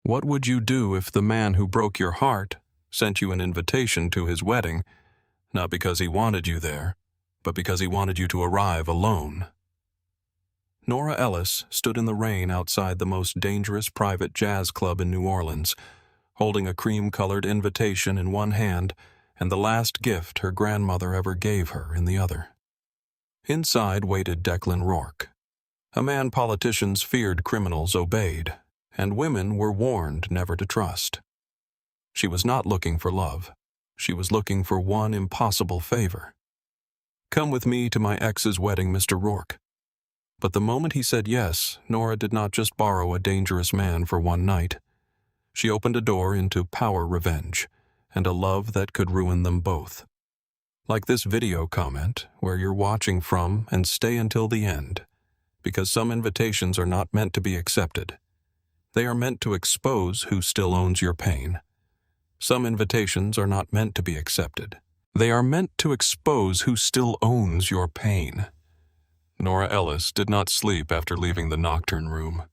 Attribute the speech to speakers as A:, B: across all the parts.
A: What would you do if the man who broke your heart sent you an invitation to his wedding, not because he wanted you there, but because he wanted you to arrive alone? Nora Ellis stood in the rain outside the most dangerous private jazz club in New Orleans, holding a cream-colored invitation in one hand and the last gift her grandmother ever gave her in the other. Inside waited Declan Rourke, a man politicians feared criminals obeyed, and women were warned never to trust. She was not looking for love. She was looking for one impossible favor. "Come with me to my ex's wedding, Mr. Rourke." But the moment he said yes, Nora did not just borrow a dangerous man for one night. She opened a door into power revenge and a love that could ruin them both. Like this video comment, where you're watching from and stay until the end, because some invitations are not meant to be accepted. They are meant to expose who still owns your pain. Some invitations are not meant to be accepted. They are meant to expose who still owns your pain. Nora Ellis did not sleep after leaving the nocturne room.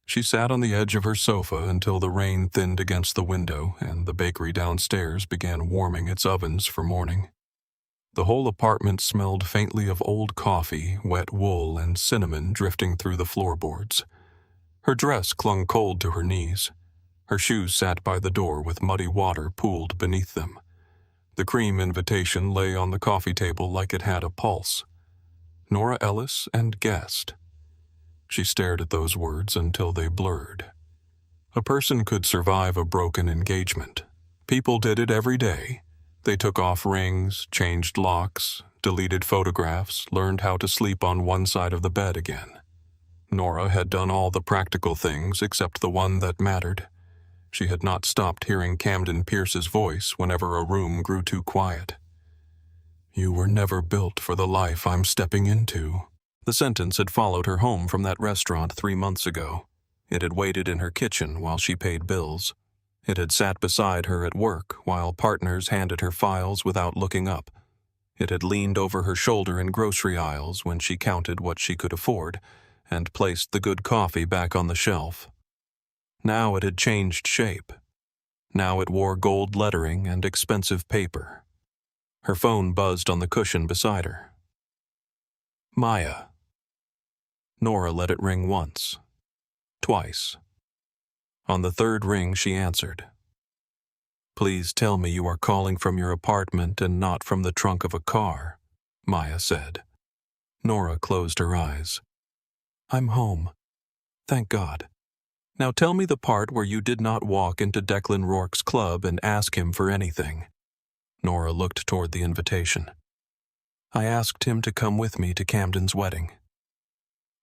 A: She sat on the edge of her sofa until the rain thinned against the window and the bakery downstairs began warming its ovens for morning. The whole apartment smelled faintly of old coffee, wet wool, and cinnamon drifting through the floorboards. Her dress clung cold to her knees. Her shoes sat by the door with muddy water pooled beneath them. The cream invitation lay on the coffee table like it had a pulse. Nora Ellis and guest. She stared at those words until they blurred. A person could survive a broken engagement. People did it every day. They took off rings, changed locks, deleted photographs, learned how to sleep on one side of the bed again. Nora had done all the practical things except the one that mattered. She had not stopped hearing Camden Pierce's voice whenever a room grew too quiet. "You were never built for the life I'm stepping into." The sentence had followed her home from that restaurant 3 months ago. It had waited in her kitchen while she paid bills. It had sat beside her at work while partners handed her files without looking up. It had leaned over her shoulder in grocery aisles when she counted what she could afford and placed the good coffee back on the shelf. Now it had changed shape. Now it wore gold lettering and expensive paper. Her phone buzzed on the cushion beside her. Maya. Nora let it ring once. Twice. On the third ring she answered. "Please tell me you are calling from your apartment and not from the trunk of a car," Maya said. Nora closed her eyes. "I'm home. Thank God. Now tell me the part where you did not walk into Declan Rourke's club and ask him for anything." Nora looked toward the invitation. "I asked him to come with me to Camden's wedding."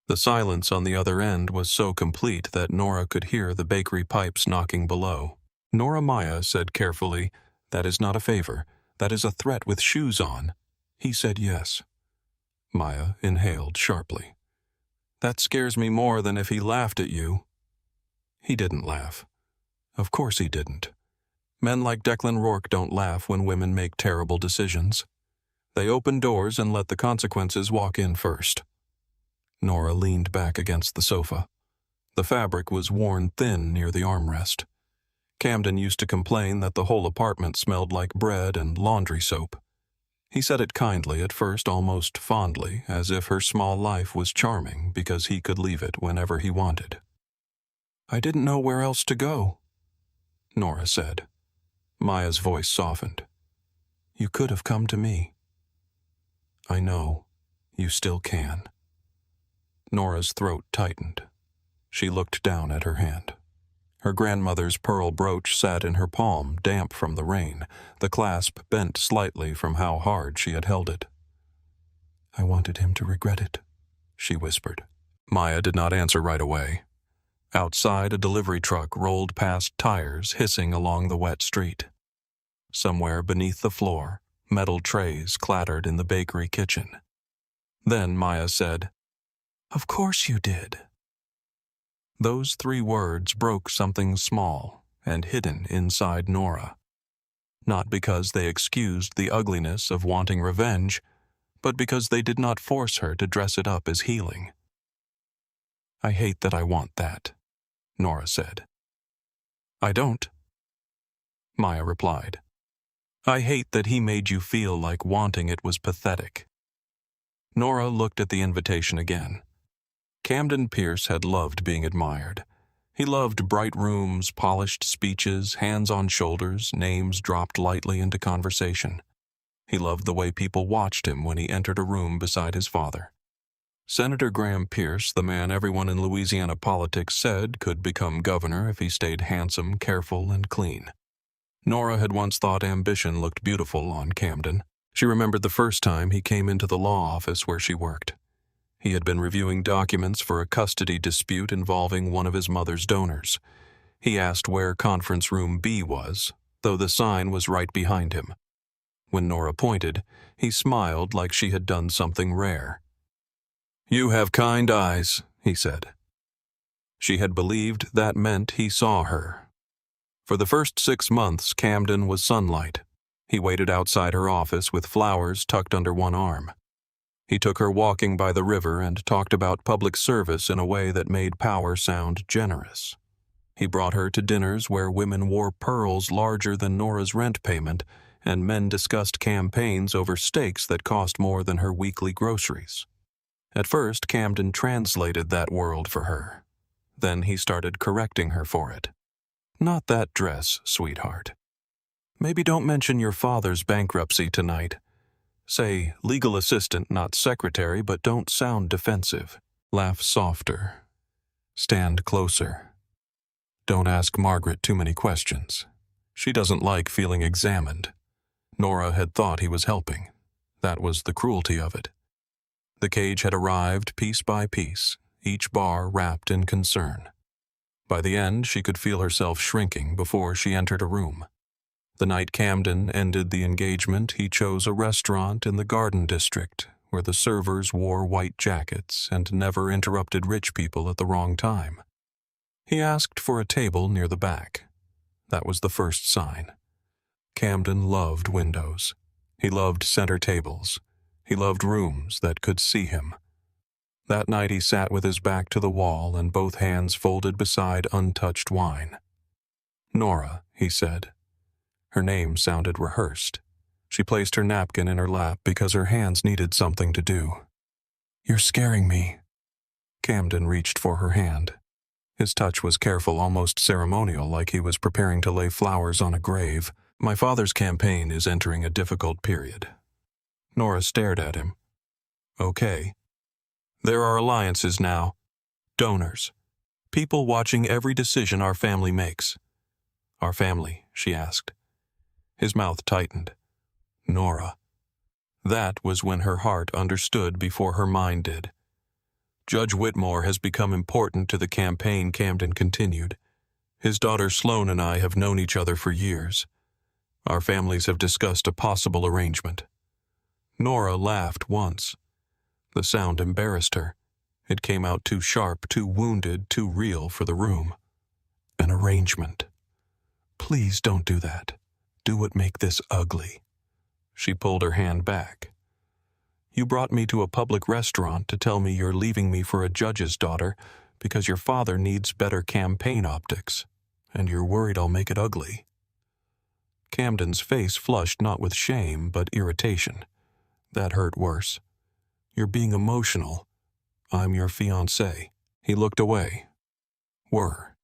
A: The silence on the other end was so complete that Nora could hear the bakery pipes knocking below. Nora Maya said carefully, "That is not a favor. That is a threat with shoes on." He said yes. Maya inhaled sharply. "That scares me more than if he laughed at you." He didn't laugh. Of course he didn't. Men like Declan Rourke don't laugh when women make terrible decisions. They open doors and let the consequences walk in first. Nora leaned back against the sofa. The fabric was worn thin near the armrest. Camden used to complain that the whole apartment smelled like bread and laundry soap. He said it kindly at first, almost fondly, as if her small life was charming because he could leave it whenever he wanted. "I didn't know where else to go," Nora said. Maya's voice softened. "You could have come to me." "I know. You still can." Nora's throat tightened. She looked down at her hand. Her grandmother's pearl brooch sat in her palm, damp from the rain, the clasp bent slightly from how hard she had held it. "I wanted him to regret it," she whispered. Maya did not answer right away. Outside, a delivery truck rolled past tires hissing along the wet street. Somewhere beneath the floor, metal trays clattered in the bakery kitchen. Then Maya said, "Of course you did." Those 3 words broke something small and hidden inside Nora. Not because they excused the ugliness of wanting revenge, but because they did not force her to dress it up as healing. "I hate that I want that," Nora said. I don't, Maya replied. I hate that he made you feel like wanting it was pathetic. Nora looked at the invitation again. Camden Pierce had loved being admired. He loved bright rooms, polished speeches, hands on shoulders, names dropped lightly into conversation. He loved the way people watched him when he entered a room beside his father. Senator Graham Pierce, the man everyone in Louisiana politics said could become governor if he stayed handsome, careful, and clean. Nora had once thought ambition looked beautiful on Camden. She remembered the first time he came into the law office where she worked. He had been reviewing documents for a custody dispute involving one of his mother's donors. He asked where conference room B was, though the sign was right behind him. When Nora pointed, he smiled like she had done something rare. You have kind eyes, he said. She had believed that meant he saw her. For the first 6 months, Camden was sunlight. He waited outside her office with flowers tucked under one arm. He took her walking by the river and talked about public service in a way that made power sound generous. He brought her to dinners where women wore pearls larger than Nora's rent payment, and men discussed campaigns over steaks that cost more than her weekly groceries. At first, Camden translated that world for her. Then he started correcting her for it. Not that dress, sweetheart. Maybe don't mention your father's bankruptcy tonight. Say legal assistant, not secretary, but don't sound defensive. Laugh softer. Stand closer. Don't ask Margaret too many questions. She doesn't like feeling examined. Nora had thought he was helping. That was the cruelty of it. The cage had arrived piece by piece, each bar wrapped in concern. By the end, she could feel herself shrinking before she entered a room. The night Camden ended the engagement, he chose a restaurant in the Garden District where the servers wore white jackets and never interrupted rich people at the wrong time. He asked for a table near the back. That was the first sign. Camden loved windows. He loved center tables. He loved rooms that could see him. That night he sat with his back to the wall and both hands folded beside untouched wine. Nora, he said. Her name sounded rehearsed. She placed her napkin in her lap because her hands needed something to do. You're scaring me. Camden reached for her hand. His touch was careful, almost ceremonial, like he was preparing to lay flowers on a grave. My father's campaign is entering a difficult period. Nora stared at him. Okay. There are alliances now. Donors. People watching every decision our family makes. Our family, she asked. His mouth tightened. Nora. That was when her heart understood before her mind did. Judge Whitmore has become important to the campaign, Camden continued. His daughter Sloane and I have known each other for years. Our families have discussed a possible arrangement. Nora laughed once. The sound embarrassed her. It came out too sharp, too wounded, too real for the room. An arrangement. Please don't do that. Do what make this ugly. She pulled her hand back. You brought me to a public restaurant to tell me you're leaving me for a judge's daughter because your father needs better campaign optics, and you're worried I'll make it ugly. Camden's face flushed not with shame, but irritation. That hurt worse. You're being emotional. I'm your fiancé. He looked away. Were.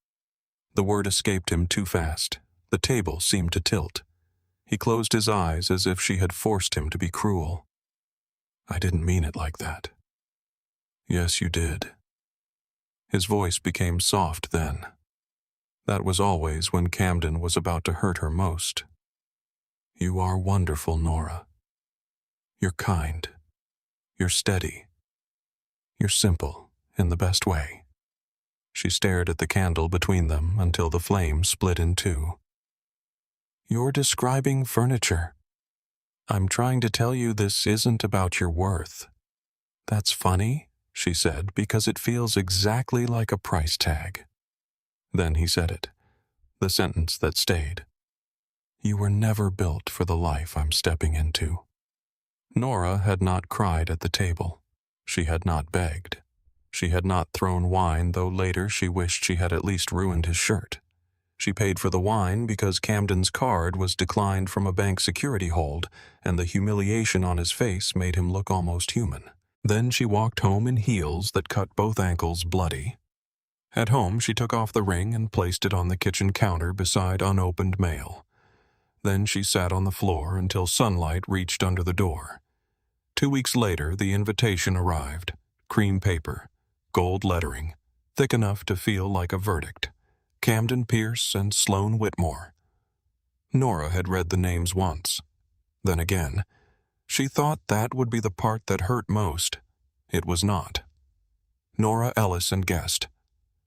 A: The word escaped him too fast. The table seemed to tilt. He closed his eyes as if she had forced him to be cruel. I didn't mean it like that. Yes, you did. His voice became soft then. That was always when Camden was about to hurt her most. You are wonderful, Nora. You're kind. You're steady. You're simple, in the best way. She stared at the candle between them until the flame split in two. You're describing furniture. I'm trying to tell you this isn't about your worth. That's funny, she said, because it feels exactly like a price tag. Then he said it, the sentence that stayed. You were never built for the life I'm stepping into. Nora had not cried at the table. She had not begged. She had not thrown wine, though later she wished she had at least ruined his shirt. She paid for the wine because Camden's card was declined from a bank security hold, and the humiliation on his face made him look almost human. Then she walked home in heels that cut both ankles bloody. At home, she took off the ring and placed it on the kitchen counter beside unopened mail. Then she sat on the floor until sunlight reached under the door. 2 weeks later, the invitation arrived. Cream paper, gold lettering, thick enough to feel like a verdict. Camden Pierce and Sloane Whitmore. Nora had read the names once. Then again, she thought that would be the part that hurt most. It was not. Nora Ellis and guest.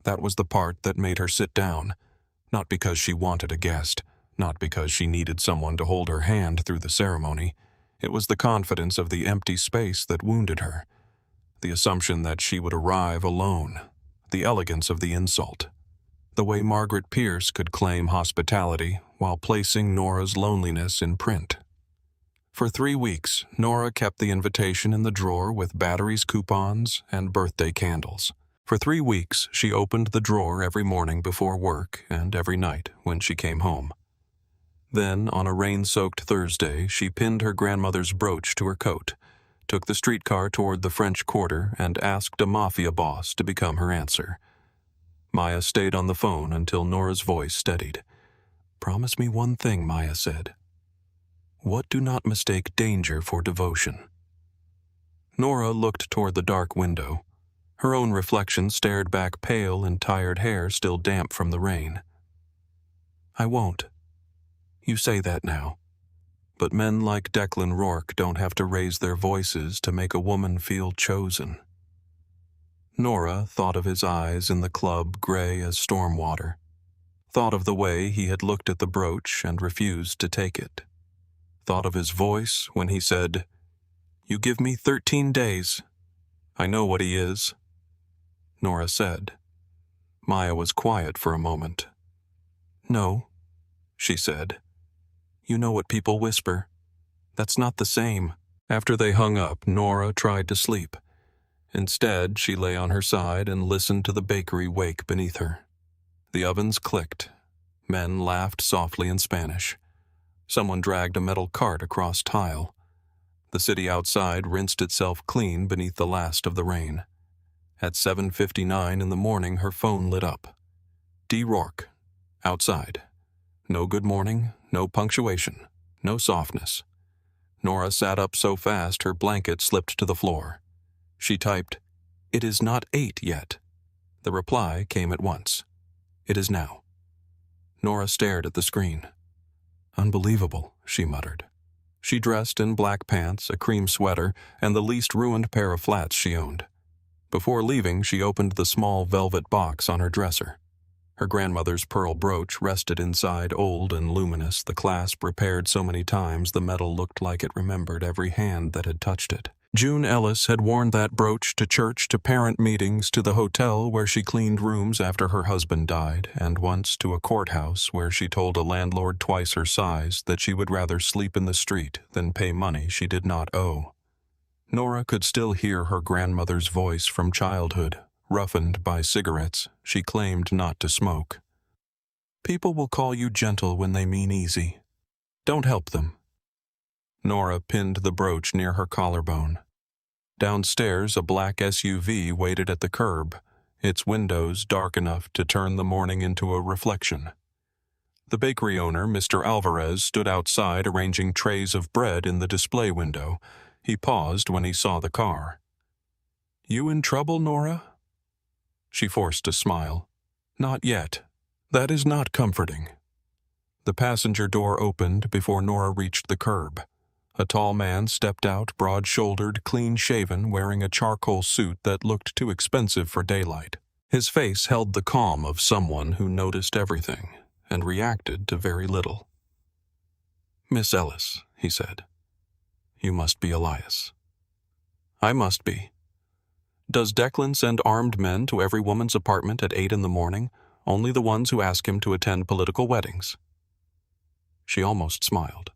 A: That was the part that made her sit down, not because she wanted a guest, not because she needed someone to hold her hand through the ceremony. It was the confidence of the empty space that wounded her, the assumption that she would arrive alone, the elegance of the insult, the way Margaret Pierce could claim hospitality while placing Nora's loneliness in print. For 3 weeks, Nora kept the invitation in the drawer with batteries, coupons, and birthday candles. For 3 weeks, she opened the drawer every morning before work and every night when she came home. Then, on a rain-soaked Thursday, she pinned her grandmother's brooch to her coat, took the streetcar toward the French Quarter, and asked a mafia boss to become her answer. Maya stayed on the phone until Nora's voice steadied. "Promise me one thing," Maya said. "What do not mistake danger for devotion?" Nora looked toward the dark window. Her own reflection stared back, pale and tired hair still damp from the rain. "I won't. You say that now. But men like Declan Rourke don't have to raise their voices to make a woman feel chosen." Nora thought of his eyes in the club, gray as storm water. Thought of the way he had looked at the brooch and refused to take it. Thought of his voice when he said, "You give me 13 days. I know what he is." Nora said. Maya was quiet for a moment. "No," she said. "You know what people whisper. That's not the same." After they hung up, Nora tried to sleep. Instead, she lay on her side and listened to the bakery wake beneath her. The ovens clicked. Men laughed softly in Spanish. Someone dragged a metal cart across tile. The city outside rinsed itself clean beneath the last of the rain. At 7:59 in the morning, her phone lit up. D. Rourke. Outside. No good morning, no punctuation, no softness. Nora sat up so fast her blanket slipped to the floor. She typed, "It is not 8 yet." The reply came at once. "It is now." Nora stared at the screen. "Unbelievable," she muttered. She dressed in black pants, a cream sweater, and the least ruined pair of flats she owned. Before leaving, she opened the small velvet box on her dresser. Her grandmother's pearl brooch rested inside, old and luminous, the clasp repaired so many times the metal looked like it remembered every hand that had touched it. June Ellis had worn that brooch to church, to parent meetings, to the hotel where she cleaned rooms after her husband died, and once to a courthouse where she told a landlord twice her size that she would rather sleep in the street than pay money she did not owe. Nora could still hear her grandmother's voice from childhood, roughened by cigarettes she claimed not to smoke. "People will call you gentle when they mean easy. Don't help them." Nora pinned the brooch near her collarbone. Downstairs, a black SUV waited at the curb, its windows dark enough to turn the morning into a reflection. The bakery owner, Mr. Alvarez, stood outside arranging trays of bread in the display window. He paused when he saw the car. "You in trouble, Nora?" She forced a smile. "Not yet. That is not comforting." The passenger door opened before Nora reached the curb. A tall man stepped out, broad-shouldered, clean-shaven, wearing a charcoal suit that looked too expensive for daylight. His face held the calm of someone who noticed everything and reacted to very little. "Miss Ellis," he said, "you must be Elias." "I must be. Does Declan send armed men to every woman's apartment at 8 in the morning, only the ones who ask him to attend political weddings?" She almost smiled.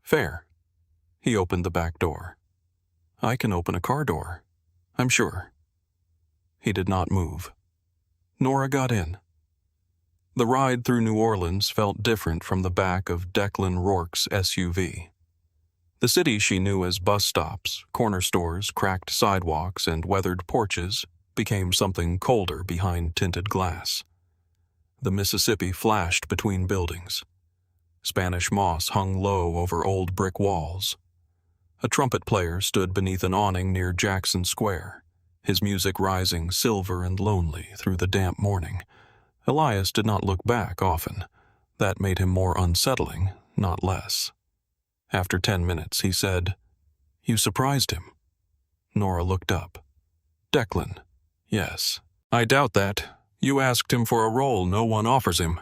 A: "Fair." He opened the back door. "I can open a car door, I'm sure." He did not move. Nora got in. The ride through New Orleans felt different from the back of Declan Rourke's SUV. The city she knew as bus stops, corner stores, cracked sidewalks, and weathered porches became something colder behind tinted glass. The Mississippi flashed between buildings. Spanish moss hung low over old brick walls. A trumpet player stood beneath an awning near Jackson Square, his music rising silver and lonely through the damp morning. Elias did not look back often. That made him more unsettling, not less. After 10 minutes, he said, "You surprised him." Nora looked up. "Declan, yes. I doubt that. You asked him for a role no one offers him."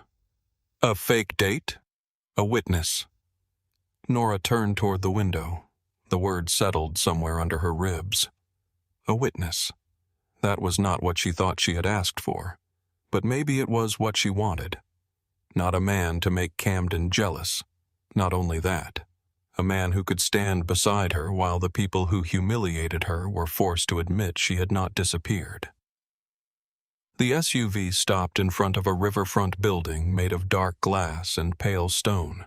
A: "A fake date?" "A witness." Nora turned toward the window. The word settled somewhere under her ribs. A witness. That was not what she thought she had asked for, but maybe it was what she wanted. Not a man to make Camden jealous. Not only that, a man who could stand beside her while the people who humiliated her were forced to admit she had not disappeared. The SUV stopped in front of a riverfront building made of dark glass and pale stone.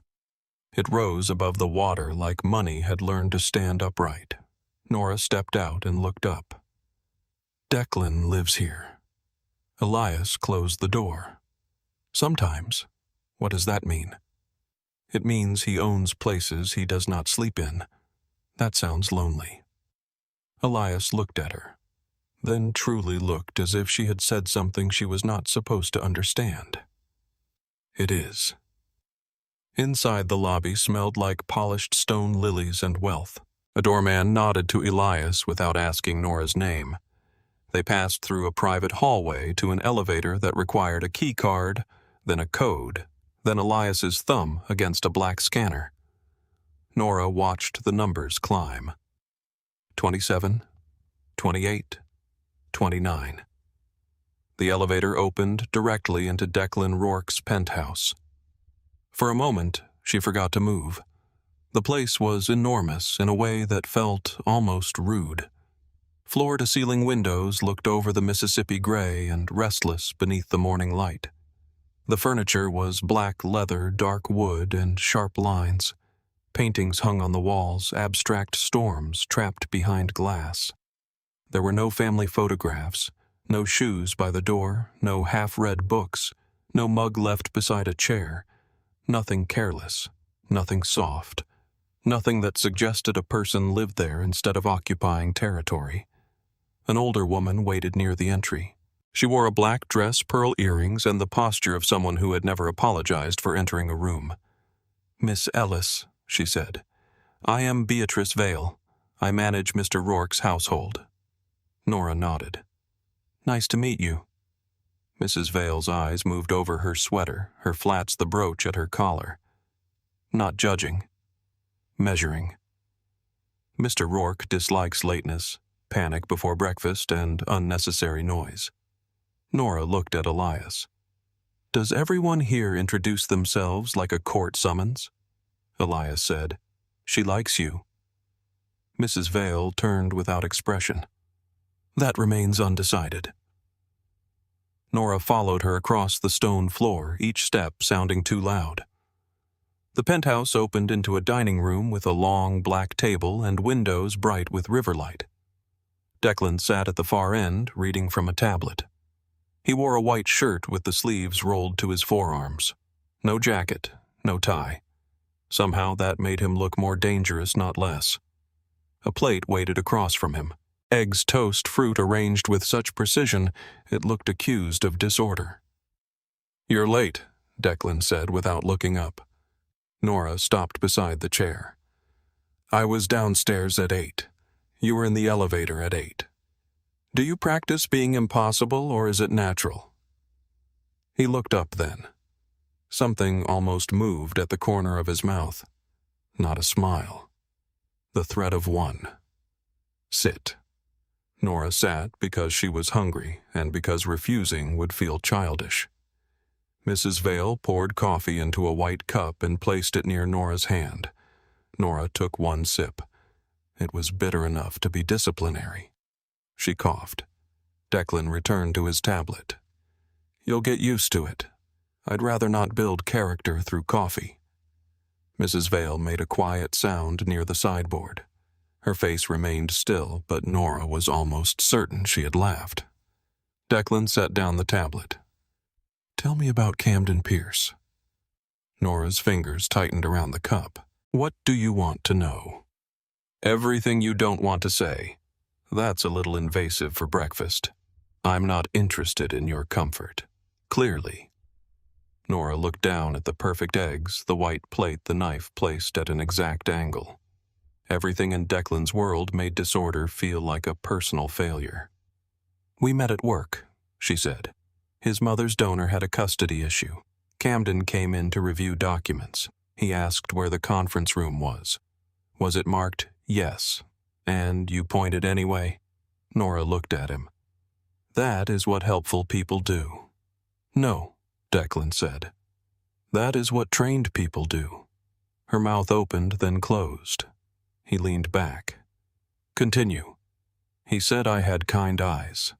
A: It rose above the water like money had learned to stand upright. Nora stepped out and looked up. Declan lives here. Elias closed the door. Sometimes. What does that mean? It means he owns places he does not sleep in. That sounds lonely. Elias looked at her, then truly looked as if she had said something she was not supposed to understand. It is. Inside, the lobby smelled like polished stone lilies and wealth. A doorman nodded to Elias without asking Nora's name. They passed through a private hallway to an elevator that required a key card, then a code, then Elias's thumb against a black scanner. Nora watched the numbers climb. 27, 28, 29. The elevator opened directly into Declan Rourke's penthouse. For a moment, she forgot to move. The place was enormous in a way that felt almost rude. Floor-to-ceiling windows looked over the Mississippi gray and restless beneath the morning light. The furniture was black leather, dark wood, and sharp lines. Paintings hung on the walls, abstract storms trapped behind glass. There were no family photographs, no shoes by the door, no half-read books, no mug left beside a chair. Nothing careless, nothing soft, nothing that suggested a person lived there instead of occupying territory. An older woman waited near the entry. She wore a black dress, pearl earrings, and the posture of someone who had never apologized for entering a room. "Miss Ellis," she said, "I am Beatrice Vale. I manage Mr. Rourke's household." Nora nodded. "Nice to meet you." Mrs. Vale's eyes moved over her sweater, her flats the brooch at her collar. "Not judging. Measuring. Mr. Rourke dislikes lateness, panic before breakfast, and unnecessary noise." Nora looked at Elias. "Does everyone here introduce themselves like a court summons?" Elias said, "She likes you." Mrs. Vale turned without expression. "That remains undecided." Nora followed her across the stone floor, each step sounding too loud. The penthouse opened into a dining room with a long black table and windows bright with river light. Declan sat at the far end, reading from a tablet. He wore a white shirt with the sleeves rolled to his forearms. No jacket, no tie. Somehow that made him look more dangerous, not less. A plate waited across from him. Eggs, toast, fruit arranged with such precision, it looked accused of disorder. "You're late," Declan said without looking up. Nora stopped beside the chair. "I was downstairs at 8. You were in the elevator at 8. Do you practice being impossible, or is it natural?" He looked up then. Something almost moved at the corner of his mouth. Not a smile. The threat of one. "Sit." Nora sat because she was hungry and because refusing would feel childish. Mrs. Vale poured coffee into a white cup and placed it near Nora's hand. Nora took one sip. It was bitter enough to be disciplinary. She coughed. Declan returned to his tablet. "You'll get used to it. I'd rather not build character through coffee." Mrs. Vale made a quiet sound near the sideboard. Her face remained still, but Nora was almost certain she had laughed. Declan set down the tablet. "Tell me about Camden Pierce." Nora's fingers tightened around the cup. "What do you want to know?" "Everything you don't want to say. That's a little invasive for breakfast. I'm not interested in your comfort. Clearly." Nora looked down at the perfect eggs, the white plate, the knife placed at an exact angle. Everything in Declan's world made disorder feel like a personal failure. "We met at work," she said. "His mother's donor had a custody issue. Camden came in to review documents. He asked where the conference room was. Was it marked yes? And you pointed anyway?" Nora looked at him. "That is what helpful people do." "No," Declan said. "That is what trained people do." Her mouth opened, then closed. He leaned back. "Continue." "He said I had kind eyes."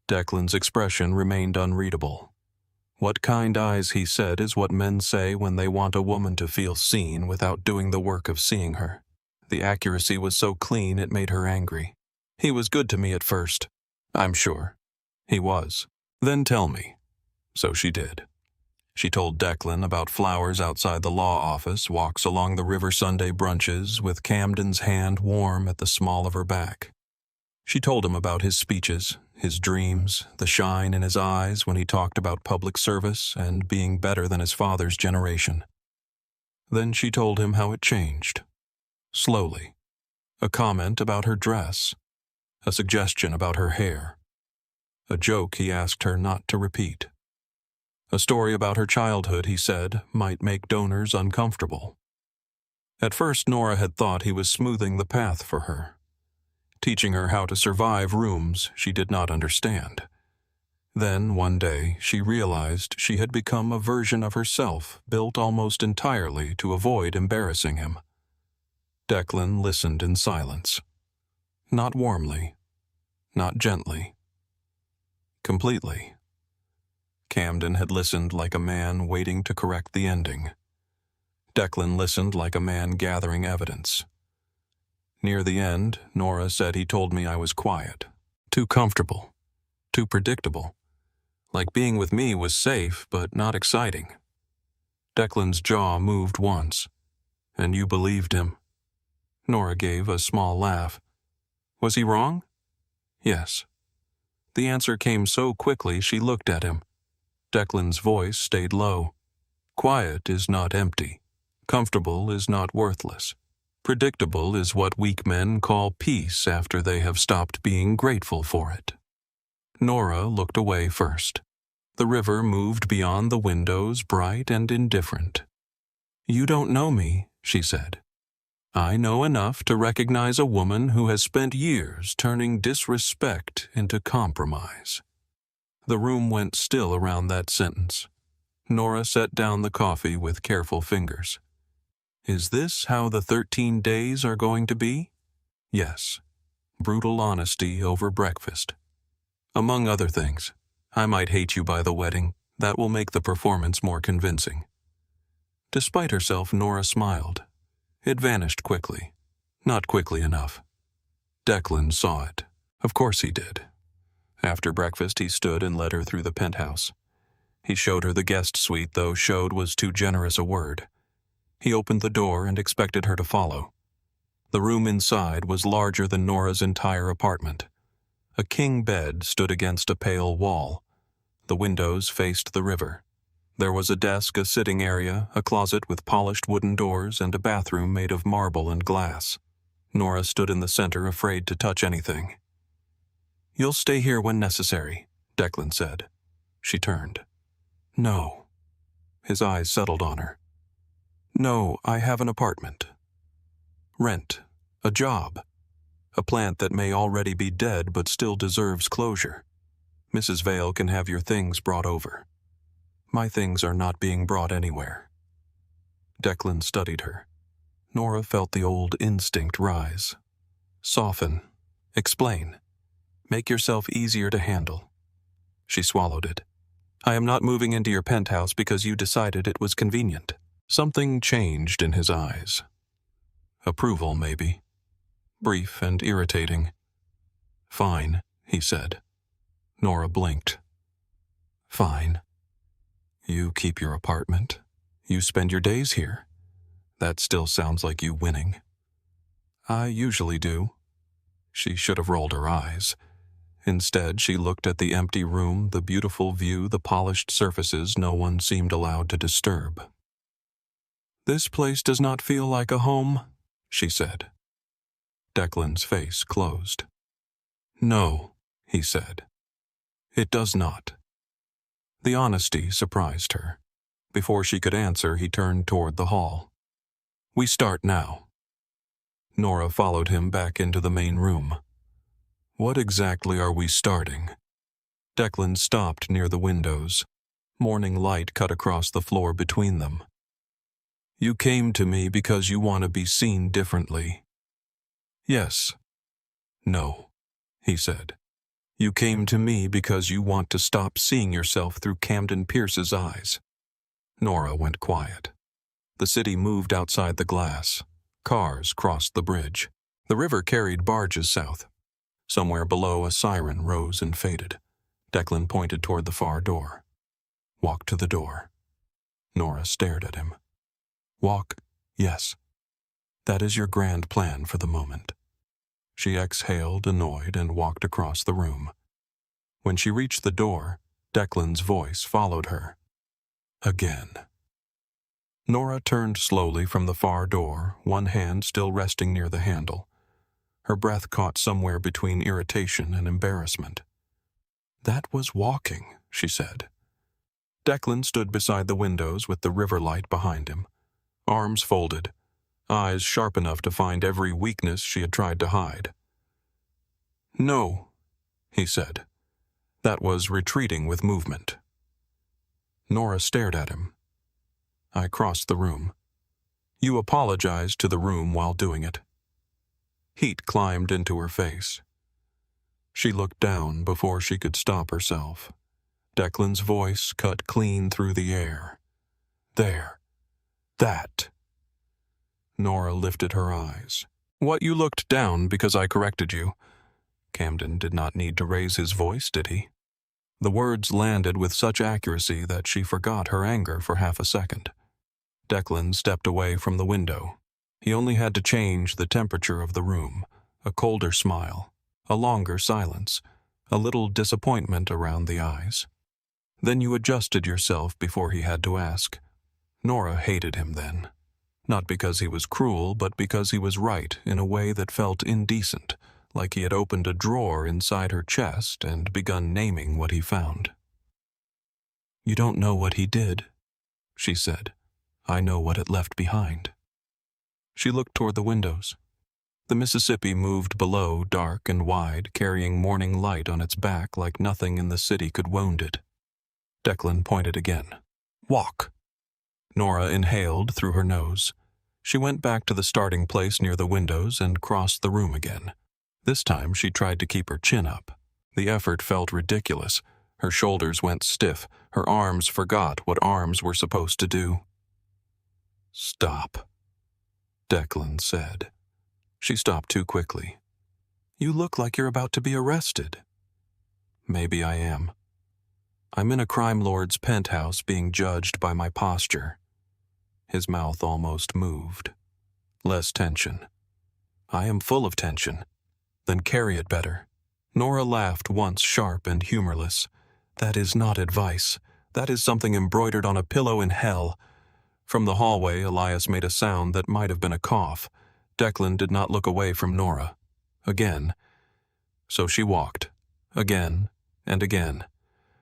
A: Declan's expression remained unreadable. What kind eyes he said is what men say when they want a woman to feel seen without doing the work of seeing her. The accuracy was so clean it made her angry. "He was good to me at first." "I'm sure." "He was." "Then tell me." So she did. She told Declan about flowers outside the law office, walks along the river Sunday brunches, with Camden's hand warm at the small of her back. She told him about his speeches, his dreams, the shine in his eyes when he talked about public service and being better than his father's generation. Then she told him how it changed. Slowly. A comment about her dress. A suggestion about her hair. A joke he asked her not to repeat. A story about her childhood, he said, might make donors uncomfortable. At first, Nora had thought he was smoothing the path for her, teaching her how to survive rooms she did not understand. Then, one day, she realized she had become a version of herself built almost entirely to avoid embarrassing him. Declan listened in silence. Not warmly, not gently. Completely. Camden had listened like a man waiting to correct the ending. Declan listened like a man gathering evidence. Near the end, Nora said he told me I was quiet, too comfortable, too predictable. Like being with me was safe, but not exciting. Declan's jaw moved once. "And you believed him?" Nora gave a small laugh. "Was he wrong?" "Yes." The answer came so quickly she looked at him. Declan's voice stayed low. "Quiet is not empty. Comfortable is not worthless. Predictable is what weak men call peace after they have stopped being grateful for it." Nora looked away first. The river moved beyond the windows, bright and indifferent. "You don't know me," she said. "I know enough to recognize a woman who has spent years turning disrespect into compromise." The room went still around that sentence. Nora set down the coffee with careful fingers. "Is this how the 13 days are going to be?" "Yes." Brutal honesty over breakfast. "Among other things, I might hate you by the wedding. That will make the performance more convincing." Despite herself, Nora smiled. It vanished quickly. Not quickly enough. Declan saw it. Of course he did. After breakfast, he stood and led her through the penthouse. He showed her the guest suite, though "showed" was too generous a word. He opened the door and expected her to follow. The room inside was larger than Nora's entire apartment. A king bed stood against a pale wall. The windows faced the river. There was a desk, a sitting area, a closet with polished wooden doors, and a bathroom made of marble and glass. Nora stood in the center, afraid to touch anything. "You'll stay here when necessary," Declan said. She turned. "No." His eyes settled on her. "No, I have an apartment. Rent. A job. A plant that may already be dead but still deserves closure. Mrs. Vale can have your things brought over. My things are not being brought anywhere." Declan studied her. Nora felt the old instinct rise. "Soften. Explain. Make yourself easier to handle." She swallowed it. I am not moving into your penthouse because you decided it was convenient. Something changed in his eyes. Approval, maybe. Brief and irritating. Fine, he said. Nora blinked. Fine. You keep your apartment. You spend your days here. That still sounds like you winning. I usually do. She should have rolled her eyes. Instead, she looked at the empty room, the beautiful view, the polished surfaces no one seemed allowed to disturb. This place does not feel like a home, she said. Declan's face closed. No, he said. It does not. The honesty surprised her. Before she could answer, he turned toward the hall. We start now. Nora followed him back into the main room. What exactly are we starting? Declan stopped near the windows. Morning light cut across the floor between them. You came to me because you want to be seen differently. Yes. No, he said. You came to me because you want to stop seeing yourself through Camden Pierce's eyes. Nora went quiet. The city moved outside the glass. Cars crossed the bridge. The river carried barges south. Somewhere below, a siren rose and faded. Declan pointed toward the far door. Walk to the door. Nora stared at him. Walk, yes. That is your grand plan for the moment. She exhaled, annoyed, and walked across the room. When she reached the door, Declan's voice followed her. Again. Nora turned slowly from the far door, one hand still resting near the handle. Her breath caught somewhere between irritation and embarrassment. That was walking, she said. Declan stood beside the windows with the river light behind him, arms folded, eyes sharp enough to find every weakness she had tried to hide. No, he said. That was retreating with movement. Nora stared at him. I crossed the room. You apologized to the room while doing it. Heat climbed into her face. She looked down before she could stop herself. Declan's voice cut clean through the air. There. That. Nora lifted her eyes. What, you looked down because I corrected you? Camden did not need to raise his voice, did he? The words landed with such accuracy that she forgot her anger for half a second. Declan stepped away from the window. He only had to change the temperature of the room, a colder smile, a longer silence, a little disappointment around the eyes. Then you adjusted yourself before he had to ask. Nora hated him then. Not because he was cruel, but because he was right in a way that felt indecent, like he had opened a drawer inside her chest and begun naming what he found. You don't know what he did, she said. I know what it left behind. She looked toward the windows. The Mississippi moved below, dark and wide, carrying morning light on its back like nothing in the city could wound it. Declan pointed again. Walk. Nora inhaled through her nose. She went back to the starting place near the windows and crossed the room again. This time she tried to keep her chin up. The effort felt ridiculous. Her shoulders went stiff. Her arms forgot what arms were supposed to do. Stop, Declan said. She stopped too quickly. You look like you're about to be arrested. Maybe I am. I'm in a crime lord's penthouse being judged by my posture. His mouth almost moved. Less tension. I am full of tension. Then carry it better. Nora laughed once, sharp and humorless. That is not advice. That is something embroidered on a pillow in hell. From the hallway, Elias made a sound that might have been a cough. Declan did not look away from Nora. Again. So she walked. Again and again.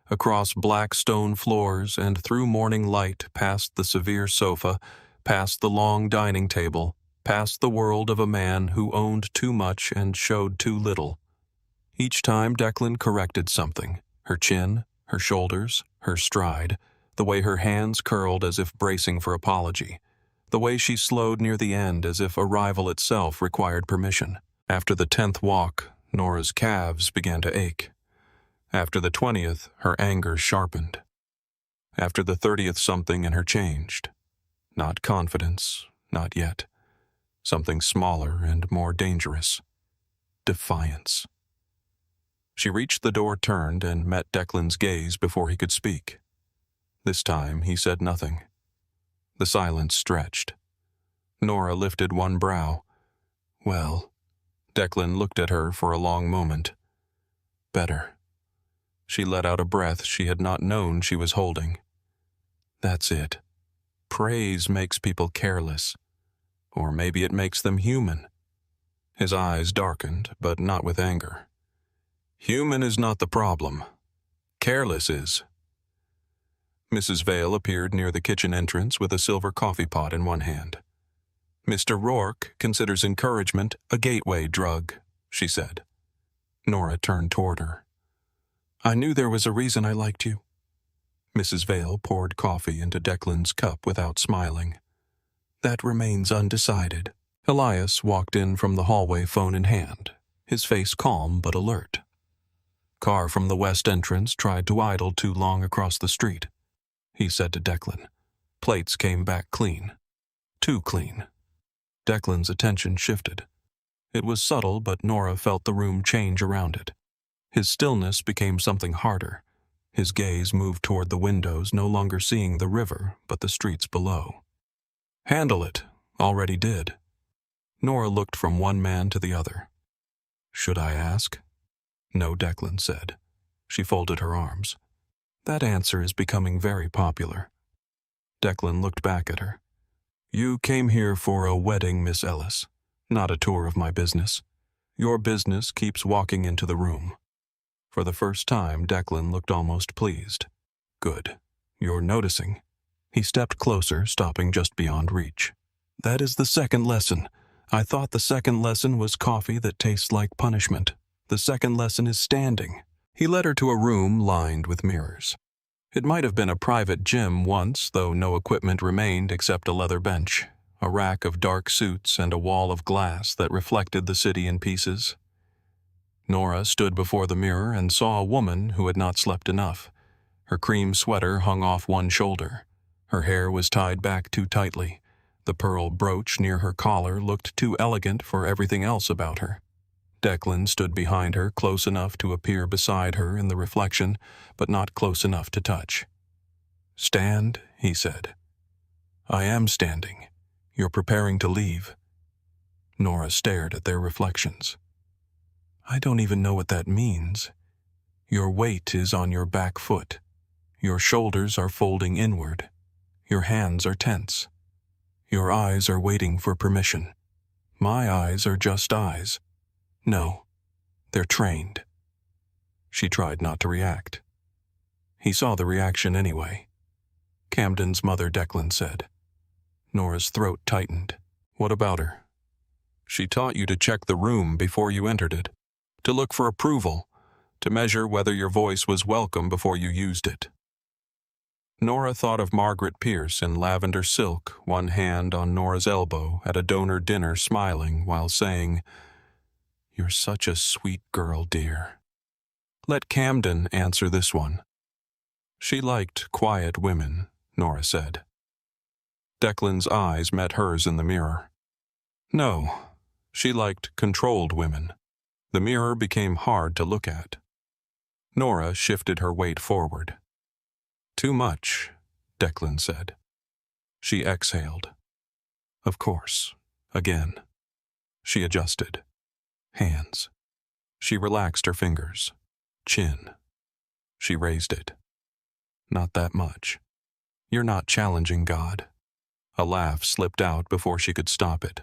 A: Across black stone floors and through morning light, past the severe sofa, past the long dining table, past the world of a man who owned too much and showed too little. Each time Declan corrected something. Her chin, her shoulders, her stride, the way her hands curled as if bracing for apology, the way she slowed near the end as if arrival itself required permission. After the 10th walk, Nora's calves began to ache. After the 20th, her anger sharpened. After the 30th something in her changed. Not confidence, not yet. Something smaller and more dangerous. Defiance. She reached the door, turned, and met Declan's gaze before he could speak. This time he said nothing. The silence stretched. Nora lifted one brow. Well, Declan looked at her for a long moment. Better. She let out a breath she had not known she was holding. That's it. Praise makes people careless. Or maybe it makes them human. His eyes darkened, but not with anger. Human is not the problem. Careless is. Mrs. Vale appeared near the kitchen entrance with a silver coffee pot in one hand. Mr. Rourke considers encouragement a gateway drug, she said. Nora turned toward her. I knew there was a reason I liked you. Mrs. Vale poured coffee into Declan's cup without smiling. That remains undecided. Elias walked in from the hallway, phone in hand, his face calm but alert. Car from the west entrance tried to idle too long across the street, he said to Declan. Plates came back clean. Too clean. Declan's attention shifted. It was subtle, but Nora felt the room change around it. His stillness became something harder. His gaze moved toward the windows, no longer seeing the river, but the streets below. Handle it. Already did. Nora looked from one man to the other. Should I ask? No, Declan said. She folded her arms. That answer is becoming very popular. Declan looked back at her. You came here for a wedding, Miss Ellis, not a tour of my business. Your business keeps walking into the room. For the first time, Declan looked almost pleased. Good. You're noticing. He stepped closer, stopping just beyond reach. That is the second lesson. I thought the second lesson was coffee that tastes like punishment. The second lesson is standing. He led her to a room lined with mirrors. It might have been a private gym once, though no equipment remained except a leather bench, a rack of dark suits, and a wall of glass that reflected the city in pieces. Nora stood before the mirror and saw a woman who had not slept enough. Her cream sweater hung off one shoulder. Her hair was tied back too tightly. The pearl brooch near her collar looked too elegant for everything else about her. Declan stood behind her, close enough to appear beside her in the reflection, but not close enough to touch. Stand, he said. I am standing. You're preparing to leave. Nora stared at their reflections. I don't even know what that means. Your weight is on your back foot. Your shoulders are folding inward. Your hands are tense. Your eyes are waiting for permission. My eyes are just eyes. No, they're trained. She tried not to react. He saw the reaction anyway. Camden's mother, Declan said. Nora's throat tightened. What about her? She taught you to check the room before you entered it, to look for approval, to measure whether your voice was welcome before you used it. Nora thought of Margaret Pierce in lavender silk, one hand on Nora's elbow at a donor dinner, smiling while saying, You're such a sweet girl, dear. Let Camden answer this one. She liked quiet women, Nora said. Declan's eyes met hers in the mirror. No, she liked controlled women. The mirror became hard to look at. Nora shifted her weight forward. Too much, Declan said. She exhaled. Of course, again. She adjusted. Hands. She relaxed her fingers. Chin. She raised it. Not that much. You're not challenging God. A laugh slipped out before she could stop it.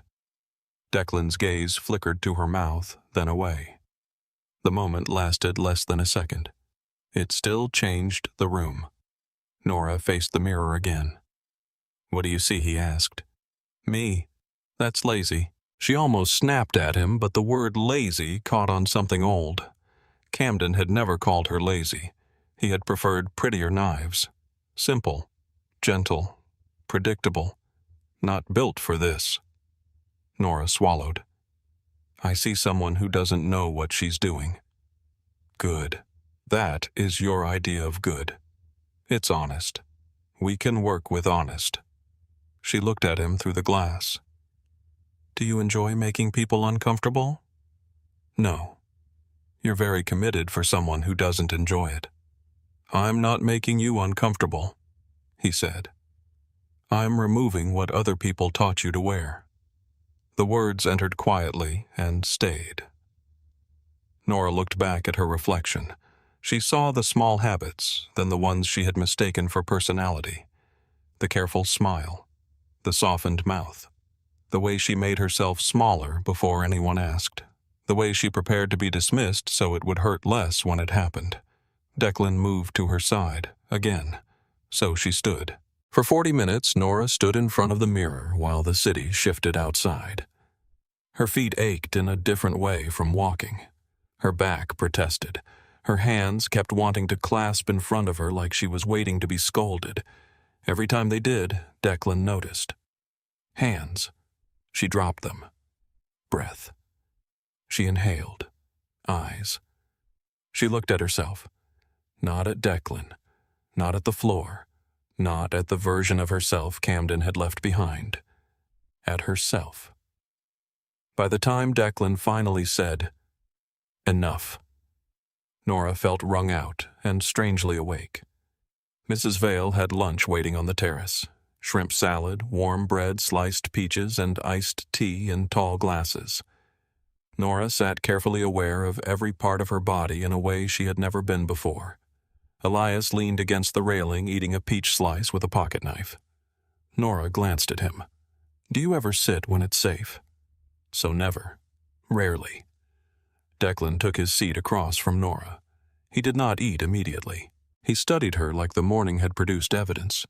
A: Declan's gaze flickered to her mouth, then away. The moment lasted less than a second. It still changed the room. Nora faced the mirror again. What do you see? He asked. Me. That's lazy. She almost snapped at him, but the word lazy caught on something old. Camden had never called her lazy. He had preferred prettier knives. Simple, gentle, predictable. Not built for this. Nora swallowed. I see someone who doesn't know what she's doing. Good. That is your idea of good. It's honest. We can work with honest." She looked at him through the glass. "Do you enjoy making people uncomfortable?" "No. You're very committed for someone who doesn't enjoy it." "I'm not making you uncomfortable," he said. "I'm removing what other people taught you to wear." The words entered quietly and stayed. Nora looked back at her reflection. She saw the small habits, then the ones she had mistaken for personality. The careful smile, the softened mouth, the way she made herself smaller before anyone asked, the way she prepared to be dismissed so it would hurt less when it happened. Declan moved to her side, again, so she stood. For 40 minutes, Nora stood in front of the mirror while the city shifted outside. Her feet ached in a different way from walking. Her back protested. Her hands kept wanting to clasp in front of her like she was waiting to be scolded. Every time they did, Declan noticed. Hands. She dropped them. Breath. She inhaled. Eyes. She looked at herself. Not at Declan. Not at the floor. Not at the version of herself Camden had left behind. At herself. By the time Declan finally said, "Enough," Nora felt wrung out and strangely awake. Mrs. Vale had lunch waiting on the terrace. Shrimp salad, warm bread, sliced peaches, and iced tea in tall glasses. Nora sat carefully aware of every part of her body in a way she had never been before. Elias leaned against the railing eating a peach slice with a pocket knife. Nora glanced at him. "Do you ever sit when it's safe?" So never. Rarely. Declan took his seat across from Nora. He did not eat immediately. He studied her like the morning had produced evidence.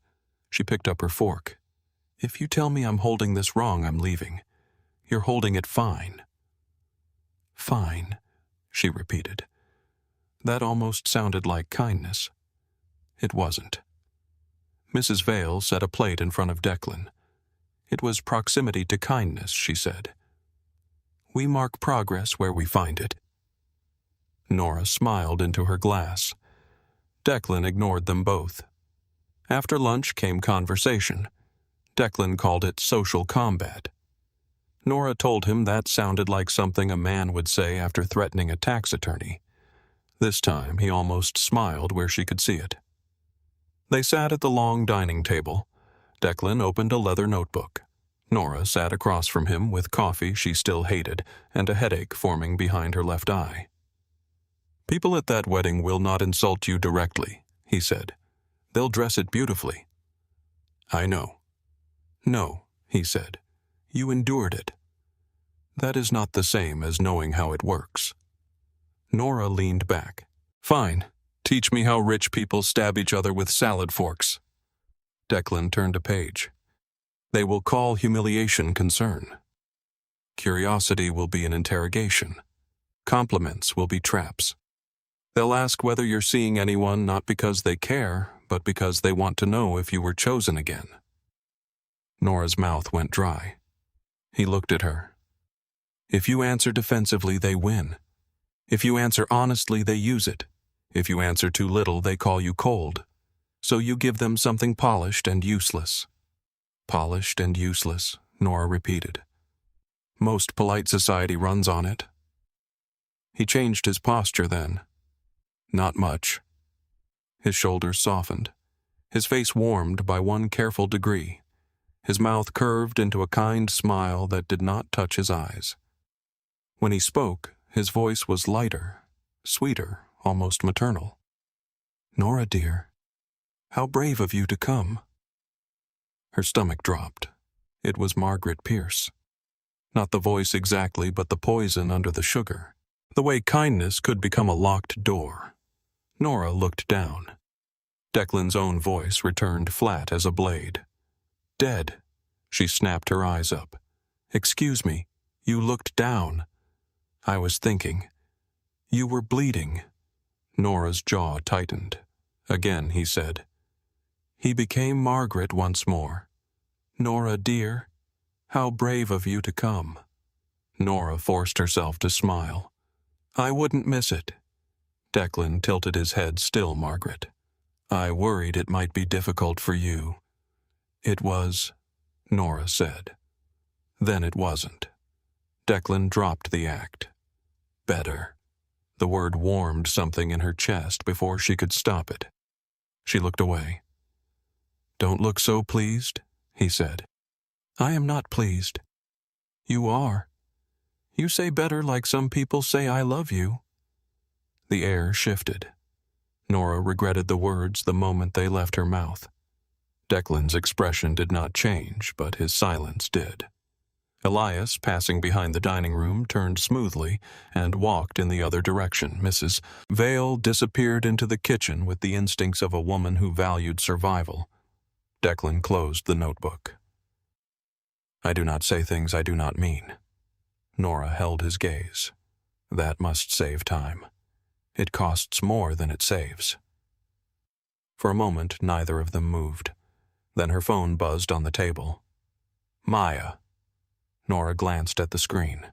A: She picked up her fork. "If you tell me I'm holding this wrong, I'm leaving. You're holding it fine." "Fine," she repeated. That almost sounded like kindness. It wasn't. Mrs. Vale set a plate in front of Declan. It was proximity to kindness, she said. "We mark progress where we find it." Nora smiled into her glass. Declan ignored them both. After lunch came conversation. Declan called it social combat. Nora told him that sounded like something a man would say after threatening a tax attorney. This time he almost smiled where she could see it. They sat at the long dining table. Declan opened a leather notebook. Nora sat across from him with coffee she still hated and a headache forming behind her left eye. "People at that wedding will not insult you directly," he said. "They'll dress it beautifully." "I know." "No," he said. "You endured it." "That is not the same as knowing how it works." Nora leaned back. "Fine. Teach me how rich people stab each other with salad forks." Declan turned a page. "They will call humiliation concern. Curiosity will be an interrogation. Compliments will be traps. They'll ask whether you're seeing anyone not because they care, but because they want to know if you were chosen again." Nora's mouth went dry. He looked at her. "If you answer defensively, they win. If you answer honestly, they use it. If you answer too little, they call you cold. So you give them something polished and useless." "Polished and useless," Nora repeated. "Most polite society runs on it." He changed his posture then. Not much. His shoulders softened. His face warmed by one careful degree. His mouth curved into a kind smile that did not touch his eyes. When he spoke, his voice was lighter, sweeter, almost maternal. "Nora, dear, how brave of you to come." Her stomach dropped. It was Margaret Pierce. Not the voice exactly, but the poison under the sugar. The way kindness could become a locked door. Nora looked down. Declan's own voice returned flat as a blade. "Dead." She snapped her eyes up. "Excuse me, you looked down." "I was thinking." "You were bleeding." Nora's jaw tightened. Again he said. He became Margaret once more. "Nora, dear, how brave of you to come." Nora forced herself to smile. "I wouldn't miss it." Declan tilted his head still, Margaret. I worried it might be difficult for you. It was, Nora said. Then it wasn't. Declan dropped the act. Better. The word warmed something in her chest before she could stop it. She looked away. Don't look so pleased, he said. I am not pleased. You are. You say better like some people say I love you. The air shifted. Nora regretted the words the moment they left her mouth. Declan's expression did not change, but his silence did. Elias, passing behind the dining room, turned smoothly and walked in the other direction. Mrs. Vale disappeared into the kitchen with the instincts of a woman who valued survival. Declan closed the notebook. I do not say things I do not mean. Nora held his gaze. That must save time. It costs more than it saves. For a moment, neither of them moved. Then her phone buzzed on the table. Maya. Nora glanced at the screen.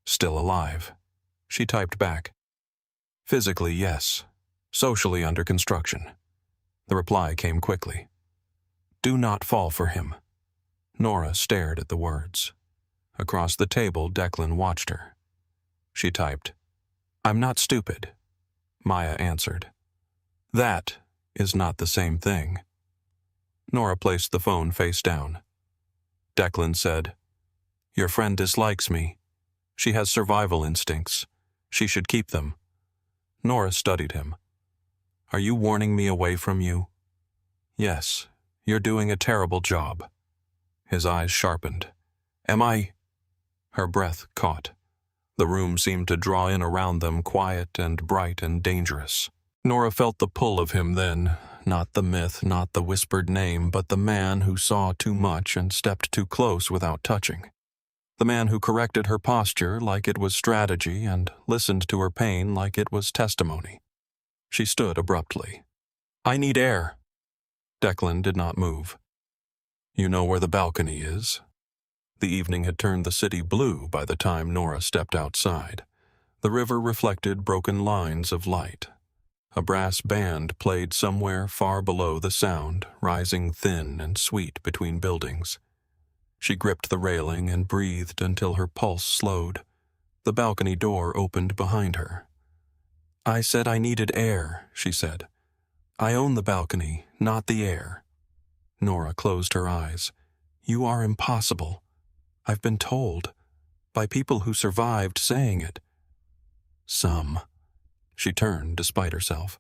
A: Still alive. She typed back. Physically, yes. Socially under construction. The reply came quickly. Do not fall for him. Nora stared at the words. Across the table, Declan watched her. She typed, I'm not stupid. Maya answered. That is not the same thing. Nora placed the phone face down. Declan said, Your friend dislikes me. She has survival instincts. She should keep them. Nora studied him. Are you warning me away from you? Yes, you're doing a terrible job. His eyes sharpened. Am I? Her breath caught. The room seemed to draw in around them, quiet and bright and dangerous. Nora felt the pull of him then, not the myth, not the whispered name, but the man who saw too much and stepped too close without touching. The man who corrected her posture like it was strategy and listened to her pain like it was testimony. She stood abruptly. I need air. Declan did not move. You know where the balcony is? The evening had turned the city blue by the time Nora stepped outside. The river reflected broken lines of light. A brass band played somewhere far below the sound, rising thin and sweet between buildings. She gripped the railing and breathed until her pulse slowed. The balcony door opened behind her. I said I needed air, she said. I own the balcony, not the air. Nora closed her eyes. You are impossible. I've been told, by people who survived saying it. Some. She turned despite herself.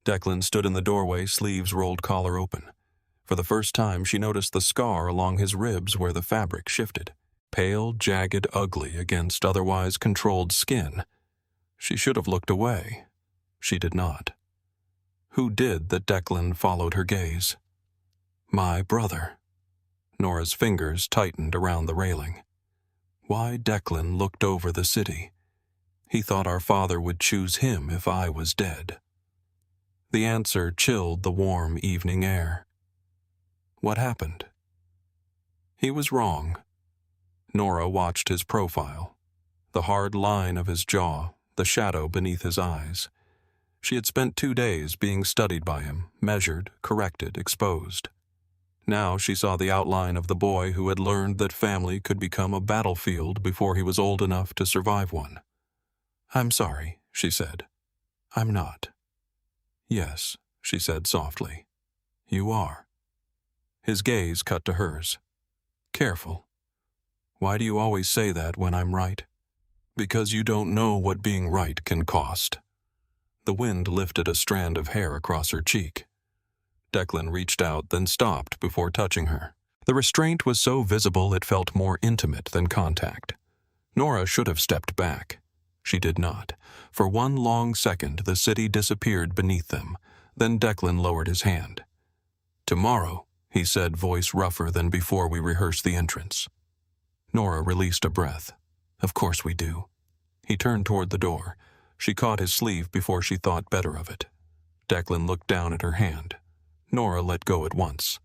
A: Declan stood in the doorway, sleeves rolled, collar open. For the first time, she noticed the scar along his ribs where the fabric shifted. Pale, jagged, ugly against otherwise controlled skin. She should have looked away. She did not. Who did that Declan followed her gaze? My brother. Nora's fingers tightened around the railing. Why Declan looked over the city. He thought our father would choose him if I was dead. The answer chilled the warm evening air. What happened? He was wrong. Nora watched his profile. The hard line of his jaw, the shadow beneath his eyes. She had spent 2 days being studied by him, measured, corrected, exposed. Now she saw the outline of the boy who had learned that family could become a battlefield before he was old enough to survive one. I'm sorry, she said. I'm not. Yes, she said softly. You are. His gaze cut to hers. Careful. Why do you always say that when I'm right? Because you don't know what being right can cost. The wind lifted a strand of hair across her cheek. Declan reached out, then stopped before touching her. The restraint was so visible it felt more intimate than contact. Nora should have stepped back. She did not. For one long second, the city disappeared beneath them. Then Declan lowered his hand. Tomorrow, he said, voice rougher than before we rehearsed the entrance. Nora released a breath. Of course we do. He turned toward the door. She caught his sleeve before she thought better of it. Declan looked down at her hand. Nora let go at once.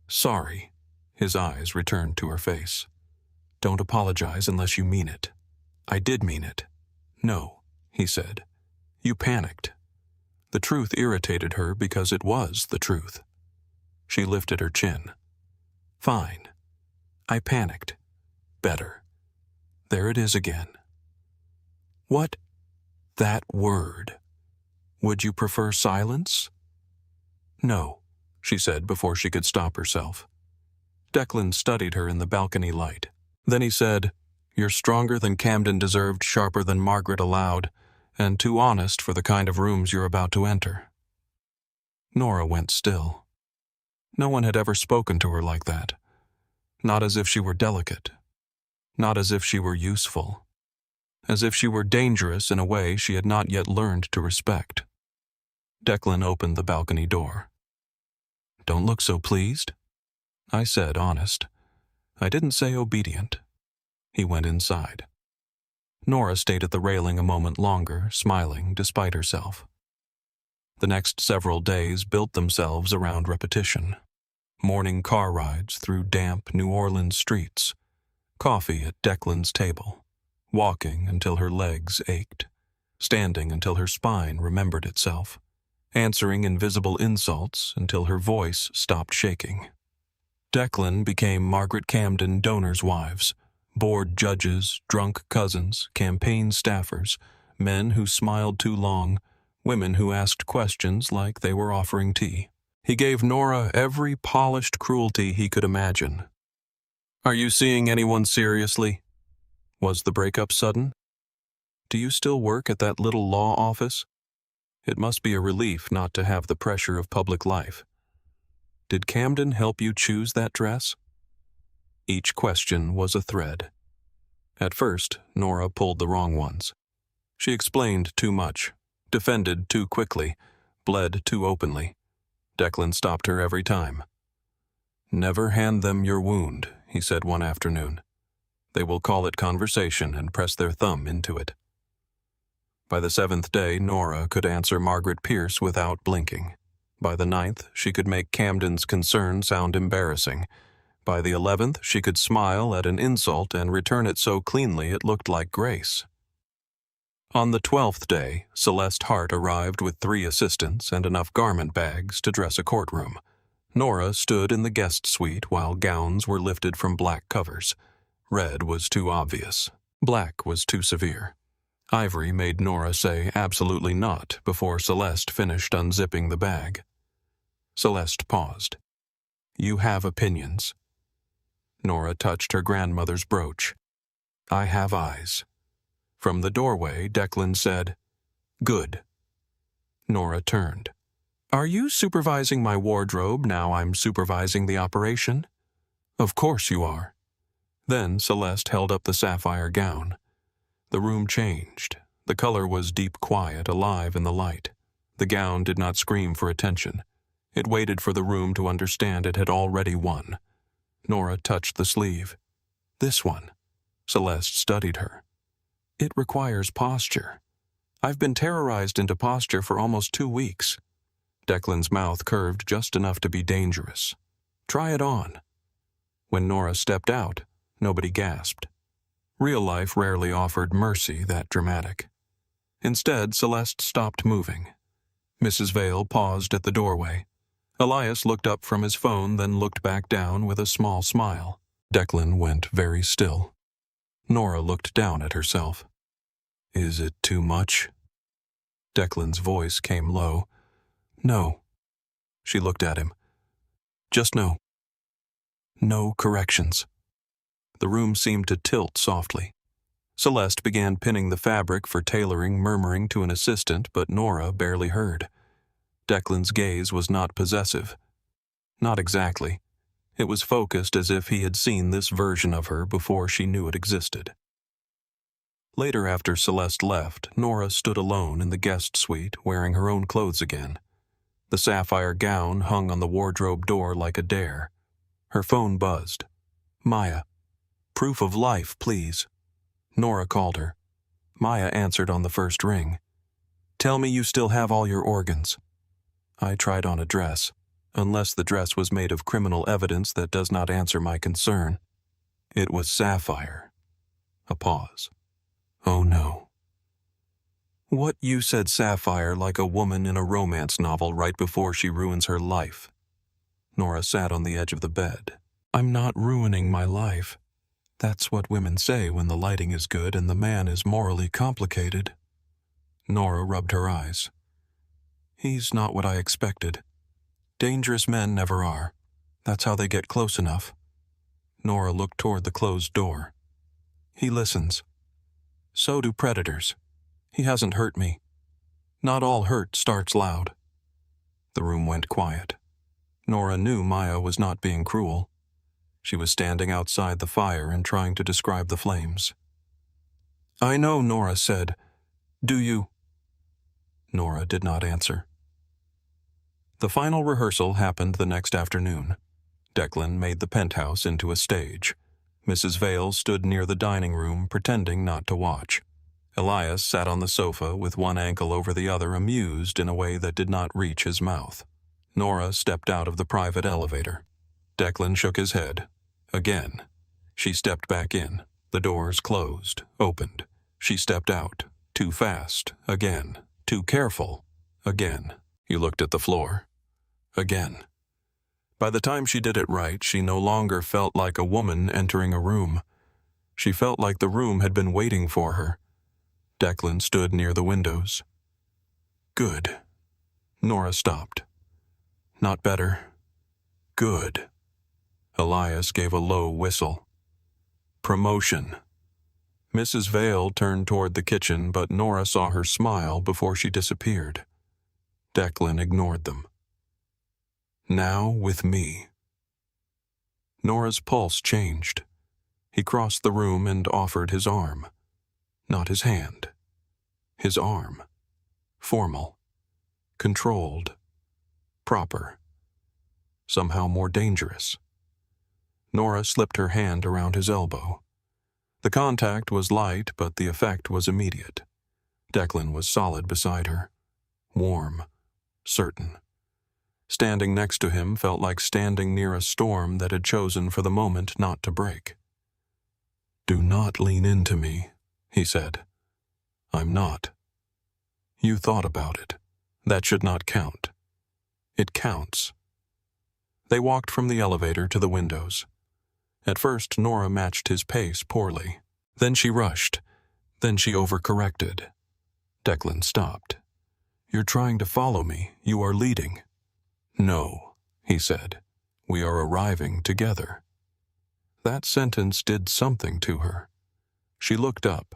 A: Sorry. His eyes returned to her face. Don't apologize unless you mean it. I did mean it. No, he said. You panicked. The truth irritated her because it was the truth. She lifted her chin. Fine. I panicked. Better. There it is again. What? That word. Would you prefer silence? No, she said before she could stop herself. Declan studied her in the balcony light. Then he said, You're stronger than Camden deserved, sharper than Margaret allowed, and too honest for the kind of rooms you're about to enter. Nora went still. No one had ever spoken to her like that. Not as if she were delicate. Not as if she were useful. As if she were dangerous in a way she had not yet learned to respect. Declan opened the balcony door. Don't look so pleased. I said honest. I didn't say obedient. He went inside. Nora stayed at the railing a moment longer, smiling despite herself. The next several days built themselves around repetition. Morning car rides through damp New Orleans streets. Coffee at Declan's table. Walking until her legs ached. Standing until her spine remembered itself. Answering invisible insults until her voice stopped shaking. Declan became Margaret Camden donors' wives, bored judges, drunk cousins, campaign staffers, men who smiled too long, women who asked questions like they were offering tea. He gave Nora every polished cruelty he could imagine. Are you seeing anyone seriously? Was the breakup sudden? Do you still work at that little law office? It must be a relief not to have the pressure of public life. Did Camden help you choose that dress? Each question was a thread. At first, Nora pulled the wrong ones. She explained too much, defended too quickly, bled too openly. Declan stopped her every time. Never hand them your wound, he said one afternoon. They will call it conversation and press their thumb into it. By the 7th day, Nora could answer Margaret Pierce without blinking. By the 9th, she could make Camden's concern sound embarrassing. By the 11th, she could smile at an insult and return it so cleanly it looked like grace. On the 12th day, Celeste Hart arrived with 3 assistants and enough garment bags to dress a courtroom. Nora stood in the guest suite while gowns were lifted from black covers. Red was too obvious. Black was too severe. Ivory made Nora say absolutely not before Celeste finished unzipping the bag. Celeste paused. You have opinions. Nora touched her grandmother's brooch. I have eyes. From the doorway, Declan said, Good. Nora turned. Are you supervising my wardrobe now I'm supervising the operation? Of course you are. Then Celeste held up the sapphire gown. The room changed. The color was deep quiet, alive in the light. The gown did not scream for attention. It waited for the room to understand it had already won. Nora touched the sleeve. This one. Celeste studied her. It requires posture. I've been terrorized into posture for almost 2 weeks. Declan's mouth curved just enough to be dangerous. Try it on. When Nora stepped out, nobody gasped. Real life rarely offered mercy that dramatic. Instead, Celeste stopped moving. Mrs. Vale paused at the doorway. Elias looked up from his phone, then looked back down with a small smile. Declan went very still. Nora looked down at herself. Is it too much? Declan's voice came low. No. She looked at him. Just no. No corrections. The room seemed to tilt softly. Celeste began pinning the fabric for tailoring, murmuring to an assistant, but Nora barely heard. Declan's gaze was not possessive. Not exactly. It was focused as if he had seen this version of her before she knew it existed. Later, after Celeste left, Nora stood alone in the guest suite, wearing her own clothes again. The sapphire gown hung on the wardrobe door like a dare. Her phone buzzed. Maya. Proof of life, please. Nora called her. Maya answered on the first ring. Tell me you still have all your organs. I tried on a dress, unless the dress was made of criminal evidence that does not answer my concern. It was sapphire. A pause. Oh no. What you said, Sapphire, like a woman in a romance novel right before she ruins her life. Nora sat on the edge of the bed. I'm not ruining my life. That's what women say when the lighting is good and the man is morally complicated. Nora rubbed her eyes. He's not what I expected. Dangerous men never are. That's how they get close enough. Nora looked toward the closed door. He listens. So do predators. He hasn't hurt me. Not all hurt starts loud. The room went quiet. Nora knew Maya was not being cruel. She was standing outside the fire and trying to describe the flames. I know, Nora said. Do you? Nora did not answer. The final rehearsal happened the next afternoon. Declan made the penthouse into a stage. Mrs. Vale stood near the dining room, pretending not to watch. Elias sat on the sofa with one ankle over the other, amused in a way that did not reach his mouth. Nora stepped out of the private elevator. Declan shook his head. Again. She stepped back in. The doors closed, opened. She stepped out. Too fast. Again. Too careful. Again. He looked at the floor. Again. By the time she did it right, she no longer felt like a woman entering a room. She felt like the room had been waiting for her. Declan stood near the windows. Good. Nora stopped. Not better. Good. Elias gave a low whistle. Promotion. Mrs. Vale turned toward the kitchen, but Nora saw her smile before she disappeared. Declan ignored them. Now with me. Nora's pulse changed. He crossed the room and offered his arm. Not his hand. His arm. Formal. Controlled. Proper. Somehow more dangerous. Nora slipped her hand around his elbow. The contact was light, but the effect was immediate. Declan was solid beside her. Warm. Certain. Standing next to him felt like standing near a storm that had chosen for the moment not to break. Do not lean into me, he said. I'm not. You thought about it. That should not count. It counts. They walked from the elevator to the windows. At first, Nora matched his pace poorly. Then she rushed. Then she overcorrected. Declan stopped. You're trying to follow me. You are leading. No, he said. We are arriving together. That sentence did something to her. She looked up.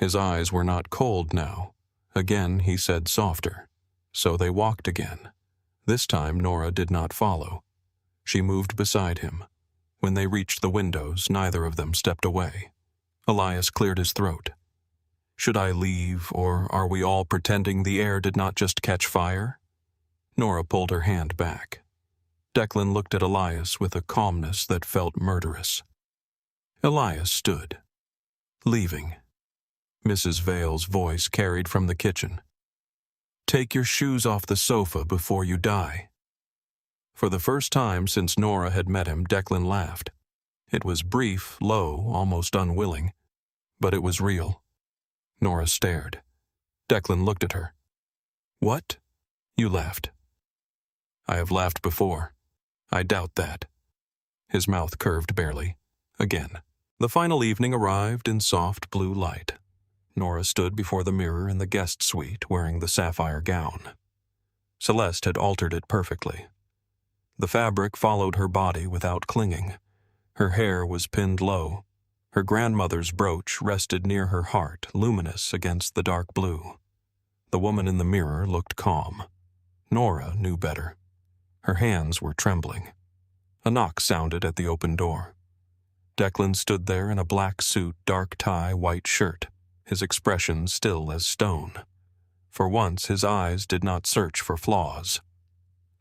A: His eyes were not cold now. Again he said softer. So they walked again. This time Nora did not follow. She moved beside him. When they reached the windows, neither of them stepped away. Elias cleared his throat. Should I leave, or are we all pretending the air did not just catch fire? Nora pulled her hand back. Declan looked at Elias with a calmness that felt murderous. Elias stood. Leaving. Mrs. Vale's voice carried from the kitchen. Take your shoes off the sofa before you die. For the first time since Nora had met him, Declan laughed. It was brief, low, almost unwilling, but it was real. Nora stared. Declan looked at her. What? You laughed. I have laughed before. I doubt that. His mouth curved barely. Again. The final evening arrived in soft blue light. Nora stood before the mirror in the guest suite wearing the sapphire gown. Celeste had altered it perfectly. The fabric followed her body without clinging. Her hair was pinned low. Her grandmother's brooch rested near her heart, luminous against the dark blue. The woman in the mirror looked calm. Nora knew better. Her hands were trembling. A knock sounded at the open door. Declan stood there in a black suit, dark tie, white shirt, his expression still as stone. For once his eyes did not search for flaws.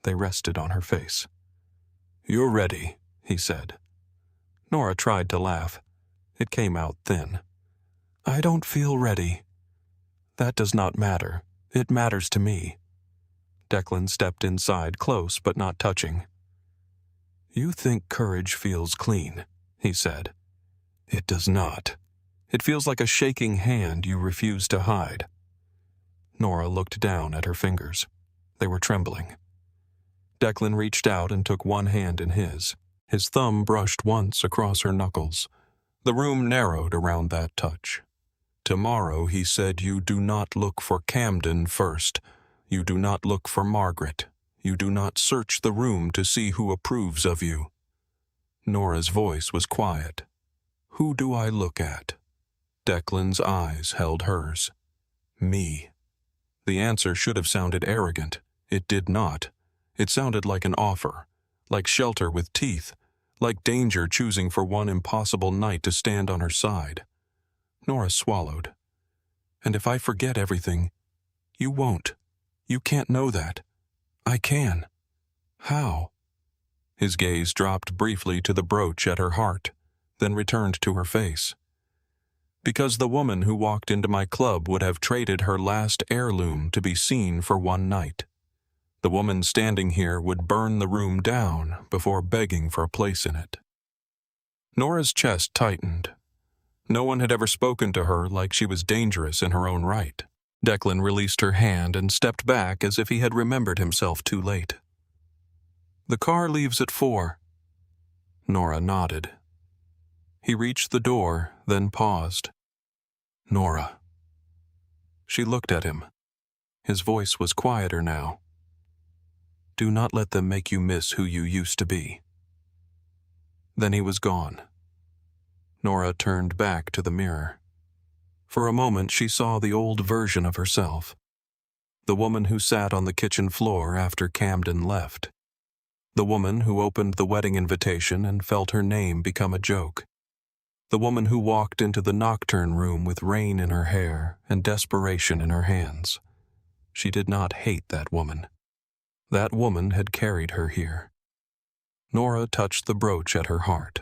A: They rested on her face. You're ready, he said. Nora tried to laugh. It came out thin. I don't feel ready. That does not matter. It matters to me. Declan stepped inside, close but not touching. You think courage feels clean, he said. It does not. It feels like a shaking hand you refuse to hide. Nora looked down at her fingers. They were trembling. Declan reached out and took one hand in his. His thumb brushed once across her knuckles. The room narrowed around that touch. Tomorrow, he said, you do not look for Camden first. You do not look for Margaret. You do not search the room to see who approves of you. Nora's voice was quiet. Who do I look at? Declan's eyes held hers. Me. The answer should have sounded arrogant. It did not. It sounded like an offer, like shelter with teeth, like danger choosing for one impossible night to stand on her side. Nora swallowed. And if I forget everything, you won't. You can't know that. I can. How? His gaze dropped briefly to the brooch at her heart, then returned to her face. Because the woman who walked into my club would have traded her last heirloom to be seen for one night. The woman standing here would burn the room down before begging for a place in it. Nora's chest tightened. No one had ever spoken to her like she was dangerous in her own right. Declan released her hand and stepped back as if he had remembered himself too late. The car leaves at 4. Nora nodded. He reached the door, then paused. Nora. She looked at him. His voice was quieter now. Do not let them make you miss who you used to be. Then he was gone. Nora turned back to the mirror. For a moment she saw the old version of herself. The woman who sat on the kitchen floor after Camden left. The woman who opened the wedding invitation and felt her name become a joke. The woman who walked into the nocturne room with rain in her hair and desperation in her hands. She did not hate that woman. That woman had carried her here. Nora touched the brooch at her heart.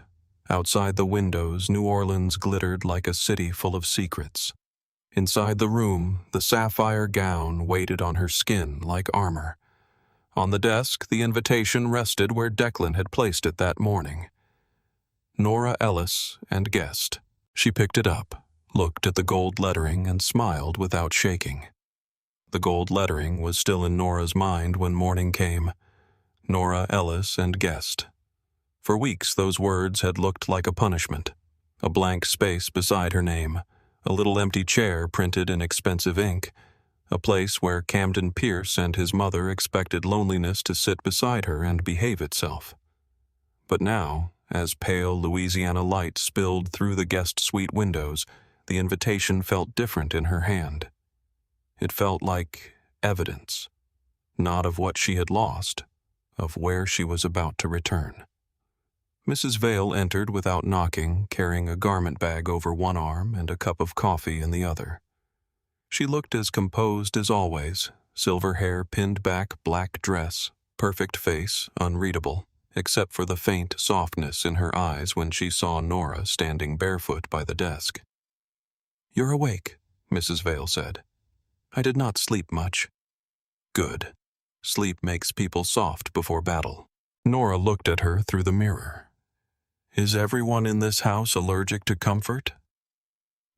A: Outside the windows, New Orleans glittered like a city full of secrets. Inside the room, the sapphire gown waited on her skin like armor. On the desk, the invitation rested where Declan had placed it that morning. Nora Ellis and guest. She picked it up, looked at the gold lettering, and smiled without shaking. The gold lettering was still in Nora's mind when morning came. Nora Ellis and guest. For weeks those words had looked like a punishment. A blank space beside her name, a little empty chair printed in expensive ink, a place where Camden Pierce and his mother expected loneliness to sit beside her and behave itself. But now, as pale Louisiana light spilled through the guest suite windows, the invitation felt different in her hand. It felt like evidence, not of what she had lost, of where she was about to return. Mrs. Vale entered without knocking, carrying a garment bag over one arm and a cup of coffee in the other. She looked as composed as always, silver hair pinned back, black dress, perfect face, unreadable, except for the faint softness in her eyes when she saw Nora standing barefoot by the desk. "You're awake," Mrs. Vale said. "I did not sleep much." "Good. Sleep makes people soft before battle." Nora looked at her through the mirror. "Is everyone in this house allergic to comfort?"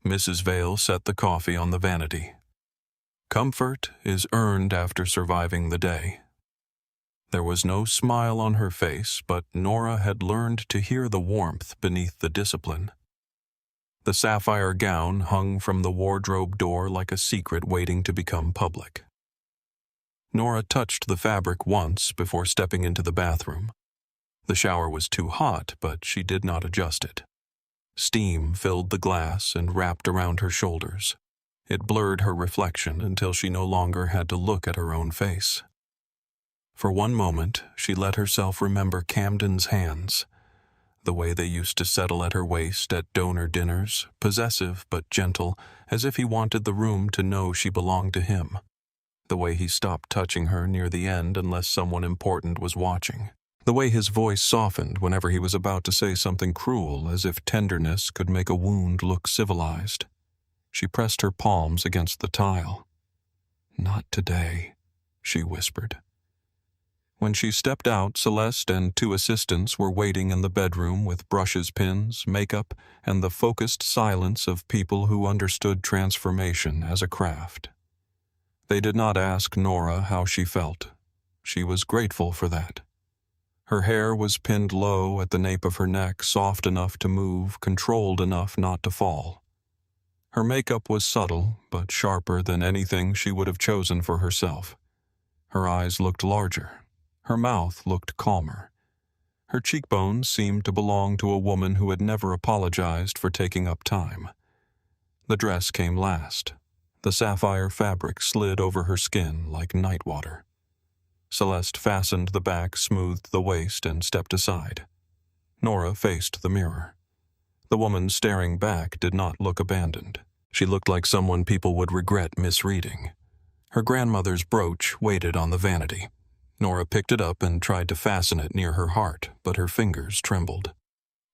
A: Mrs. Vale set the coffee on the vanity. "Comfort is earned after surviving the day." There was no smile on her face, but Nora had learned to hear the warmth beneath the discipline. The sapphire gown hung from the wardrobe door like a secret waiting to become public. Nora touched the fabric once before stepping into the bathroom. The shower was too hot, but she did not adjust it. Steam filled the glass and wrapped around her shoulders. It blurred her reflection until she no longer had to look at her own face. For one moment, she let herself remember Camden's hands, the way they used to settle at her waist at donor dinners, possessive but gentle, as if he wanted the room to know she belonged to him. The way he stopped touching her near the end unless someone important was watching. The way his voice softened whenever he was about to say something cruel, as if tenderness could make a wound look civilized. She pressed her palms against the tile. "Not today," she whispered. When she stepped out, Celeste and 2 assistants were waiting in the bedroom with brushes, pins, makeup, and the focused silence of people who understood transformation as a craft. They did not ask Nora how she felt. She was grateful for that. Her hair was pinned low at the nape of her neck, soft enough to move, controlled enough not to fall. Her makeup was subtle, but sharper than anything she would have chosen for herself. Her eyes looked larger. Her mouth looked calmer. Her cheekbones seemed to belong to a woman who had never apologized for taking up time. The dress came last. The sapphire fabric slid over her skin like night water. Celeste fastened the back, smoothed the waist, and stepped aside. Nora faced the mirror. The woman staring back did not look abandoned. She looked like someone people would regret misreading. Her grandmother's brooch waited on the vanity. Nora picked it up and tried to fasten it near her heart, but her fingers trembled.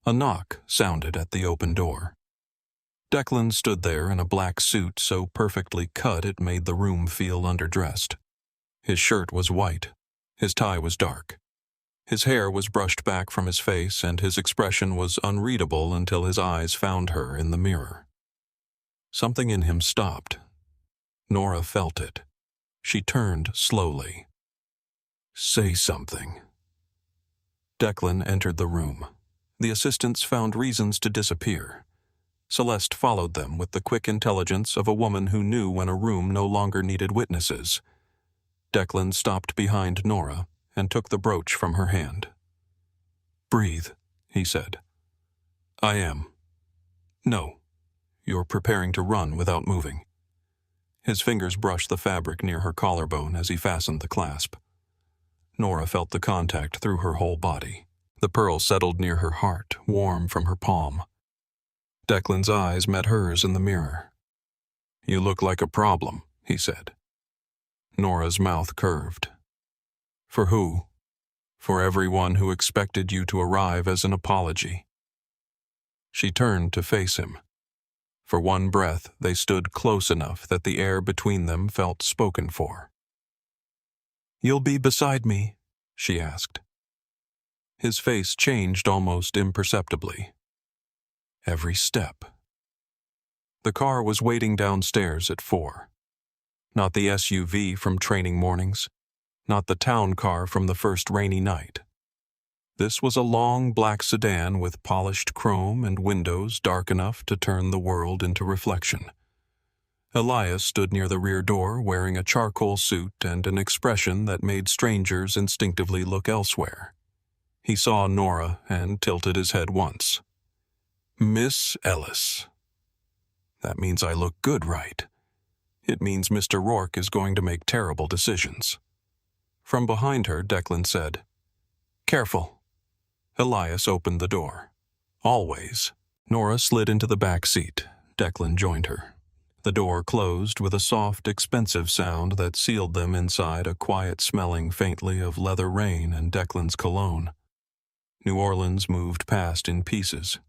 A: A knock sounded at the open door. Declan stood there in a black suit so perfectly cut it made the room feel underdressed. His shirt was white. His tie was dark. His hair was brushed back from his face, and his expression was unreadable until his eyes found her in the mirror. Something in him stopped. Nora felt it. She turned slowly. "Say something." Declan entered the room. The assistants found reasons to disappear. Celeste followed them with the quick intelligence of a woman who knew when a room no longer needed witnesses. Declan stopped behind Nora and took the brooch from her hand. "Breathe," he said. "I am." "No. You're preparing to run without moving." His fingers brushed the fabric near her collarbone as he fastened the clasp. Nora felt the contact through her whole body. The pearl settled near her heart, warm from her palm. Declan's eyes met hers in the mirror. "You look like a problem," he said. Nora's mouth curved. "For who?" "For everyone who expected you to arrive as an apology." She turned to face him. For one breath, they stood close enough that the air between them felt spoken for. "You'll be beside me?" she asked. His face changed almost imperceptibly. Every step. The car was waiting downstairs at 4. Not the SUV from training mornings. Not the town car from the first rainy night. This was a long black sedan with polished chrome and windows dark enough to turn the world into reflection. Elias stood near the rear door wearing a charcoal suit and an expression that made strangers instinctively look elsewhere. He saw Nora and tilted his head once. "Miss Ellis. That means I look good, right? It means Mr. Rourke is going to make terrible decisions." From behind her, Declan said, "Careful." Elias opened the door. "Always." Nora slid into the back seat. Declan joined her. The door closed with a soft, expensive sound that sealed them inside a quiet smelling faintly of leather rain and Declan's cologne. New Orleans moved past in pieces.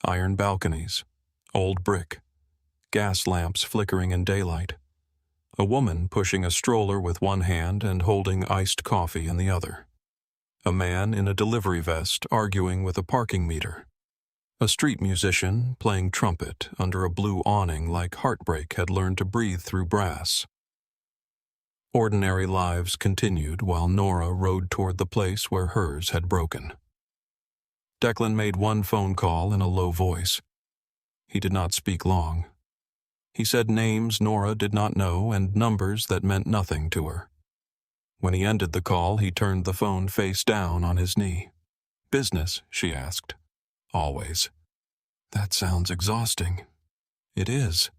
A: Iron balconies, old brick, gas lamps flickering in daylight. A woman pushing a stroller with one hand and holding iced coffee in the other. A man in a delivery vest arguing with a parking meter. A street musician playing trumpet under a blue awning like Heartbreak had learned to breathe through brass. Ordinary lives continued while Nora rode toward the place where hers had broken. Declan made one phone call in a low voice. He did not speak long. He said names Nora did not know and numbers that meant nothing to her. When he ended the call, he turned the phone face down on his knee. "Business?" she asked. "Always." "That sounds exhausting." "It is."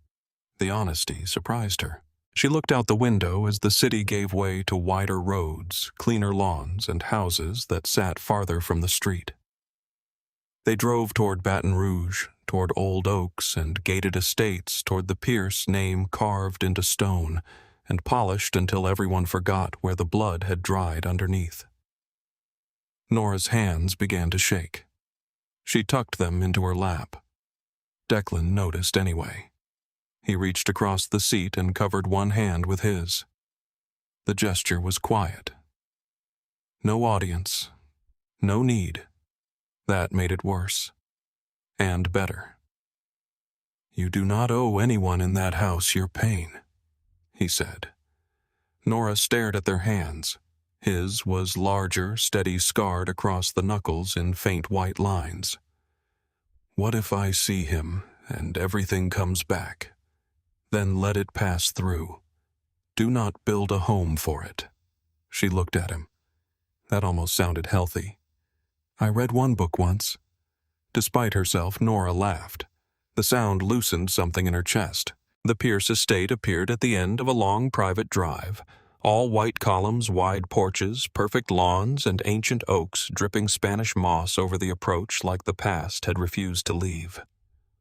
A: The honesty surprised her. She looked out the window as the city gave way to wider roads, cleaner lawns, and houses that sat farther from the street. They drove toward Baton Rouge, toward old oaks and gated estates, toward the Pierce name carved into stone and polished until everyone forgot where the blood had dried underneath. Nora's hands began to shake. She tucked them into her lap. Declan noticed anyway. He reached across the seat and covered one hand with his. The gesture was quiet. No audience. No need. That made it worse. And better. "You do not owe anyone in that house your pain," he said. Nora stared at their hands. His was larger, steady, scarred across the knuckles in faint white lines. What if I see him and everything comes back? Then let it pass through. Do not build a home for it. She looked at him. That almost sounded healthy. I read one book once. Despite herself, Nora laughed. The sound loosened something in her chest. The Pierce estate appeared at the end of a long private drive. All white columns, wide porches, perfect lawns, and ancient oaks dripping Spanish moss over the approach like the past had refused to leave.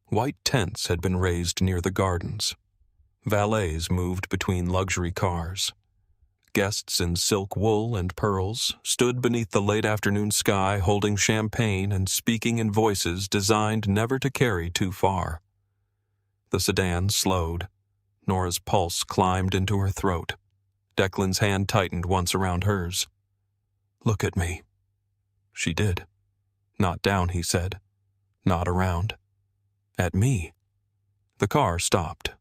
A: White tents had been raised near the gardens. Valets moved between luxury cars. Guests in silk wool and pearls stood beneath the late afternoon sky holding champagne and speaking in voices designed never to carry too far. The sedan slowed. Nora's pulse climbed into her throat. Declan's hand tightened once around hers. Look at me. She did. Not down, he said. Not around. At me. The car stopped.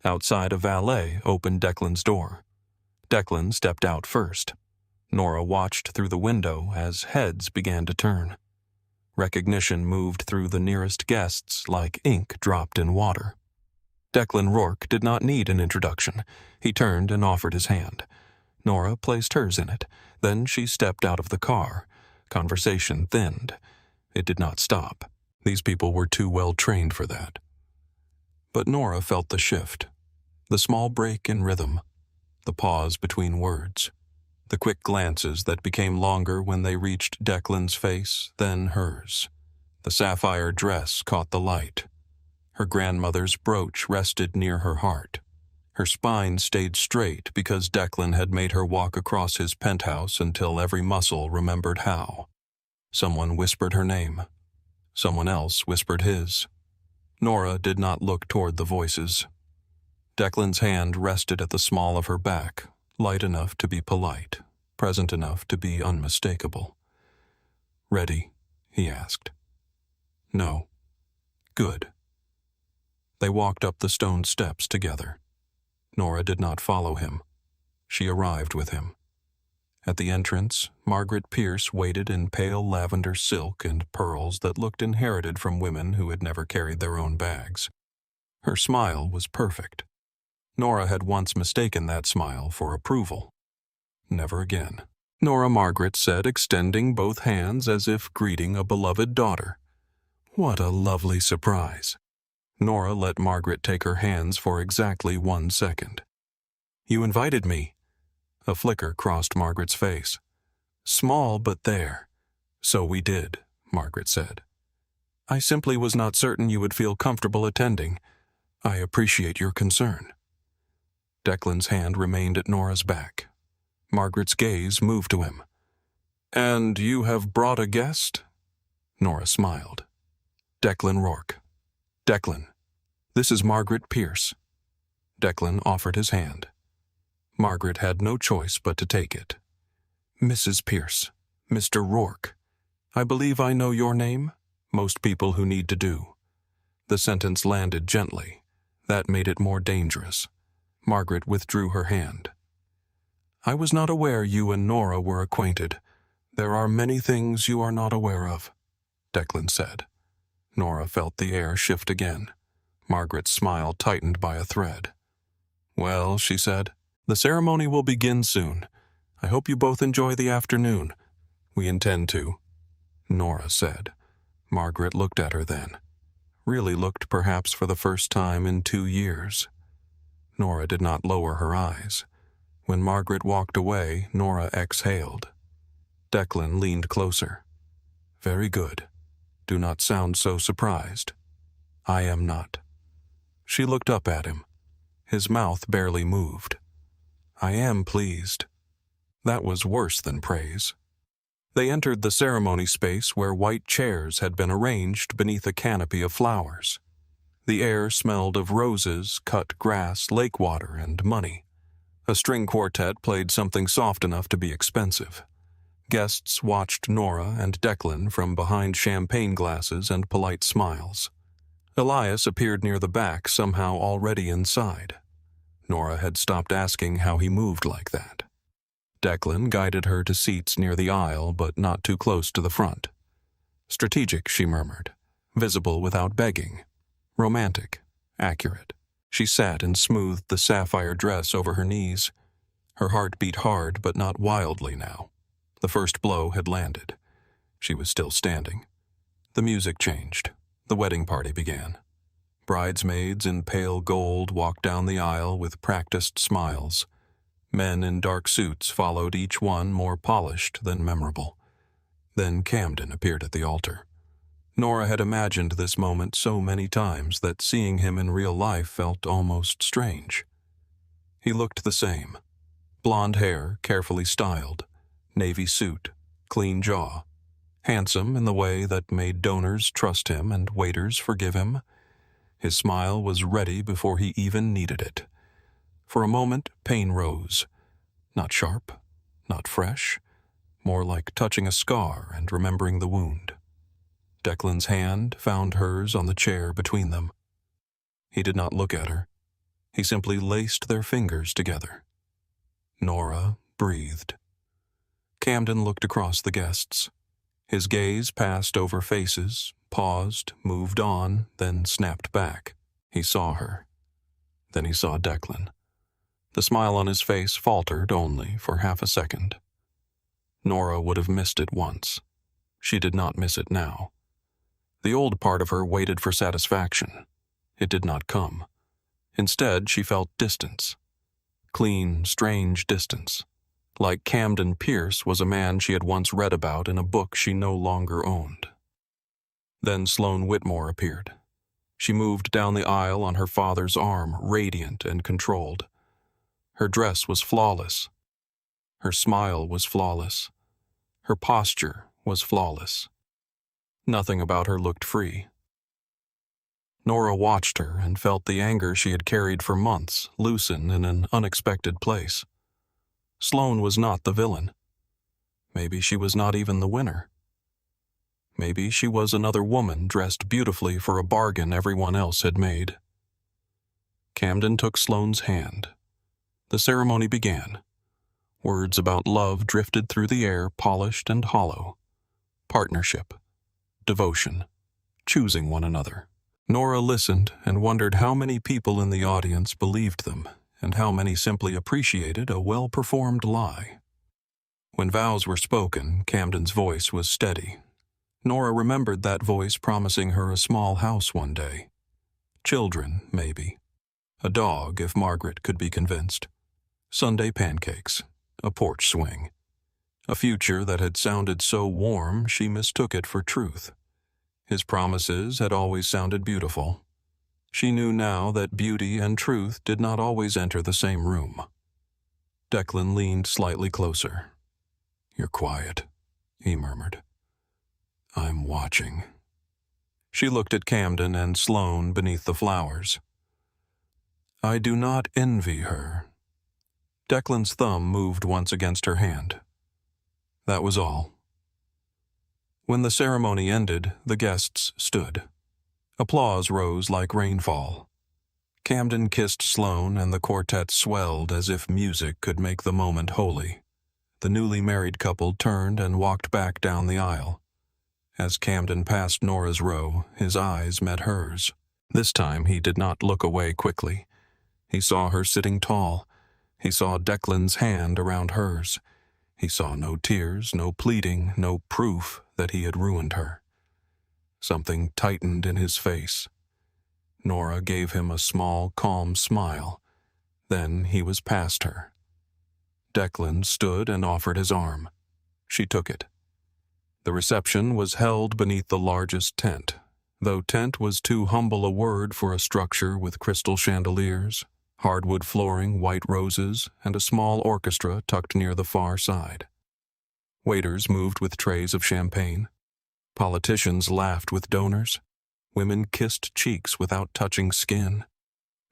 A: Outside, a valet opened Declan's door. Declan stepped out first. Nora watched through the window as heads began to turn. Recognition moved through the nearest guests like ink dropped in water. Declan Rourke did not need an introduction. He turned and offered his hand. Nora placed hers in it. Then she stepped out of the car. Conversation thinned. It did not stop. These people were too well trained for that. But Nora felt the shift. The small break in rhythm. The pause between words. The quick glances that became longer when they reached Declan's face, then hers. The sapphire dress caught the light. Her grandmother's brooch rested near her heart. Her spine stayed straight because Declan had made her walk across his penthouse until every muscle remembered how. Someone whispered her name. Someone else whispered his. Nora did not look toward the voices. Declan's hand rested at the small of her back, light enough to be polite, present enough to be unmistakable. Ready? He asked. No. Good. They walked up the stone steps together. Nora did not follow him. She arrived with him. At the entrance, Margaret Pierce waited in pale lavender silk and pearls that looked inherited from women who had never carried their own bags. Her smile was perfect. Nora had once mistaken that smile for approval. Never again. Nora Margaret said, extending both hands as if greeting a beloved daughter. What a lovely surprise. Nora let Margaret take her hands for exactly 1 second. You invited me. A flicker crossed Margaret's face. Small, but there. So we did, Margaret said. I simply was not certain you would feel comfortable attending. I appreciate your concern. Declan's hand remained at Nora's back. Margaret's gaze moved to him. And you have brought a guest? Nora smiled. Declan Rourke. Declan, this is Margaret Pierce. Declan offered his hand. Margaret had no choice but to take it. Mrs. Pierce, Mr. Rourke. I believe I know your name. Most people who need to do. The sentence landed gently. That made it more dangerous. Margaret withdrew her hand. I was not aware you and Nora were acquainted. There are many things you are not aware of, Declan said. Nora felt the air shift again. Margaret's smile tightened by a thread. Well, she said, the ceremony will begin soon. I hope you both enjoy the afternoon. We intend to, Nora said. Margaret looked at her then. Really looked perhaps for the first time in 2 years. Nora did not lower her eyes. When Margaret walked away, Nora exhaled. Declan leaned closer. Very good. Do not sound so surprised. I am not. She looked up at him. His mouth barely moved. I am pleased. That was worse than praise. They entered the ceremony space where white chairs had been arranged beneath a canopy of flowers. The air smelled of roses, cut grass, lake water, and money. A string quartet played something soft enough to be expensive. Guests watched Nora and Declan from behind champagne glasses and polite smiles. Elias appeared near the back, somehow already inside. Nora had stopped asking how he moved like that. Declan guided her to seats near the aisle, but not too close to the front. Strategic, she murmured. Visible without begging. Romantic. Accurate. She sat and smoothed the sapphire dress over her knees. Her heart beat hard, but not wildly now. The first blow had landed. She was still standing. The music changed. The wedding party began. Bridesmaids in pale gold walked down the aisle with practiced smiles. Men in dark suits followed, each one more polished than memorable. Then Camden appeared at the altar. Nora had imagined this moment so many times that seeing him in real life felt almost strange. He looked the same. Blonde hair, carefully styled. Navy suit. Clean jaw. Handsome in the way that made donors trust him and waiters forgive him. His smile was ready before he even needed it. For a moment, pain rose. Not sharp, not fresh, more like touching a scar and remembering the wound. Declan's hand found hers on the chair between them. He did not look at her. He simply laced their fingers together. Nora breathed. Camden looked across the guests. His gaze passed over faces, paused, moved on, then snapped back. He saw her. Then he saw Declan. The smile on his face faltered only for half a second. Nora would have missed it once. She did not miss it now. The old part of her waited for satisfaction. It did not come. Instead, she felt distance. Clean, strange distance. Like Camden Pierce was a man she had once read about in a book she no longer owned. Then Sloane Whitmore appeared. She moved down the aisle on her father's arm, radiant and controlled. Her dress was flawless. Her smile was flawless. Her posture was flawless. Nothing about her looked free. Nora watched her and felt the anger she had carried for months loosen in an unexpected place. Sloane was not the villain. Maybe she was not even the winner. Maybe she was another woman dressed beautifully for a bargain everyone else had made. Camden took Sloane's hand. The ceremony began. Words about love drifted through the air, polished and hollow. Partnership. Devotion. Choosing one another. Nora listened and wondered how many people in the audience believed them, and how many simply appreciated a well-performed lie. When vows were spoken, Camden's voice was steady. Nora remembered that voice promising her a small house one day. Children, maybe. A dog, if Margaret could be convinced. Sunday pancakes. A porch swing. A future that had sounded so warm she mistook it for truth. His promises had always sounded beautiful. She knew now that beauty and truth did not always enter the same room. Declan leaned slightly closer. "You're quiet," he murmured. "I'm watching." She looked at Camden and Sloane beneath the flowers. "I do not envy her." Declan's thumb moved once against her hand. That was all. When the ceremony ended, the guests stood. Applause rose like rainfall. Camden kissed Sloane, and the quartet swelled as if music could make the moment holy. The newly married couple turned and walked back down the aisle. As Camden passed Nora's row, his eyes met hers. This time he did not look away quickly. He saw her sitting tall. He saw Declan's hand around hers. He saw no tears, no pleading, no proof that he had ruined her. Something tightened in his face. Nora gave him a small, calm smile. Then he was past her. Declan stood and offered his arm. She took it. The reception was held beneath the largest tent, though tent was too humble a word for a structure with crystal chandeliers, hardwood flooring, white roses, and a small orchestra tucked near the far side. Waiters moved with trays of champagne. Politicians laughed with donors. Women kissed cheeks without touching skin.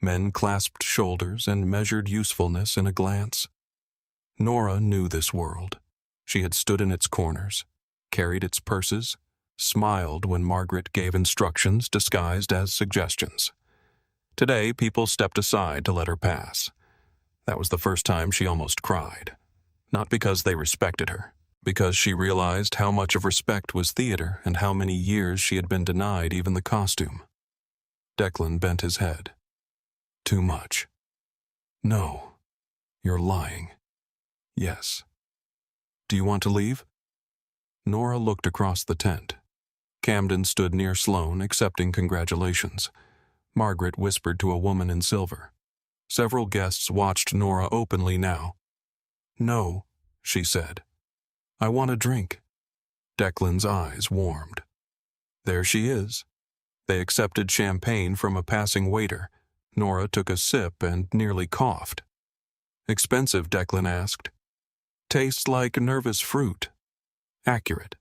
A: Men clasped shoulders and measured usefulness in a glance. Nora knew this world. She had stood in its corners, carried its purses, smiled when Margaret gave instructions disguised as suggestions. Today, people stepped aside to let her pass. That was the first time she almost cried. Not because they respected her, because she realized how much of respect was theater and how many years she had been denied even the costume. Declan bent his head. Too much. No. You're lying. Yes. Do you want to leave? Nora looked across the tent. Camden stood near Sloane, accepting congratulations. Margaret whispered to a woman in silver. Several guests watched Nora openly now. No, she said. I want a drink. Declan's eyes warmed. There she is. They accepted champagne from a passing waiter. Nora took a sip and nearly coughed. Expensive, Declan asked. Tastes like nervous fruit. Accurate.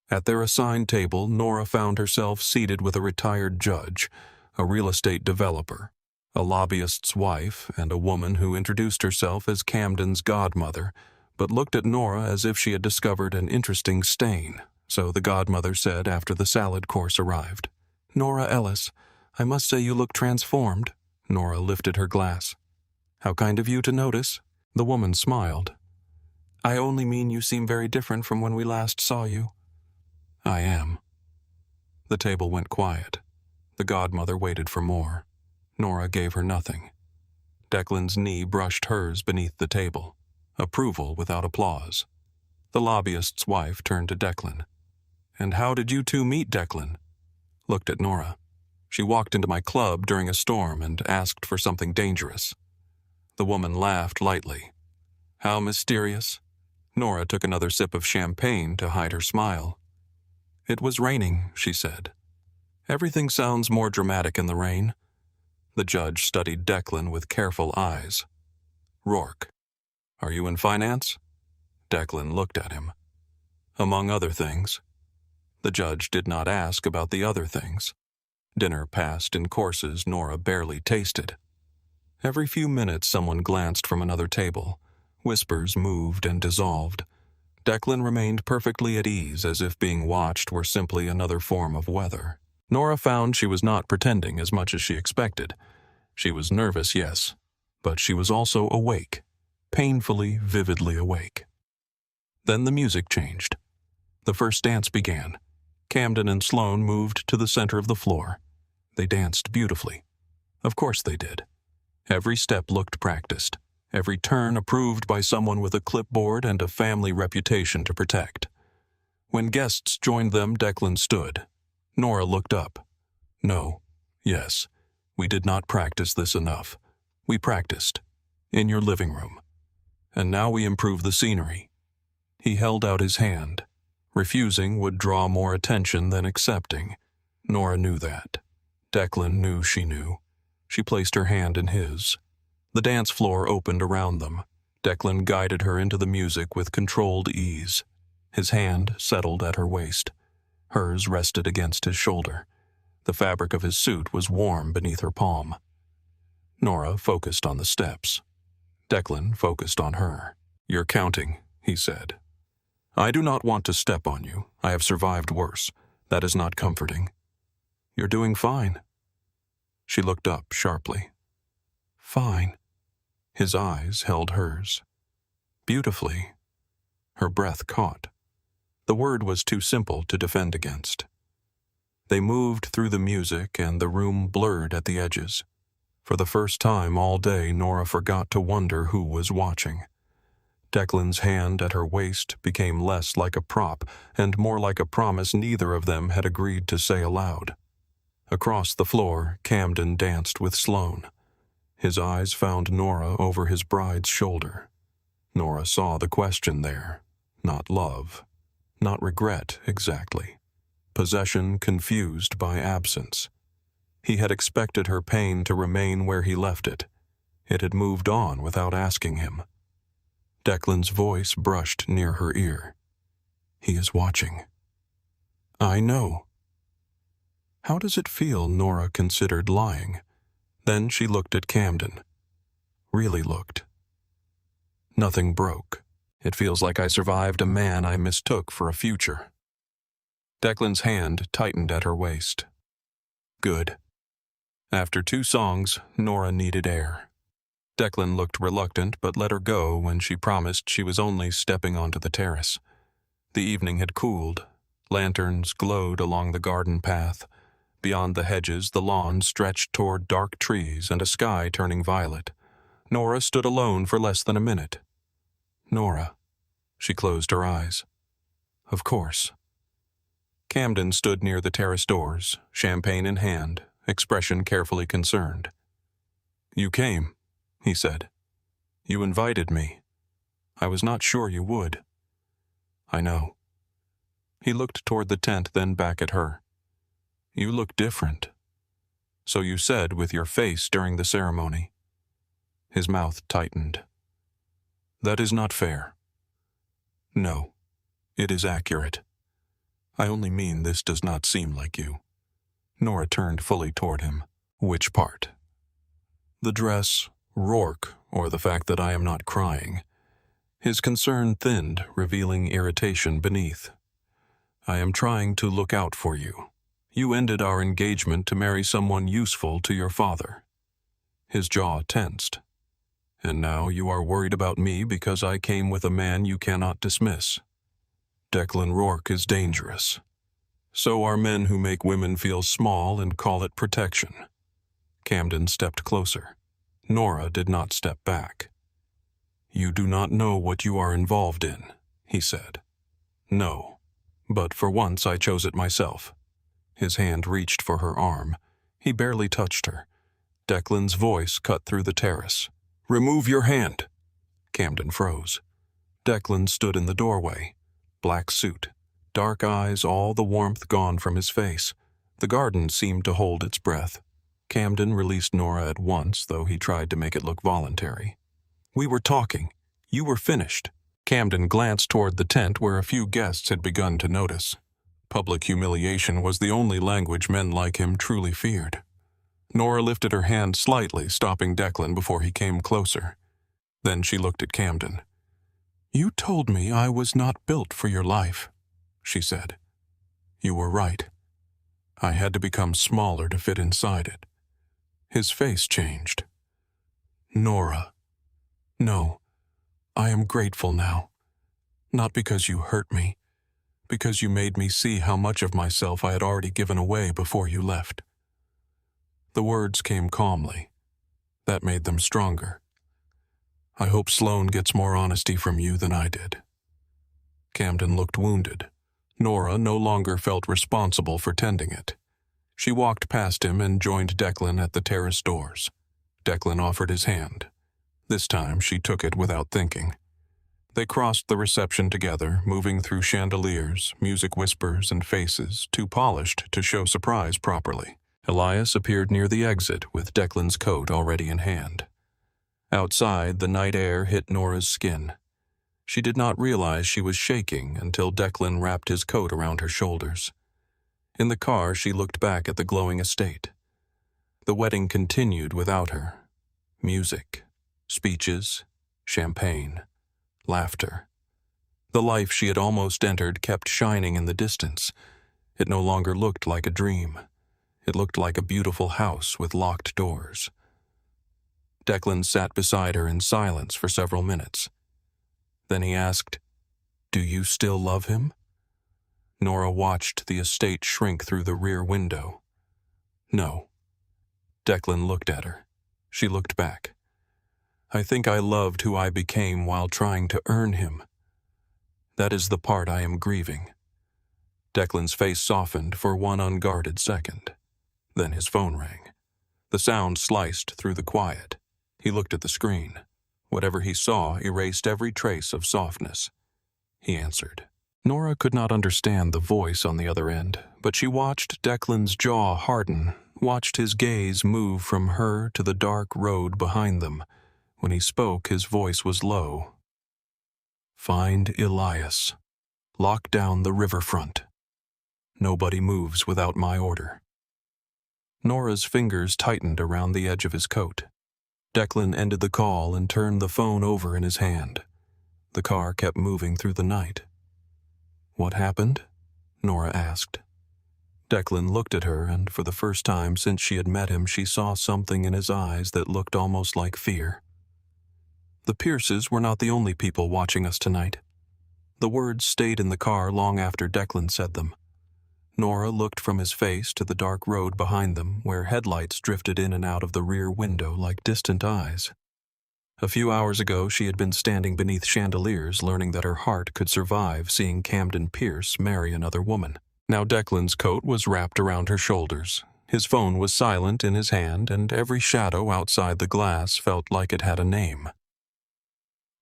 A: At their assigned table, Nora found herself seated with a retired judge, a real estate developer, a lobbyist's wife, and a woman who introduced herself as Camden's godmother, but looked at Nora as if she had discovered an interesting stain, so the godmother said after the salad course arrived. Nora Ellis, I must say you look transformed. Nora lifted her glass. How kind of you to notice. The woman smiled. I only mean you seem very different from when we last saw you. I am. The table went quiet. The godmother waited for more. Nora gave her nothing. Declan's knee brushed hers beneath the table. Approval without applause. The lobbyist's wife turned to Declan. And how did you two meet, Declan? Looked at Nora. She walked into my club during a storm and asked for something dangerous. The woman laughed lightly. How mysterious. Nora took another sip of champagne to hide her smile. It was raining, she said. Everything sounds more dramatic in the rain. The judge studied Declan with careful eyes. Rourke, are you in finance? Declan looked at him. Among other things. The judge did not ask about the other things. Dinner passed in courses Nora barely tasted. Every few minutes someone glanced from another table. Whispers moved and dissolved. Declan remained perfectly at ease, as if being watched were simply another form of weather. Nora found she was not pretending as much as she expected. She was nervous, yes, but she was also awake, painfully, vividly awake. Then the music changed. The first dance began. Camden and Sloane moved to the center of the floor. They danced beautifully. Of course they did. Every step looked practiced. Every turn approved by someone with a clipboard and a family reputation to protect. When guests joined them, Declan stood. Nora looked up. No. Yes. We did not practice this enough. We practiced. In your living room. And now we improve the scenery. He held out his hand. Refusing would draw more attention than accepting. Nora knew that. Declan knew she knew. She placed her hand in his. The dance floor opened around them. Declan guided her into the music with controlled ease. His hand settled at her waist. Hers rested against his shoulder. The fabric of his suit was warm beneath her palm. Nora focused on the steps. Declan focused on her. You're counting, he said. I do not want to step on you. I have survived worse. That is not comforting. You're doing fine. She looked up sharply. Fine. His eyes held hers. Beautifully. Her breath caught. The word was too simple to defend against. They moved through the music and the room blurred at the edges. For the first time all day, Nora forgot to wonder who was watching. Declan's hand at her waist became less like a prop and more like a promise neither of them had agreed to say aloud. Across the floor, Camden danced with Sloane. His eyes found Nora over his bride's shoulder. Nora saw the question there. Not love. Not regret, exactly. Possession confused by absence. He had expected her pain to remain where he left it. It had moved on without asking him. Declan's voice brushed near her ear. He is watching. I know. How does it feel? Nora considered lying. Then she looked at Camden. Really looked. Nothing broke. It feels like I survived a man I mistook for a future. Declan's hand tightened at her waist. Good. After 2 songs, Nora needed air. Declan looked reluctant but let her go when she promised she was only stepping onto the terrace. The evening had cooled. Lanterns glowed along the garden path. Beyond the hedges, the lawn stretched toward dark trees and a sky turning violet. Nora stood alone for less than a minute. Nora. She closed her eyes. Of course. Camden stood near the terrace doors, champagne in hand, expression carefully concerned. You came, he said. You invited me. I was not sure you would. I know. He looked toward the tent, then back at her. You look different. So you said with your face during the ceremony. His mouth tightened. That is not fair. No, it is accurate. I only mean this does not seem like you. Nora turned fully toward him. Which part? The dress, Rourke, or the fact that I am not crying. His concern thinned, revealing irritation beneath. I am trying to look out for you. You ended our engagement to marry someone useful to your father. His jaw tensed. And now you are worried about me because I came with a man you cannot dismiss. Declan Rourke is dangerous. So are men who make women feel small and call it protection. Camden stepped closer. Nora did not step back. You do not know what you are involved in, he said. No, but for once I chose it myself. His hand reached for her arm. He barely touched her. Declan's voice cut through the terrace. Remove your hand. Camden froze. Declan stood in the doorway. Black suit, dark eyes, all the warmth gone from his face. The garden seemed to hold its breath. Camden released Nora at once, though he tried to make it look voluntary. We were talking. You were finished. Camden glanced toward the tent where a few guests had begun to notice. Public humiliation was the only language men like him truly feared. Nora lifted her hand slightly, stopping Declan before he came closer. Then she looked at Camden. You told me I was not built for your life, she said. You were right. I had to become smaller to fit inside it. His face changed. Nora. No, I am grateful now. Not because you hurt me, because you made me see how much of myself I had already given away before you left. The words came calmly. That made them stronger. I hope Sloane gets more honesty from you than I did. Camden looked wounded. Nora no longer felt responsible for tending it. She walked past him and joined Declan at the terrace doors. Declan offered his hand. This time she took it without thinking. They crossed the reception together, moving through chandeliers, music whispers, and faces, too polished to show surprise properly. Elias appeared near the exit with Declan's coat already in hand. Outside, the night air hit Nora's skin. She did not realize she was shaking until Declan wrapped his coat around her shoulders. In the car, she looked back at the glowing estate. The wedding continued without her. Music, speeches, champagne, laughter. The life she had almost entered kept shining in the distance. It no longer looked like a dream. It looked like a beautiful house with locked doors. Declan sat beside her in silence for several minutes. Then he asked, Do you still love him? Nora watched the estate shrink through the rear window. No. Declan looked at her. She looked back. I think I loved who I became while trying to earn him. That is the part I am grieving. Declan's face softened for one unguarded second. Then his phone rang. The sound sliced through the quiet. He looked at the screen. Whatever he saw erased every trace of softness. He answered. Nora could not understand the voice on the other end, but she watched Declan's jaw harden, watched his gaze move from her to the dark road behind them. When he spoke, his voice was low. Find Elias. Lock down the riverfront. Nobody moves without my order. Nora's fingers tightened around the edge of his coat. Declan ended the call and turned the phone over in his hand. The car kept moving through the night. What happened? Nora asked. Declan looked at her, and for the first time since she had met him, she saw something in his eyes that looked almost like fear. The Pierces were not the only people watching us tonight. The words stayed in the car long after Declan said them. Nora looked from his face to the dark road behind them, where headlights drifted in and out of the rear window like distant eyes. A few hours ago, she had been standing beneath chandeliers, learning that her heart could survive seeing Camden Pierce marry another woman. Now Declan's coat was wrapped around her shoulders. His phone was silent in his hand, and every shadow outside the glass felt like it had a name.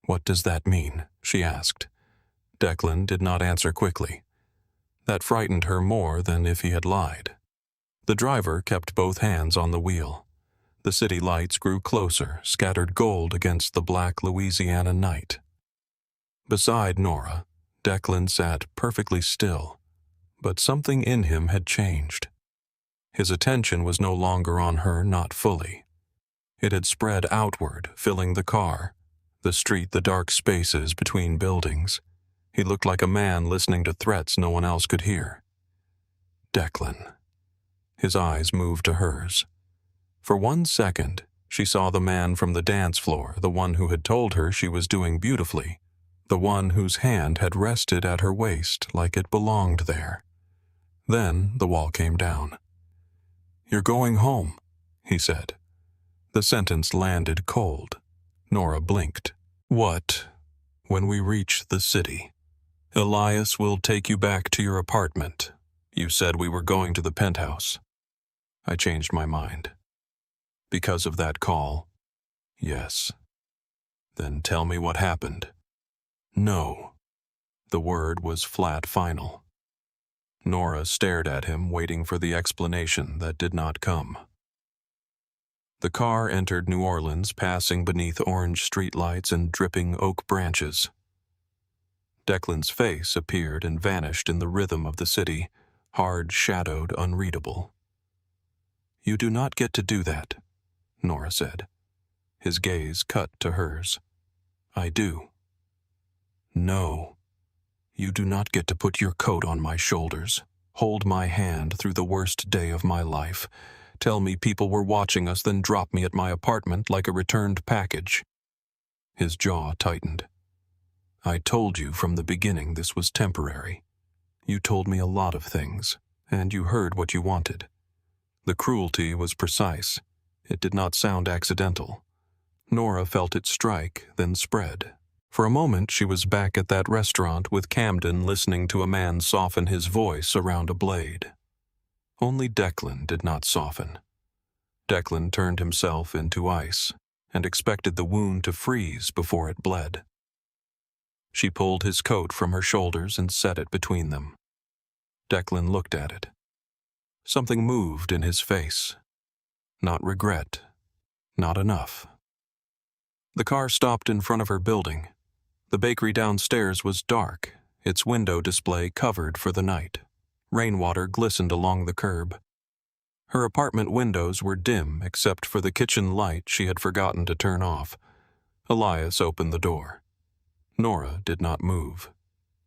A: "What does that mean?" she asked. Declan did not answer quickly. That frightened her more than if he had lied. The driver kept both hands on the wheel. The city lights grew closer, scattered gold against the black Louisiana night. Beside Nora, Declan sat perfectly still, but something in him had changed. His attention was no longer on her, not fully. It had spread outward, filling the car, the street, the dark spaces between buildings. He looked like a man listening to threats no one else could hear. Declan. His eyes moved to hers. For 1 second, she saw the man from the dance floor, the one who had told her she was doing beautifully, the one whose hand had rested at her waist like it belonged there. Then the wall came down. "You're going home," he said. The sentence landed cold. Nora blinked. "What? When we reach the city. Elias will take you back to your apartment. You said we were going to the penthouse." I changed my mind. "Because of that call?" "Yes." "Then tell me what happened." "No." The word was flat final. Nora stared at him, waiting for the explanation that did not come. The car entered New Orleans, passing beneath orange streetlights and dripping oak branches. Declan's face appeared and vanished in the rhythm of the city, hard-shadowed, unreadable. "You do not get to do that," Nora said. His gaze cut to hers. "I do." "No. You do not get to put your coat on my shoulders, hold my hand through the worst day of my life, tell me people were watching us, then drop me at my apartment like a returned package." His jaw tightened. "I told you from the beginning this was temporary. You told me a lot of things, and you heard what you wanted. The cruelty was precise. It did not sound accidental. Nora felt it strike, then spread. For a moment she was back at that restaurant with Camden, listening to a man soften his voice around a blade. Only Declan did not soften. Declan turned himself into ice and expected the wound to freeze before it bled. She pulled his coat from her shoulders and set it between them. Declan looked at it. Something moved in his face. Not regret. Not enough. The car stopped in front of her building. The bakery downstairs was dark, its window display covered for the night. Rainwater glistened along the curb. Her apartment windows were dim except for the kitchen light she had forgotten to turn off. Elias opened the door. Nora did not move.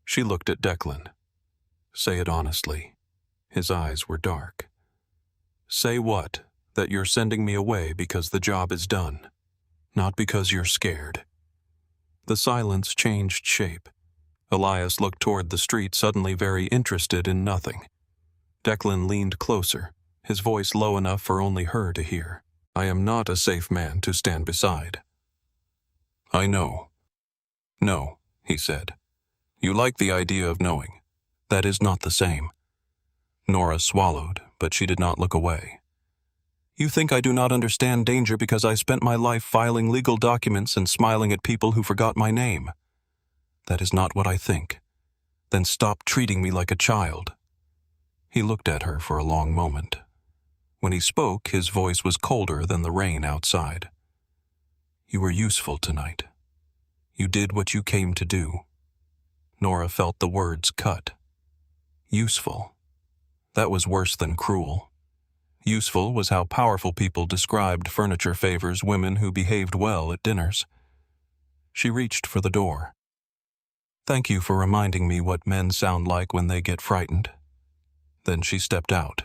A: She looked at Declan. "Say it honestly." His eyes were dark. "Say what? That you're sending me away because the job is done. Not because you're scared." The silence changed shape. Elias looked toward the street, suddenly very interested in nothing. Declan leaned closer, his voice low enough for only her to hear. "I am not a safe man to stand beside." "I know." "No," he said. "You like the idea of knowing. That is not the same." Nora swallowed, but she did not look away. "You think I do not understand danger because I spent my life filing legal documents and smiling at people who forgot my name. That is not what I think. Then stop treating me like a child." He looked at her for a long moment. When he spoke, his voice was colder than the rain outside. "You were useful tonight. You did what you came to do." Nora felt the words cut. Useful. That was worse than cruel. Useful was how powerful people described furniture favors women who behaved well at dinners. She reached for the door. "Thank you for reminding me what men sound like when they get frightened." Then she stepped out.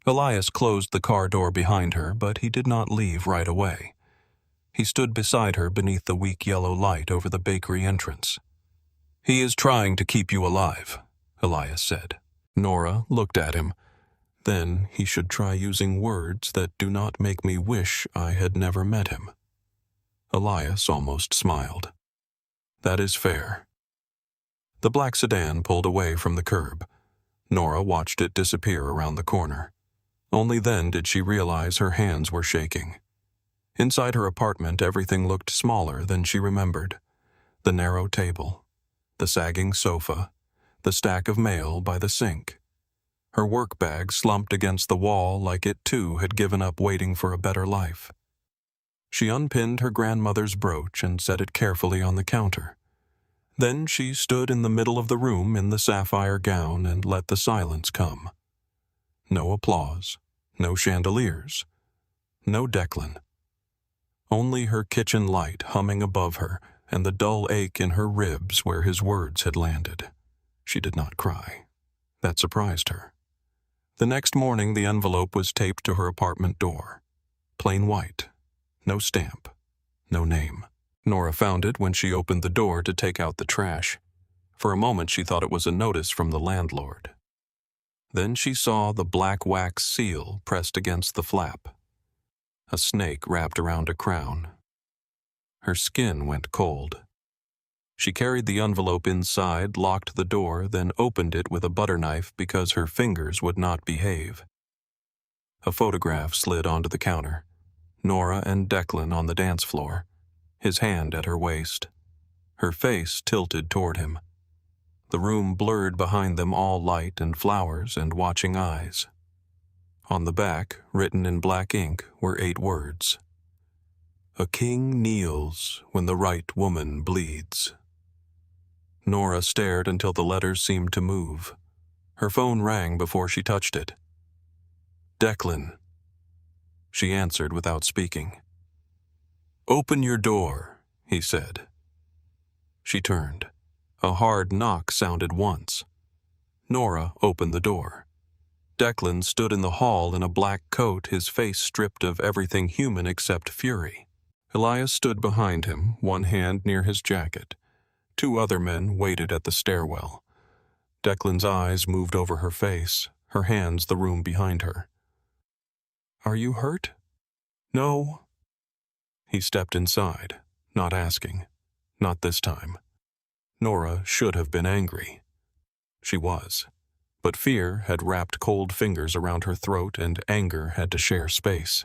A: Elias closed the car door behind her, but he did not leave right away. He stood beside her beneath the weak yellow light over the bakery entrance. "He is trying to keep you alive," Elias said. Nora looked at him. "Then he should try using words that do not make me wish I had never met him." Elias almost smiled. "That is fair." The black sedan pulled away from the curb. Nora watched it disappear around the corner. Only then did she realize her hands were shaking. Inside her apartment, everything looked smaller than she remembered. The narrow table, the sagging sofa, the stack of mail by the sink. Her work bag slumped against the wall like it too had given up waiting for a better life. She unpinned her grandmother's brooch and set it carefully on the counter. Then she stood in the middle of the room in the sapphire gown and let the silence come. No applause, no chandeliers, no Declan. Only her kitchen light humming above her and the dull ache in her ribs where his words had landed. She did not cry. That surprised her. The next morning the envelope was taped to her apartment door. Plain white. No stamp. No name. Nora found it when she opened the door to take out the trash. For a moment she thought it was a notice from the landlord. Then she saw the black wax seal pressed against the flap. A snake wrapped around a crown. Her skin went cold. She carried the envelope inside, locked the door, then opened it with a butter knife because her fingers would not behave. A photograph slid onto the counter. Nora and Declan on the dance floor, his hand at her waist. Her face tilted toward him. The room blurred behind them, all light and flowers and watching eyes. On the back, written in black ink, were 8 words. "A king kneels when the right woman bleeds." Nora stared until the letters seemed to move. Her phone rang before she touched it. "Declan." She answered without speaking. "Open your door," he said. She turned. A hard knock sounded once. Nora opened the door. Declan stood in the hall in a black coat, his face stripped of everything human except fury. Elias stood behind him, one hand near his jacket. 2 other men waited at the stairwell. Declan's eyes moved over her face, her hands the room behind her. "Are you hurt?" "No." He stepped inside, not asking. Not this time. Nora should have been angry. She was. But fear had wrapped cold fingers around her throat and anger had to share space.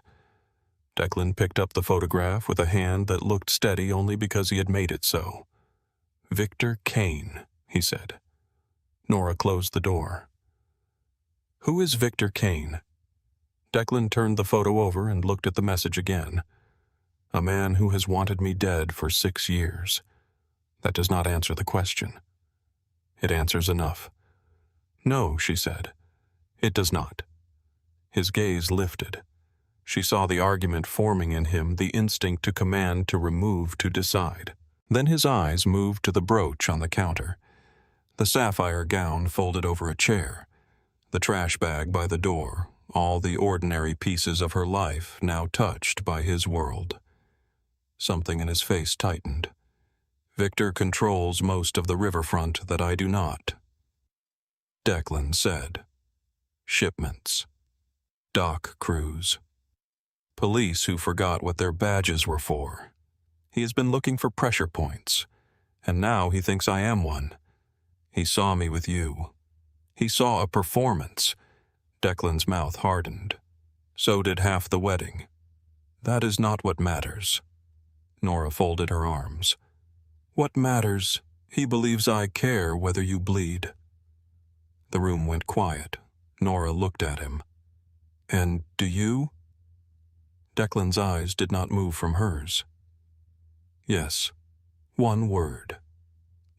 A: Declan picked up the photograph with a hand that looked steady only because he had made it so. "Victor Kane," he said. Nora closed the door. "Who is Victor Kane?" Declan turned the photo over and looked at the message again. "A man who has wanted me dead for 6 years. That does not answer the question." "It answers enough." "No," she said. "It does not." His gaze lifted. She saw the argument forming in him, the instinct to command, to remove, to decide. Then his eyes moved to the brooch on the counter, the sapphire gown folded over a chair, the trash bag by the door, all the ordinary pieces of her life now touched by his world. Something in his face tightened. "Victor controls most of the riverfront that I do not." Declan said. "Shipments. Dock crews. Police who forgot what their badges were for. He has been looking for pressure points, and now he thinks I am one. He saw me with you. He saw a performance." Declan's mouth hardened. "So did half the wedding. That is not what matters." Nora folded her arms. "What matters? He believes I care whether you bleed." The room went quiet. Nora looked at him. "And do you?" Declan's eyes did not move from hers. "Yes. One word.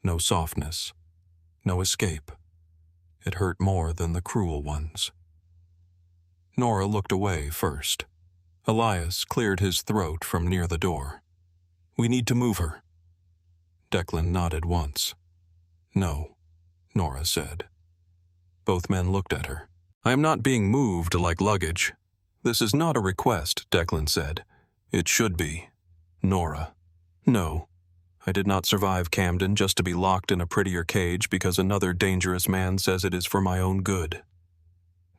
A: No softness. No escape. It hurt more than the cruel ones." Nora looked away first. Elias cleared his throat from near the door. "We need to move her." Declan nodded once. "No," Nora said. Both men looked at her. "I am not being moved like luggage." "This is not a request," Declan said. "It should be." Nora. No. I did not survive Camden just to be locked in a prettier cage because another dangerous man says it is for my own good.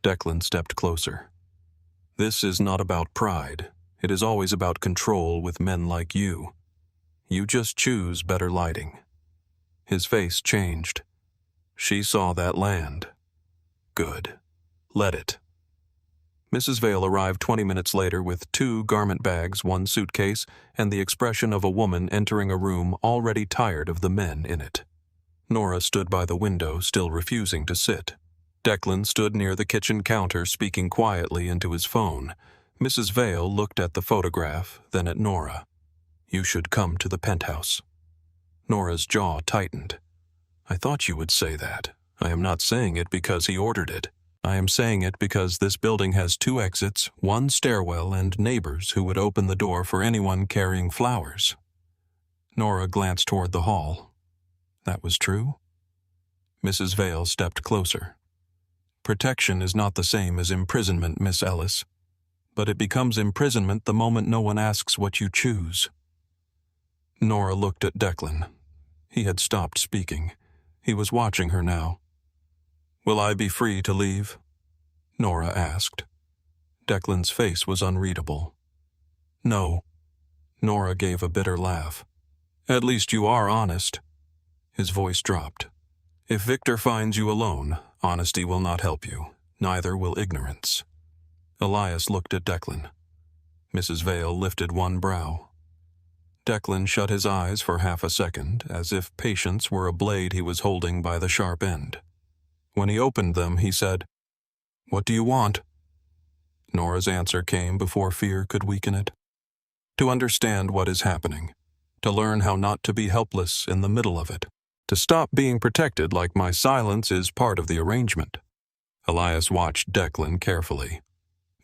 A: Declan stepped closer. This is not about pride. It is always about control with men like you. You just choose better lighting. His face changed. She saw that land. Good. Let it. Mrs. Vale arrived 20 minutes later with 2 garment bags, 1 suitcase, and the expression of a woman entering a room already tired of the men in it. Nora stood by the window, still refusing to sit. Declan stood near the kitchen counter, speaking quietly into his phone. Mrs. Vale looked at the photograph, then at Nora. You should come to the penthouse. Nora's jaw tightened. I thought you would say that. I am not saying it because he ordered it. I am saying it because this building has 2 exits, 1 stairwell, and neighbors who would open the door for anyone carrying flowers. Nora glanced toward the hall. That was true? Mrs. Vale stepped closer. Protection is not the same as imprisonment, Miss Ellis. But it becomes imprisonment the moment no one asks what you choose. Nora looked at Declan. He had stopped speaking. He was watching her now. Will I be free to leave? Nora asked. Declan's face was unreadable. No. Nora gave a bitter laugh. At least you are honest. His voice dropped. If Victor finds you alone, honesty will not help you. Neither will ignorance. Elias looked at Declan. Mrs. Vale lifted one brow. Declan shut his eyes for half a second, as if patience were a blade he was holding by the sharp end. When he opened them, he said, What do you want? Nora's answer came before fear could weaken it. To understand what is happening. To learn how not to be helpless in the middle of it. To stop being protected like my silence is part of the arrangement. Elias watched Declan carefully.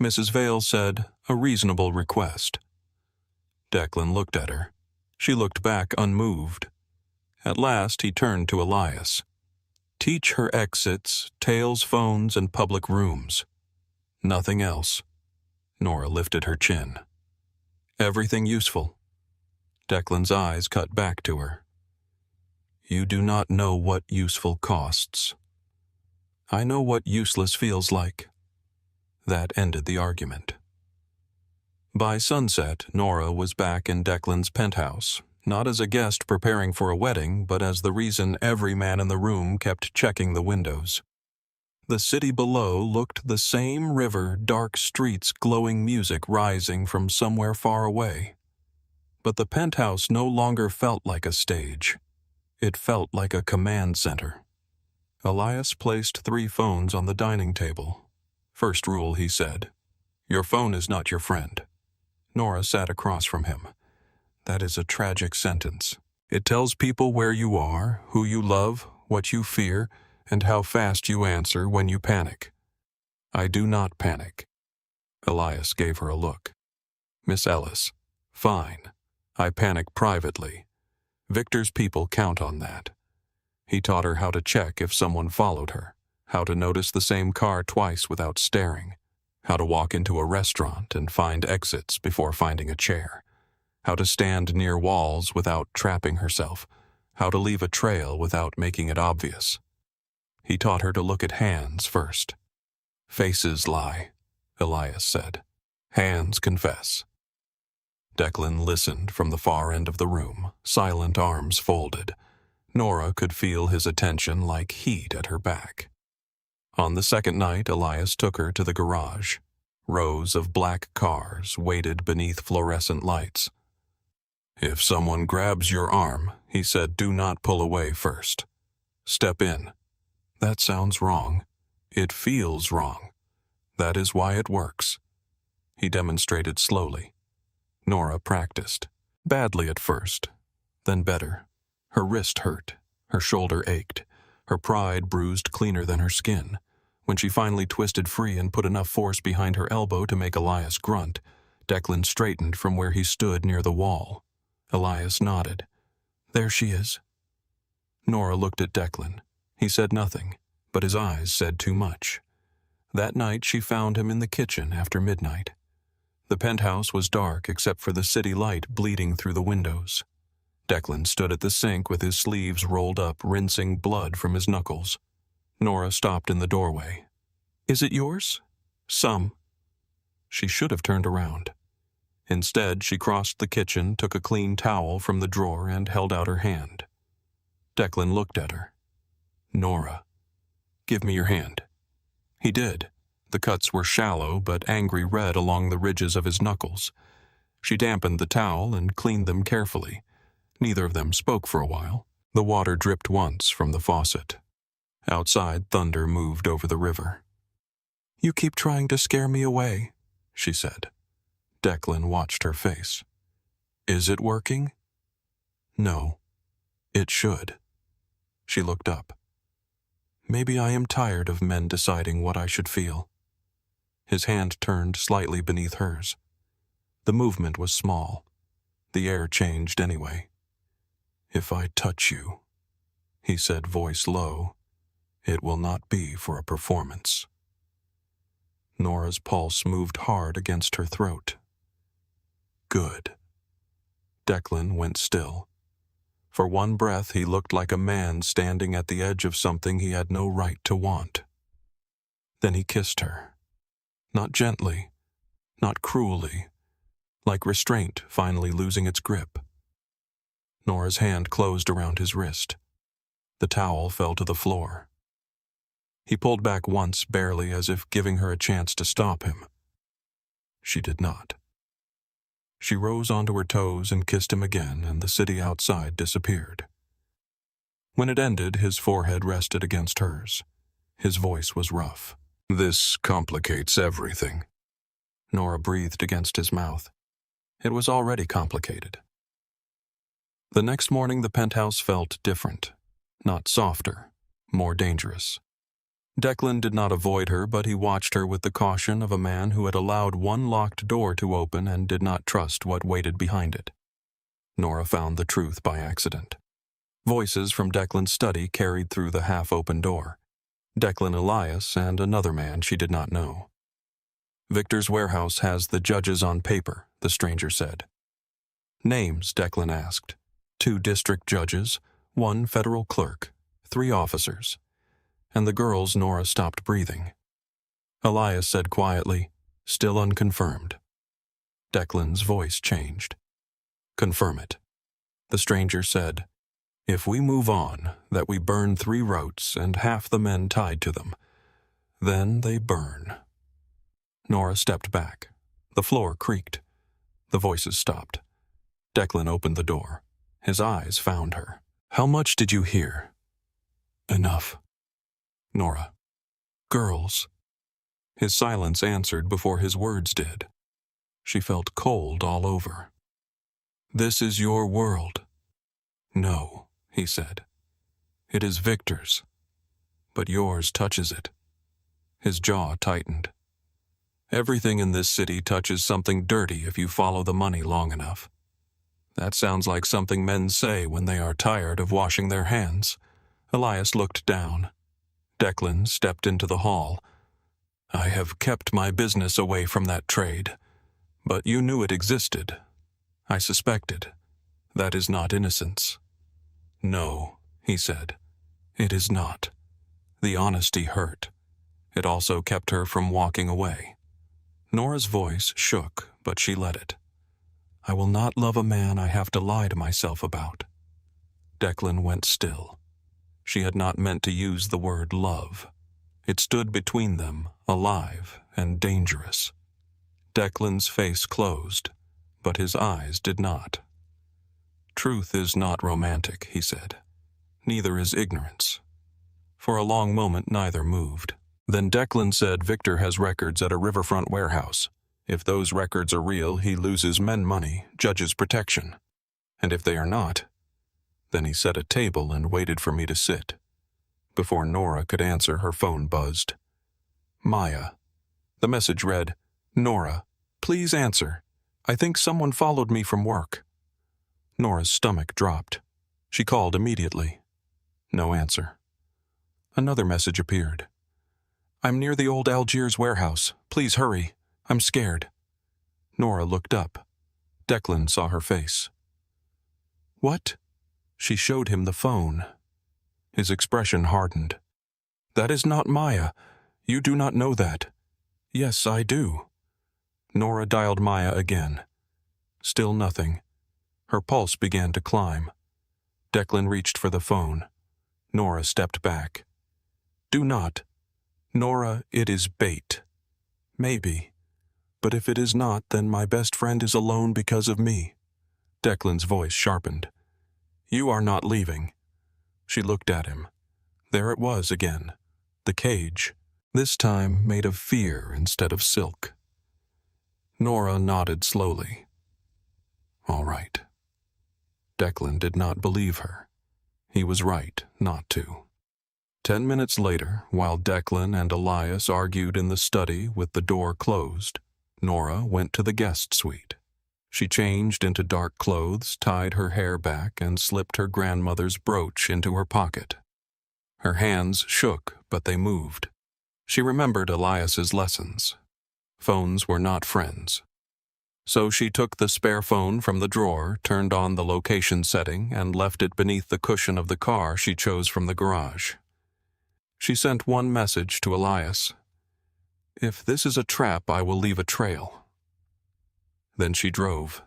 A: Mrs. Vale said, a reasonable request. Declan looked at her. She looked back unmoved. At last he turned to Elias. Teach her exits, tails, phones, and public rooms. Nothing else. Nora lifted her chin. Everything useful. Declan's eyes cut back to her. You do not know what useful costs. I know what useless feels like. That ended the argument. By sunset, Nora was back in Declan's penthouse, not as a guest preparing for a wedding, but as the reason every man in the room kept checking the windows. The city below looked the same river, dark streets, glowing music rising from somewhere far away. But the penthouse no longer felt like a stage. It felt like a command center. Elias placed 3 phones on the dining table. First rule, he said, your phone is not your friend. Nora sat across from him. That is a tragic sentence. It tells people where you are, who you love, what you fear, and how fast you answer when you panic. I do not panic. Elias gave her a look. Miss Ellis, fine. I panic privately. Victor's people count on that. He taught her how to check if someone followed her, how to notice the same car twice without staring, how to walk into a restaurant and find exits before finding a chair, how to stand near walls without trapping herself, how to leave a trail without making it obvious. He taught her to look at hands first. Faces lie, Elias said. Hands confess. Declan listened from the far end of the room, silent arms folded. Nora could feel his attention like heat at her back. On the second night, Elias took her to the garage. Rows of black cars waited beneath fluorescent lights. If someone grabs your arm, he said, do not pull away first. Step in. That sounds wrong. It feels wrong. That is why it works. He demonstrated slowly. Nora practiced. Badly at first, then better. Her wrist hurt. Her shoulder ached. Her pride bruised cleaner than her skin. When she finally twisted free and put enough force behind her elbow to make Elias grunt, Declan straightened from where he stood near the wall. Elias nodded. There she is. Nora looked at Declan. He said nothing, but his eyes said too much. That night she found him in the kitchen after midnight. The penthouse was dark except for the city light bleeding through the windows. Declan stood at the sink with his sleeves rolled up, rinsing blood from his knuckles. Nora stopped in the doorway. "Is it yours?" "Some." She should have turned around. Instead, she crossed the kitchen, took a clean towel from the drawer, and held out her hand. Declan looked at her. "Nora, give me your hand." He did. The cuts were shallow but angry red along the ridges of his knuckles. She dampened the towel and cleaned them carefully. Neither of them spoke for a while. The water dripped once from the faucet. Outside, thunder moved over the river. "You keep trying to scare me away," she said. Declan watched her face. "Is it working?" "No. It should." She looked up. "Maybe I am tired of men deciding what I should feel." His hand turned slightly beneath hers. The movement was small. The air changed anyway. "If I touch you," he said, voice low, "it will not be for a performance." Nora's pulse moved hard against her throat. "Good." Declan went still. For one breath, he looked like a man standing at the edge of something he had no right to want. Then he kissed her. Not gently, not cruelly, like restraint finally losing its grip. Nora's hand closed around his wrist. The towel fell to the floor. He pulled back once, barely, as if giving her a chance to stop him. She did not. She rose onto her toes and kissed him again, and the city outside disappeared. When it ended, his forehead rested against hers. His voice was rough. "This complicates everything." Nora breathed against his mouth. It was already complicated. The next morning, the penthouse felt different. Not softer, more dangerous. Declan did not avoid her, but he watched her with the caution of a man who had allowed one locked door to open and did not trust what waited behind it. Nora found the truth by accident. Voices from Declan's study carried through the half-open door. Declan Elias and another man she did not know. "Victor's warehouse has the judges on paper," the stranger said. "Names?" Declan asked. 2 district judges, 1 federal clerk, 3 officers. And the girls, Nora stopped breathing. Elias said quietly, "Still unconfirmed." Declan's voice changed. "Confirm it." The stranger said, "If we move on, that we burn 3 roats and half the men tied to them. Then they burn." Nora stepped back. The floor creaked. The voices stopped. Declan opened the door. His eyes found her. "How much did you hear?" "Enough." "Nora." "Girls." His silence answered before his words did. She felt cold all over. "This is your world." "No," he said. "It is Victor's. But yours touches it." His jaw tightened. "Everything in this city touches something dirty if you follow the money long enough." That sounds like something men say when they are tired of washing their hands. Elias looked down. Declan stepped into the hall. "I have kept my business away from that trade. But you knew it existed. I suspected. That is not innocence." "No," he said. "It is not." The honesty hurt. It also kept her from walking away. Nora's voice shook, but she let it. "I will not love a man I have to lie to myself about." Declan went still. She had not meant to use the word love. It stood between them, alive and dangerous. Declan's face closed, but his eyes did not. "Truth is not romantic," he said. "Neither is ignorance." For a long moment, neither moved. Then Declan said, "Victor has records at a riverfront warehouse. If those records are real, he loses men money, judges protection. And if they are not..." Then he set a table and waited for me to sit. Before Nora could answer, her phone buzzed. "Maya." The message read, "Nora, please answer. I think someone followed me from work." Nora's stomach dropped. She called immediately. No answer. Another message appeared. "I'm near the old Algiers warehouse. Please hurry. I'm scared." Nora looked up. Declan saw her face. "What?" She showed him the phone. His expression hardened. "That is not Maya. You do not know that." "Yes, I do." Nora dialed Maya again. Still nothing. Her pulse began to climb. Declan reached for the phone. Nora stepped back. "Do not. Nora, it is bait." "Maybe. But if it is not, then my best friend is alone because of me." Declan's voice sharpened. "You are not leaving." She looked at him. There it was again. The cage, this time made of fear instead of silk. Nora nodded slowly. "All right." Declan did not believe her. He was right not to. 10 minutes later, while Declan and Elias argued in the study with the door closed, Nora went to the guest suite. She changed into dark clothes, tied her hair back, and slipped her grandmother's brooch into her pocket. Her hands shook, but they moved. She remembered Elias's lessons. Phones were not friends. So she took the spare phone from the drawer, turned on the location setting, and left it beneath the cushion of the car she chose from the garage. She sent one message to Elias. "If this is a trap, I will leave a trail." Then she drove.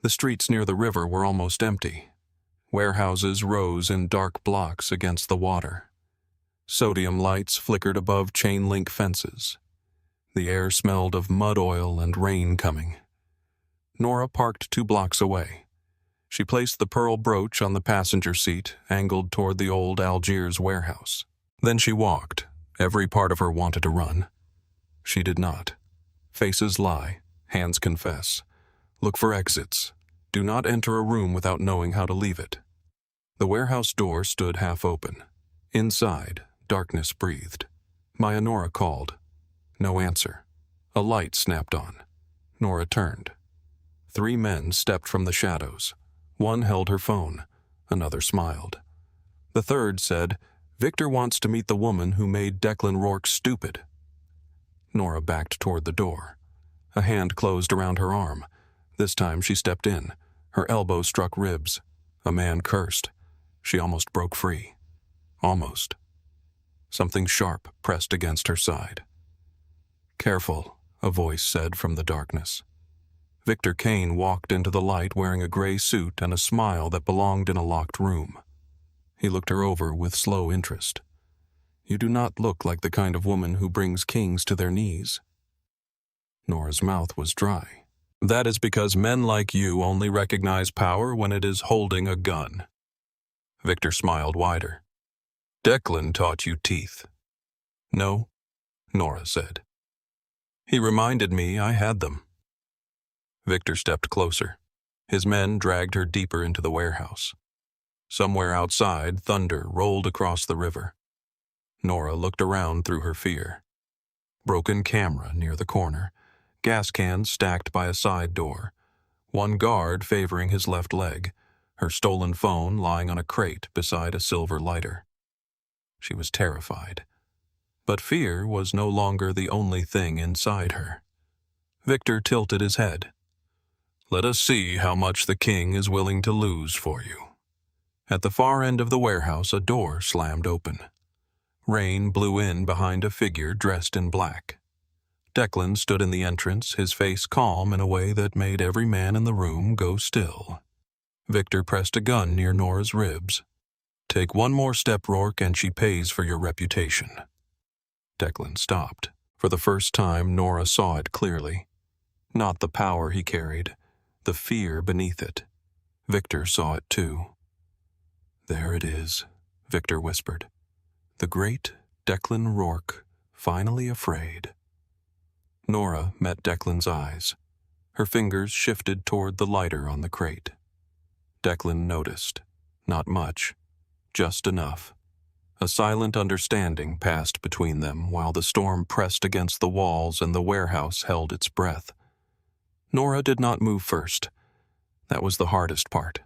A: The streets near the river were almost empty. Warehouses rose in dark blocks against the water. Sodium lights flickered above chain-link fences. The air smelled of mud oil and rain coming. Nora parked 2 blocks away. She placed the pearl brooch on the passenger seat, angled toward the old Algiers warehouse. Then she walked. Every part of her wanted to run. She did not. Faces lie. Hands confess. Look for exits. Do not enter a room without knowing how to leave it. The warehouse door stood half open. Inside, darkness breathed. Nora called. No answer. A light snapped on. Nora turned. 3 men stepped from the shadows. One held her phone. Another smiled. The third said, "Victor wants to meet the woman who made Declan Rourke stupid." Nora backed toward the door. A hand closed around her arm. This time she stepped in. Her elbow struck ribs. A man cursed. She almost broke free. Almost. Something sharp pressed against her side. "Careful," a voice said from the darkness. Victor Kane walked into the light wearing a gray suit and a smile that belonged in a locked room. He looked her over with slow interest. "You do not look like the kind of woman who brings kings to their knees." Nora's mouth was dry. "That is because men like you only recognize power when it is holding a gun." Victor smiled wider. "Declan taught you teeth." "No," Nora said. "He reminded me I had them." Victor stepped closer. His men dragged her deeper into the warehouse. Somewhere outside, thunder rolled across the river. Nora looked around through her fear. Broken camera near the corner. Gas cans stacked by a side door. One guard favoring his left leg. Her stolen phone lying on a crate beside a silver lighter. She was terrified. But fear was no longer the only thing inside her. Victor tilted his head. "Let us see how much the king is willing to lose for you." At the far end of the warehouse, a door slammed open. Rain blew in behind a figure dressed in black. Declan stood in the entrance, his face calm in a way that made every man in the room go still. Victor pressed a gun near Nora's ribs. "Take one more step, Rourke, and she pays for your reputation." Declan stopped. For the first time, Nora saw it clearly. Not the power he carried, the fear beneath it. Victor saw it too. "There it is," Victor whispered. "The great Declan Rourke, finally afraid." Nora met Declan's eyes. Her fingers shifted toward the lighter on the crate. Declan noticed. Not much. Just enough. A silent understanding passed between them while the storm pressed against the walls and the warehouse held its breath. Nora did not move first. That was the hardest part.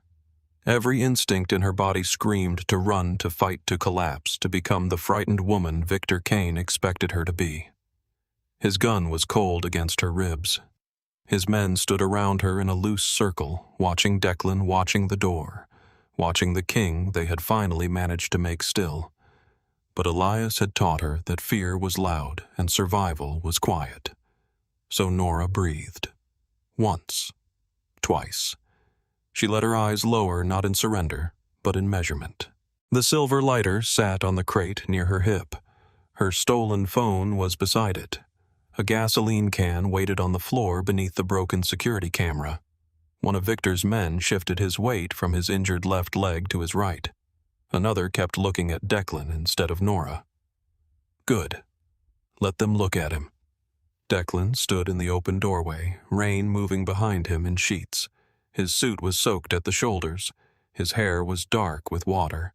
A: Every instinct in her body screamed to run, to fight, to collapse, to become the frightened woman Victor Kane expected her to be. His gun was cold against her ribs. His men stood around her in a loose circle, watching Declan, watching the door, watching the king they had finally managed to make still. But Elias had taught her that fear was loud and survival was quiet. So Nora breathed. Once. Twice. She let her eyes lower, not in surrender, but in measurement. The silver lighter sat on the crate near her hip. Her stolen phone was beside it. A gasoline can waited on the floor beneath the broken security camera. One of Victor's men shifted his weight from his injured left leg to his right. Another kept looking at Declan instead of Nora. Good. Let them look at him. Declan stood in the open doorway, rain moving behind him in sheets. His suit was soaked at the shoulders. His hair was dark with water.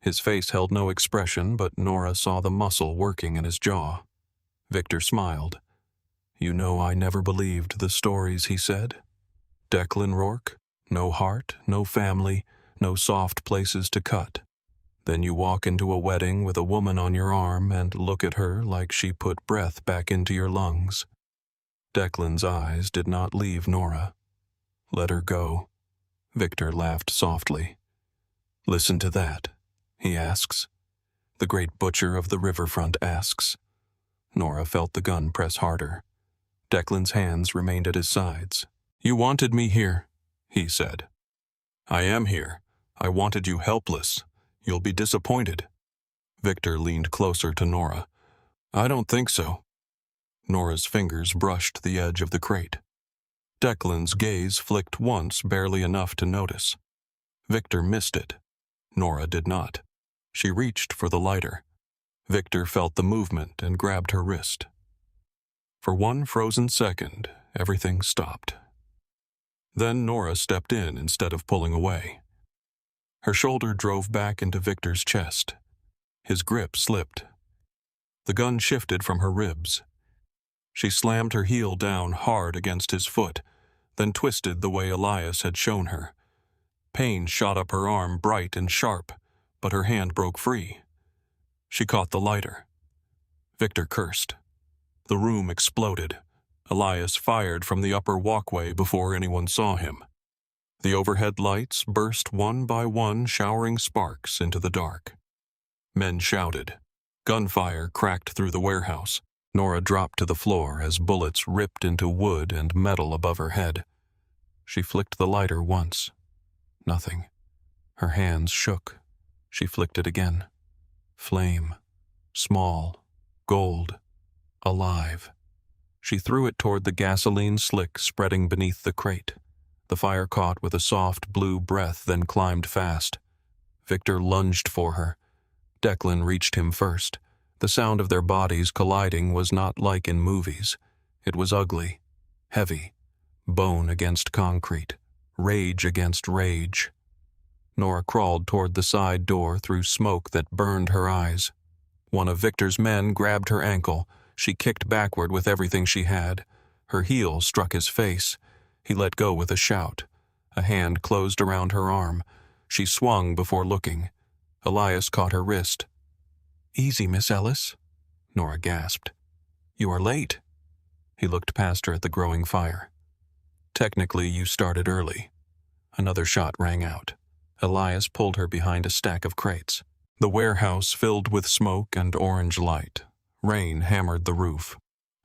A: His face held no expression, but Nora saw the muscle working in his jaw. Victor smiled. "You know, I never believed the stories he said. Declan Rourke, no heart, no family, no soft places to cut. Then you walk into a wedding with a woman on your arm and look at her like she put breath back into your lungs." Declan's eyes did not leave Nora. "Let her go." Victor laughed softly. "Listen to that," he asks. The great butcher of the riverfront asks. Nora felt the gun press harder. Declan's hands remained at his sides. "You wanted me here," he said. "I am here. I wanted you helpless. You'll be disappointed." Victor leaned closer to Nora. "I don't think so." Nora's fingers brushed the edge of the crate. Declan's gaze flicked once, barely enough to notice. Victor missed it. Nora did not. She reached for the lighter. Victor felt the movement and grabbed her wrist. For one frozen second, everything stopped. Then Nora stepped in instead of pulling away. Her shoulder drove back into Victor's chest. His grip slipped. The gun shifted from her ribs. She slammed her heel down hard against his foot, then twisted the way Elias had shown her. Pain shot up her arm bright and sharp, but her hand broke free. She caught the lighter. Victor cursed. The room exploded. Elias fired from the upper walkway before anyone saw him. The overhead lights burst one by one, showering sparks into the dark. Men shouted. Gunfire cracked through the warehouse. Nora dropped to the floor as bullets ripped into wood and metal above her head. She flicked the lighter once. Nothing. Her hands shook. She flicked it again. Flame. Small. Gold. Alive. She threw it toward the gasoline slick spreading beneath the crate. The fire caught with a soft blue breath, then climbed fast. Victor lunged for her. Declan reached him first. The sound of their bodies colliding was not like in movies. It was ugly, heavy, bone against concrete, rage against rage. Nora crawled toward the side door through smoke that burned her eyes. One of Victor's men grabbed her ankle. She kicked backward with everything she had. Her heel struck his face. He let go with a shout. A hand closed around her arm. She swung before looking. Elias caught her wrist. "Easy, Miss Ellis," Nora gasped. "You are late." He looked past her at the growing fire. "Technically, you started early." Another shot rang out. Elias pulled her behind a stack of crates. The warehouse filled with smoke and orange light. Rain hammered the roof.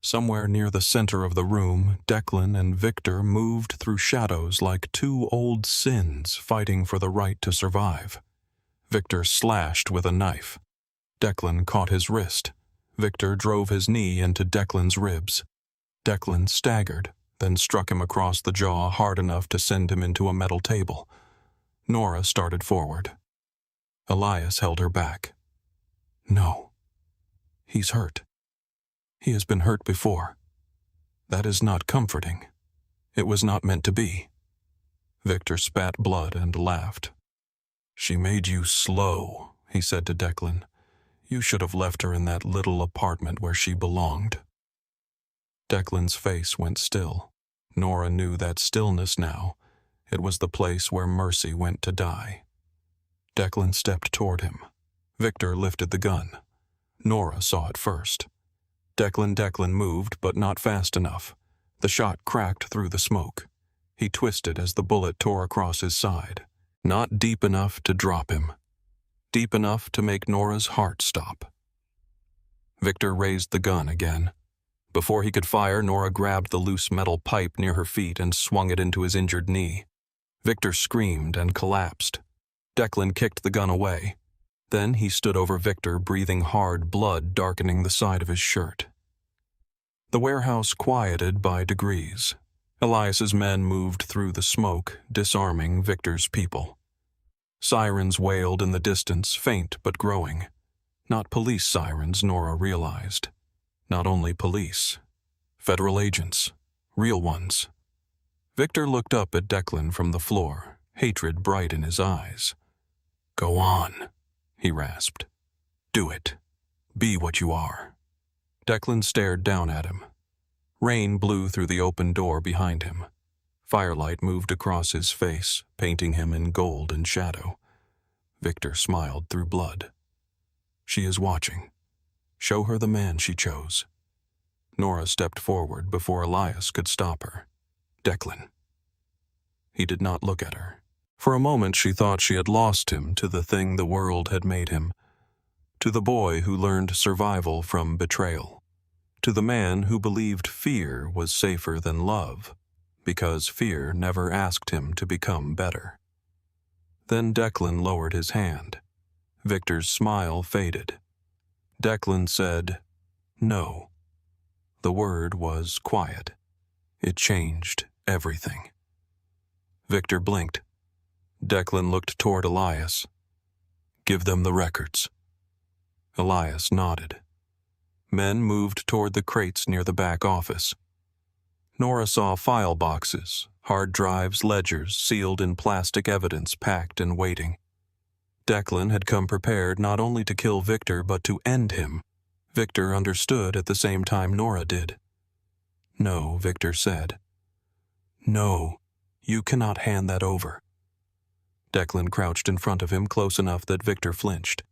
A: Somewhere near the center of the room, Declan and Victor moved through shadows like two old sins fighting for the right to survive. Victor slashed with a knife. Declan caught his wrist. Victor drove his knee into Declan's ribs. Declan staggered, then struck him across the jaw hard enough to send him into a metal table. Nora started forward. Elias held her back. "No. He's hurt. He has been hurt before. That is not comforting. It was not meant to be." Victor spat blood and laughed. "She made you slow," he said to Declan. "You should have left her in that little apartment where she belonged." Declan's face went still. Nora knew that stillness now. It was the place where mercy went to die. Declan stepped toward him. Victor lifted the gun. Nora saw it first. Declan moved, but not fast enough. The shot cracked through the smoke. He twisted as the bullet tore across his side. Not deep enough to drop him. Deep enough to make Nora's heart stop. Victor raised the gun again. Before he could fire, Nora grabbed the loose metal pipe near her feet and swung it into his injured knee. Victor screamed and collapsed. Declan kicked the gun away. Then he stood over Victor, breathing hard, blood darkening the side of his shirt. The warehouse quieted by degrees. Elias's men moved through the smoke, disarming Victor's people. Sirens wailed in the distance, faint but growing. Not police sirens, Nora realized. Not only police. Federal agents. Real ones. Victor looked up at Declan from the floor, hatred bright in his eyes. "Go on," he rasped. "Do it. Be what you are." Declan stared down at him. Rain blew through the open door behind him. Firelight moved across his face, painting him in gold and shadow. Victor smiled through blood. "She is watching. Show her the man she chose." Nora stepped forward before Elias could stop her. "Declan." He did not look at her. For a moment she thought she had lost him to the thing the world had made him, to the boy who learned survival from betrayal, to the man who believed fear was safer than love, because fear never asked him to become better. Then Declan lowered his hand. Victor's smile faded. Declan said, "No." The word was quiet. It changed everything. Victor blinked. Declan looked toward Elias. "Give them the records." Elias nodded. Men moved toward the crates near the back office. Nora saw file boxes, hard drives, ledgers, sealed in plastic evidence packed and waiting. Declan had come prepared not only to kill Victor but to end him. Victor understood at the same time Nora did. "No," Victor said. "No, you cannot hand that over." Declan crouched in front of him close enough that Victor flinched.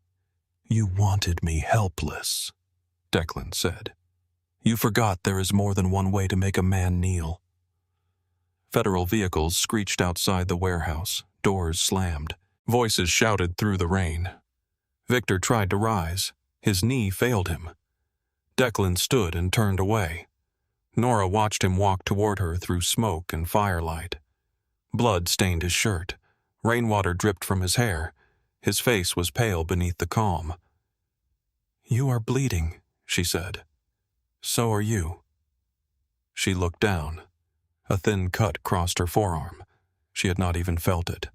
A: "You wanted me helpless," Declan said. "You forgot there is more than one way to make a man kneel." Federal vehicles screeched outside the warehouse, doors slammed. Voices shouted through the rain. Victor tried to rise. His knee failed him. Declan stood and turned away. Nora watched him walk toward her through smoke and firelight. Blood stained his shirt. Rainwater dripped from his hair. His face was pale beneath the calm. "You are bleeding," she said. "So are you." She looked down. A thin cut crossed her forearm. She had not even felt it.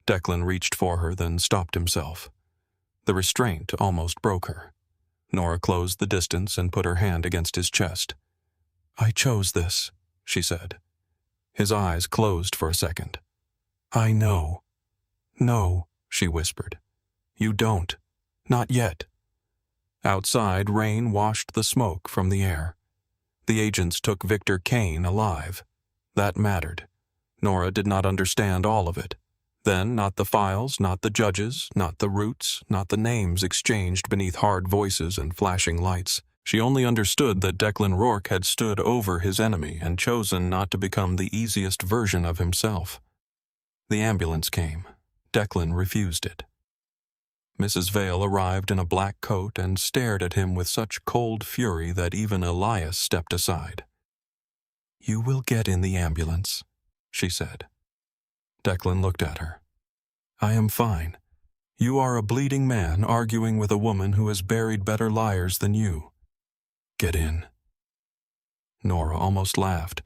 A: Declan reached for her, then stopped himself. The restraint almost broke her. Nora closed the distance and put her hand against his chest. "I chose this," she said. His eyes closed for a second. "I know." "No," she whispered. "You don't. Not yet." Outside, rain washed the smoke from the air. The agents took Victor Kane alive. That mattered. Nora did not understand all of it. Then not the files, not the judges, not the routes, not the names exchanged beneath hard voices and flashing lights. She only understood that Declan Rourke had stood over his enemy and chosen not to become the easiest version of himself. The ambulance came. Declan refused it. Mrs. Vale arrived in a black coat and stared at him with such cold fury that even Elias stepped aside. "You will get in the ambulance," she said. Declan looked at her. "I am fine. You are a bleeding man arguing with a woman who has buried better liars than you. Get in." Nora almost laughed.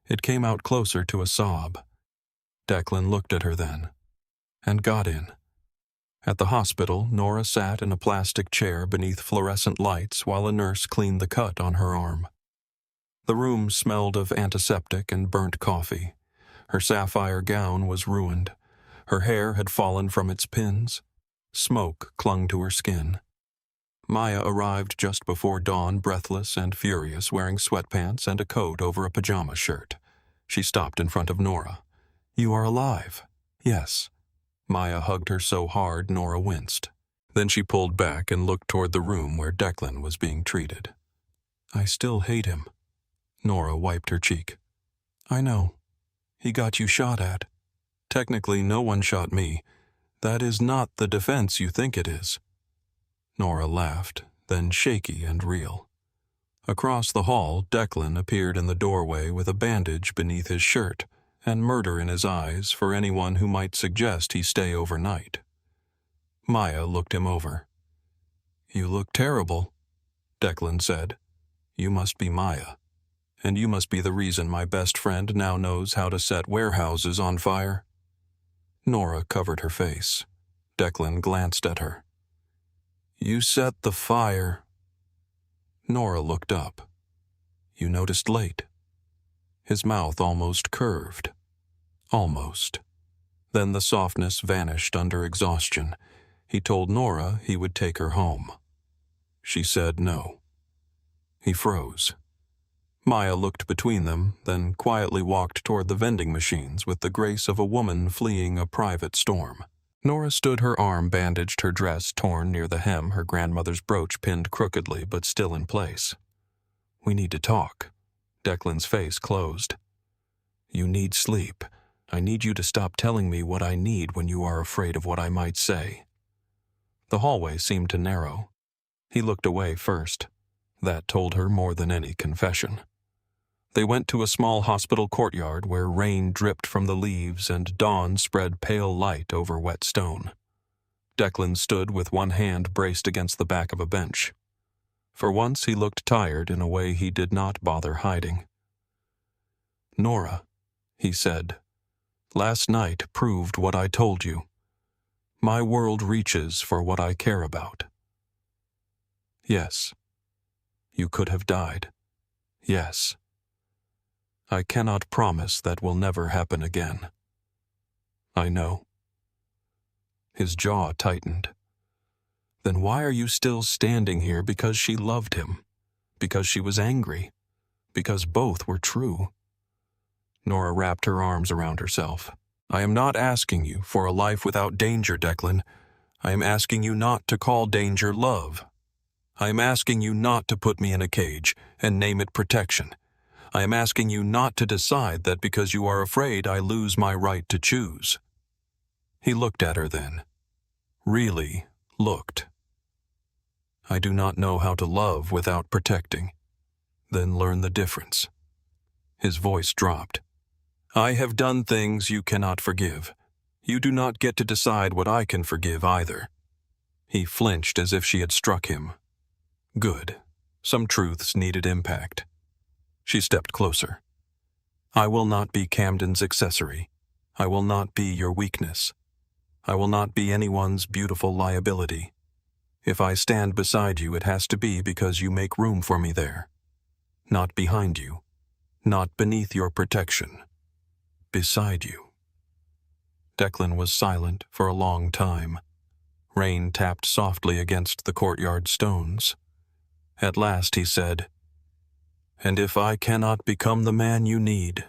A: It came out closer to a sob. Declan looked at her then, and got in. At the hospital, Nora sat in a plastic chair beneath fluorescent lights while a nurse cleaned the cut on her arm. The room smelled of antiseptic and burnt coffee. Her sapphire gown was ruined. Her hair had fallen from its pins. Smoke clung to her skin. Maya arrived just before dawn, breathless and furious, wearing sweatpants and a coat over a pajama shirt. She stopped in front of Nora. "You are alive." "Yes." Maya hugged her so hard Nora winced. Then she pulled back and looked toward the room where Declan was being treated. "I still hate him." Nora wiped her cheek. I know. He got you shot at. Technically, no one shot me. That is not the defense you think it is. Nora laughed, then shaky and real. Across the hall, Declan appeared in the doorway with a bandage beneath his shirt and murder in his eyes for anyone who might suggest he stay overnight. Maya looked him over. You look terrible, Declan said. You must be Maya, and you must be the reason my best friend now knows how to set warehouses on fire. Nora covered her face. Declan glanced at her. You set the fire. Nora looked up. You noticed late. His mouth almost curved. Almost. Then the softness vanished under exhaustion. He told Nora he would take her home. She said no. He froze. Maya looked between them, then quietly walked toward the vending machines with the grace of a woman fleeing a private storm. Nora stood, her arm bandaged, her dress torn near the hem, her grandmother's brooch pinned crookedly but still in place. We need to talk. Declan's face closed. You need sleep. I need you to stop telling me what I need when you are afraid of what I might say. The hallway seemed to narrow. He looked away first. That told her more than any confession. They went to a small hospital courtyard where rain dripped from the leaves and dawn spread pale light over wet stone. Declan stood with one hand braced against the back of a bench. For once he looked tired in a way he did not bother hiding. Nora, he said, last night proved what I told you. My world reaches for what I care about. Yes. You could have died. Yes. I cannot promise that will never happen again. I know. His jaw tightened. Then why are you still standing here? Because she loved him? Because she was angry? Because both were true? Nora wrapped her arms around herself. I am not asking you for a life without danger, Declan. I am asking you not to call danger love. I am asking you not to put me in a cage and name it protection. I am asking you not to decide that because you are afraid I lose my right to choose. He looked at her then. Really looked. I do not know how to love without protecting. Then learn the difference. His voice dropped. I have done things you cannot forgive. You do not get to decide what I can forgive either. He flinched as if she had struck him. Good. Some truths needed impact. She stepped closer. I will not be Camden's accessory. I will not be your weakness. I will not be anyone's beautiful liability. If I stand beside you, it has to be because you make room for me there. Not behind you. Not beneath your protection. Beside you. Declan was silent for a long time. Rain tapped softly against the courtyard stones. At last he said, And if I cannot become the man you need.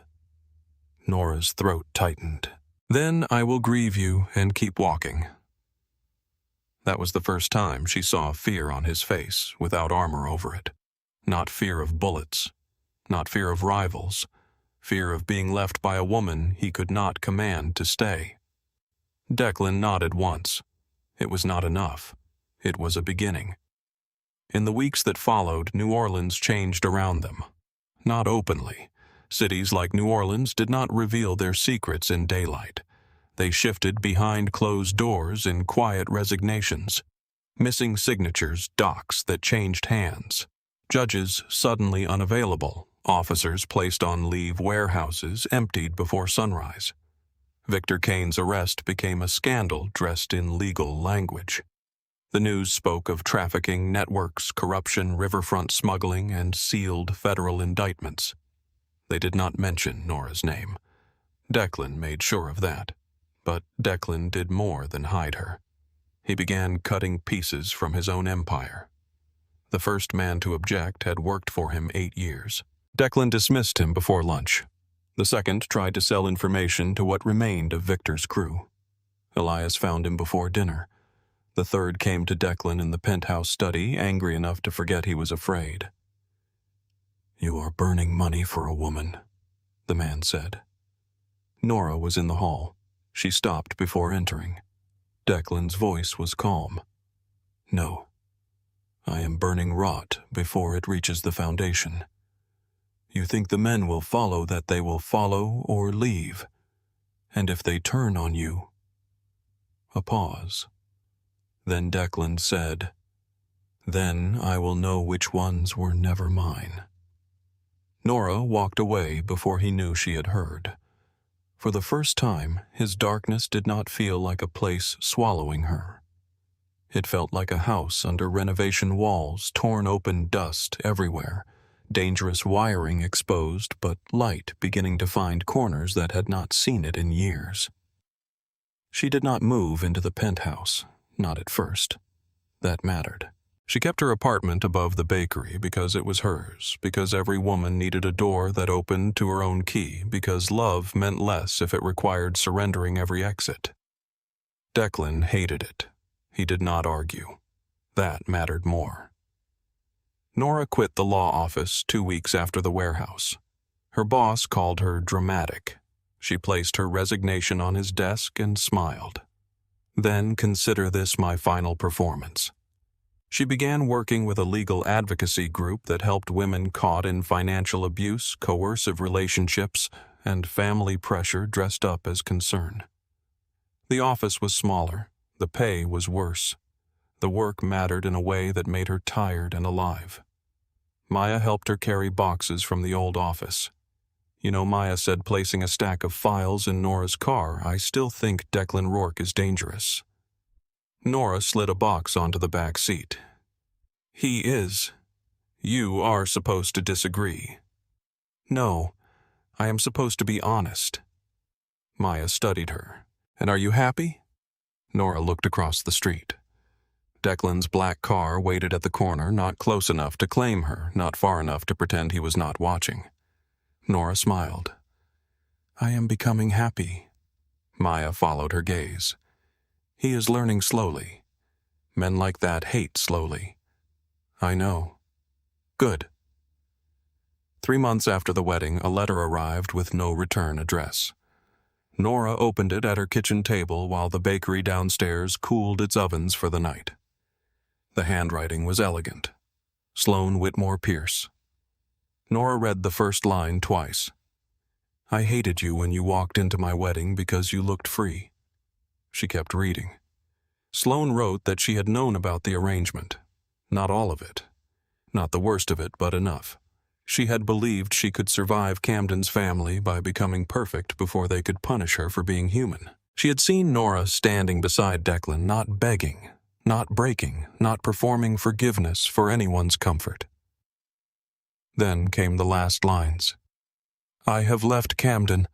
A: Nora's throat tightened. Then I will grieve you and keep walking. That was the first time she saw fear on his face without armor over it. Not fear of bullets. Not fear of rivals. Fear of being left by a woman he could not command to stay. Declan nodded once. It was not enough. It was a beginning. In the weeks that followed, New Orleans changed around them. Not openly. Cities like New Orleans did not reveal their secrets in daylight. They shifted behind closed doors in quiet resignations. Missing signatures, docks that changed hands. Judges suddenly unavailable. Officers placed on leave, warehouses emptied before sunrise. Victor Kane's arrest became a scandal dressed in legal language. The news spoke of trafficking networks, corruption, riverfront smuggling, and sealed federal indictments. They did not mention Nora's name. Declan made sure of that. But Declan did more than hide her. He began cutting pieces from his own empire. The first man to object had worked for him 8 years. Declan dismissed him before lunch. The second tried to sell information to what remained of Victor's crew. Elias found him before dinner. The third came to Declan in the penthouse study, angry enough to forget he was afraid. "You are burning money for a woman," the man said. Nora was in the hall. She stopped before entering. Declan's voice was calm. "No, I am burning rot before it reaches the foundation. You think the men will follow that they will follow or leave, and if they turn on you—" A pause. Then Declan said, "Then I will know which ones were never mine." Nora walked away before he knew she had heard. For the first time, his darkness did not feel like a place swallowing her. It felt like a house under renovation walls, torn open dust everywhere, dangerous wiring exposed, but light beginning to find corners that had not seen it in years. She did not move into the penthouse, not at first. That mattered. She kept her apartment above the bakery because it was hers, because every woman needed a door that opened to her own key, because love meant less if it required surrendering every exit. Declan hated it. He did not argue. That mattered more. Nora quit the law office 2 weeks after the warehouse. Her boss called her dramatic. She placed her resignation on his desk and smiled. "Then consider this my final performance." She began working with a legal advocacy group that helped women caught in financial abuse, coercive relationships, and family pressure dressed up as concern. The office was smaller. The pay was worse. The work mattered in a way that made her tired and alive. Maya helped her carry boxes from the old office. You know, Maya said placing a stack of files in Nora's car, "I still think Declan Rourke is dangerous." Nora slid a box onto the back seat. "He is. You are supposed to disagree." "No, I am supposed to be honest." Maya studied her. "And are you happy?" Nora looked across the street. Declan's black car waited at the corner, not close enough to claim her, not far enough to pretend he was not watching. Nora smiled. "I am becoming happy." Maya followed her gaze. "He is learning slowly. Men like that hate slowly." "I know." "Good." 3 months after the wedding, a letter arrived with no return address. Nora opened it at her kitchen table while the bakery downstairs cooled its ovens for the night. The handwriting was elegant. Sloan Whitmore Pierce. Nora read the first line twice. "I hated you when you walked into my wedding because you looked free." She kept reading. Sloan wrote that she had known about the arrangement. Not all of it. Not the worst of it, but enough. She had believed she could survive Camden's family by becoming perfect before they could punish her for being human. She had seen Nora standing beside Declan, not begging, not breaking, not performing forgiveness for anyone's comfort. Then came the last lines. "I have left Camden.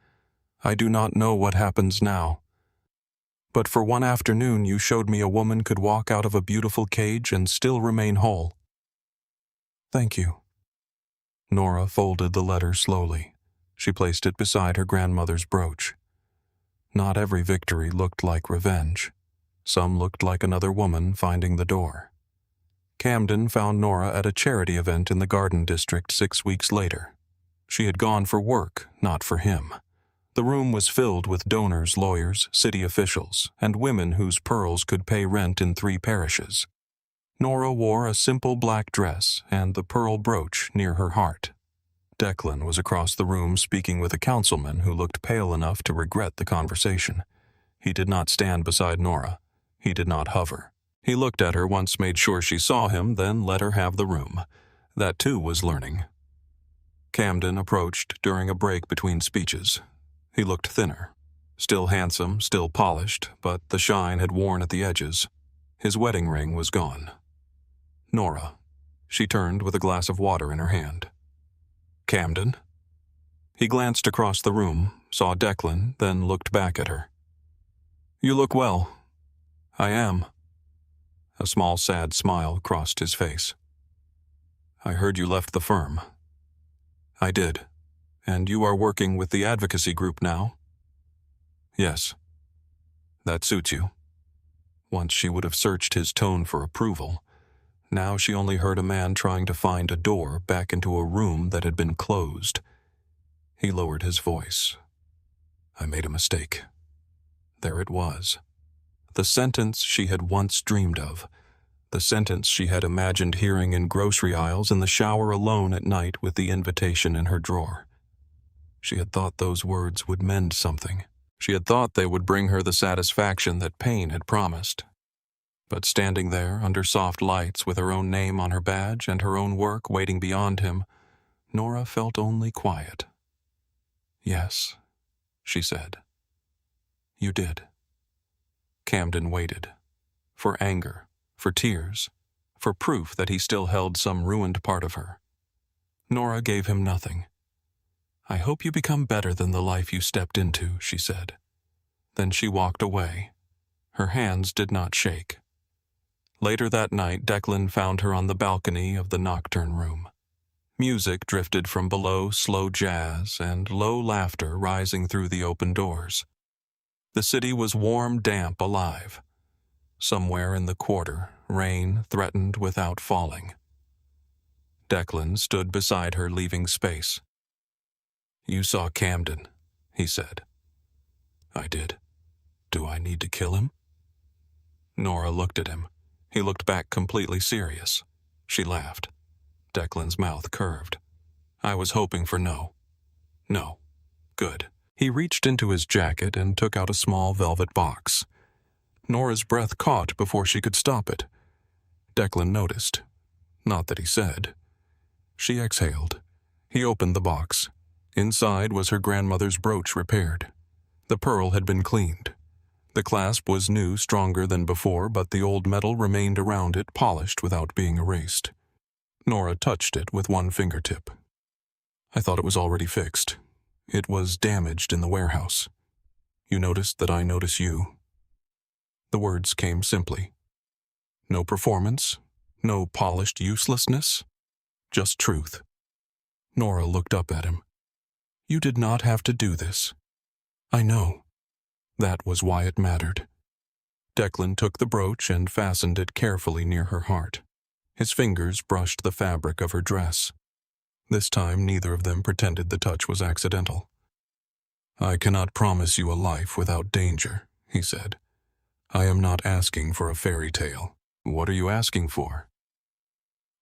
A: I do not know what happens now. But for one afternoon you showed me a woman could walk out of a beautiful cage and still remain whole. Thank you." Nora folded the letter slowly. She placed it beside her grandmother's brooch. Not every victory looked like revenge. Some looked like another woman finding the door. Camden found Nora at a charity event in the Garden District 6 weeks later. She had gone for work, not for him. The room was filled with donors, lawyers, city officials, and women whose pearls could pay rent in 3 parishes. Nora wore a simple black dress and the pearl brooch near her heart. Declan was across the room speaking with a councilman who looked pale enough to regret the conversation. He did not stand beside Nora. He did not hover. He looked at her once, made sure she saw him, then let her have the room. That too was learning. Camden approached during a break between speeches. He looked thinner. Still handsome, still polished, but the shine had worn at the edges. His wedding ring was gone. "Nora." She turned with a glass of water in her hand. "Camden?" He glanced across the room, saw Declan, then looked back at her. "You look well." "I am." A small sad smile crossed his face. "I heard you left the firm." "I did. And you are working with the advocacy group now?" "Yes." "That suits you." Once she would have searched his tone for approval. Now she only heard a man trying to find a door back into a room that had been closed. He lowered his voice. "I made a mistake." There it was. The sentence she had once dreamed of. The sentence she had imagined hearing in grocery aisles in the shower alone at night with the invitation in her drawer. She had thought those words would mend something. She had thought they would bring her the satisfaction that pain had promised. But standing there under soft lights with her own name on her badge and her own work waiting beyond him, Nora felt only quiet. "Yes," she said. "You did." Camden waited. For anger, for tears, for proof that he still held some ruined part of her. Nora gave him nothing. "I hope you become better than the life you stepped into," she said. Then she walked away. Her hands did not shake. Later that night, Declan found her on the balcony of the nocturne room. Music drifted from below, slow jazz and low laughter rising through the open doors. The city was warm, damp, alive. Somewhere in the quarter, rain threatened without falling. Declan stood beside her, leaving space. "You saw Camden," he said. "I did. Do I need to kill him?" Nora looked at him. He looked back completely serious. She laughed. Declan's mouth curved. "I was hoping for no." "No. Good." He reached into his jacket and took out a small velvet box. Nora's breath caught before she could stop it. Declan noticed. Not that he said. She exhaled. He opened the box. Inside was her grandmother's brooch repaired. The pearl had been cleaned. The clasp was new, stronger than before, but the old metal remained around it, polished without being erased. Nora touched it with one fingertip. "I thought it was already fixed. It was damaged in the warehouse. You noticed that I notice you." The words came simply. No performance, no polished uselessness, just truth. Nora looked up at him. "You did not have to do this. I know." That was why it mattered. Declan took the brooch and fastened it carefully near her heart. His fingers brushed the fabric of her dress. This time neither of them pretended the touch was accidental. "I cannot promise you a life without danger," he said. "I am not asking for a fairy tale. What are you asking for?"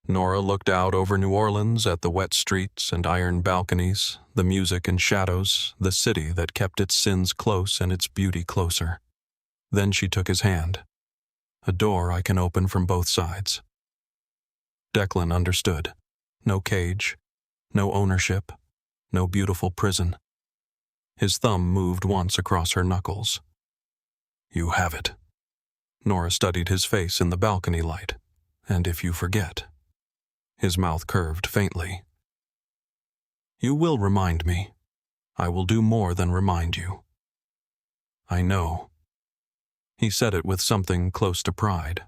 A: Nora looked out over New Orleans at the wet streets and iron balconies, the music and shadows, the city that kept its sins close and its beauty closer. Then she took his hand. "A door I can open from both sides." Declan understood. No cage, no ownership, no beautiful prison. His thumb moved once across her knuckles. "You have it." Nora studied his face in the balcony light. "And if you forget." His mouth curved faintly. "You will remind me. I will do more than remind you." "I know." He said it with something close to pride.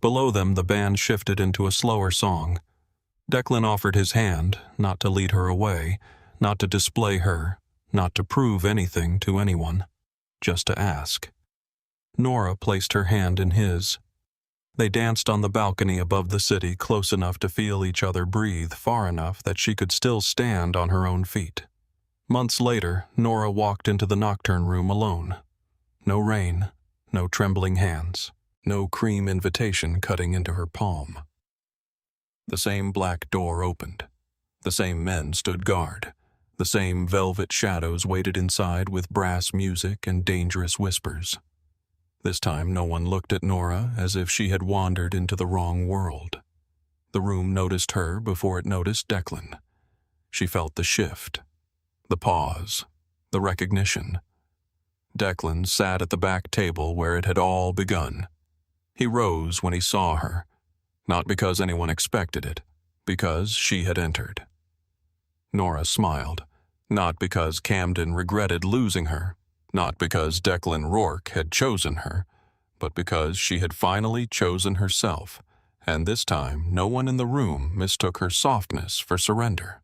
A: Below them, the band shifted into a slower song. Declan offered his hand, not to lead her away, not to display her, not to prove anything to anyone, just to ask. Nora placed her hand in his. They danced on the balcony above the city, close enough to feel each other breathe, far enough that she could still stand on her own feet. Months later, Nora walked into the nocturne room alone. No rain, no trembling hands, no cream invitation cutting into her palm. The same black door opened. The same men stood guard. The same velvet shadows waited inside with brass music and dangerous whispers. This time no one looked at Nora as if she had wandered into the wrong world. The room noticed her before it noticed Declan. She felt the shift, the pause, the recognition. Declan sat at the back table where it had all begun. He rose when he saw her, not because anyone expected it, because she had entered. Nora smiled, not because Camden regretted losing her, not because Declan Rourke had chosen her, but because she had finally chosen herself, and this time no one in the room mistook her softness for surrender.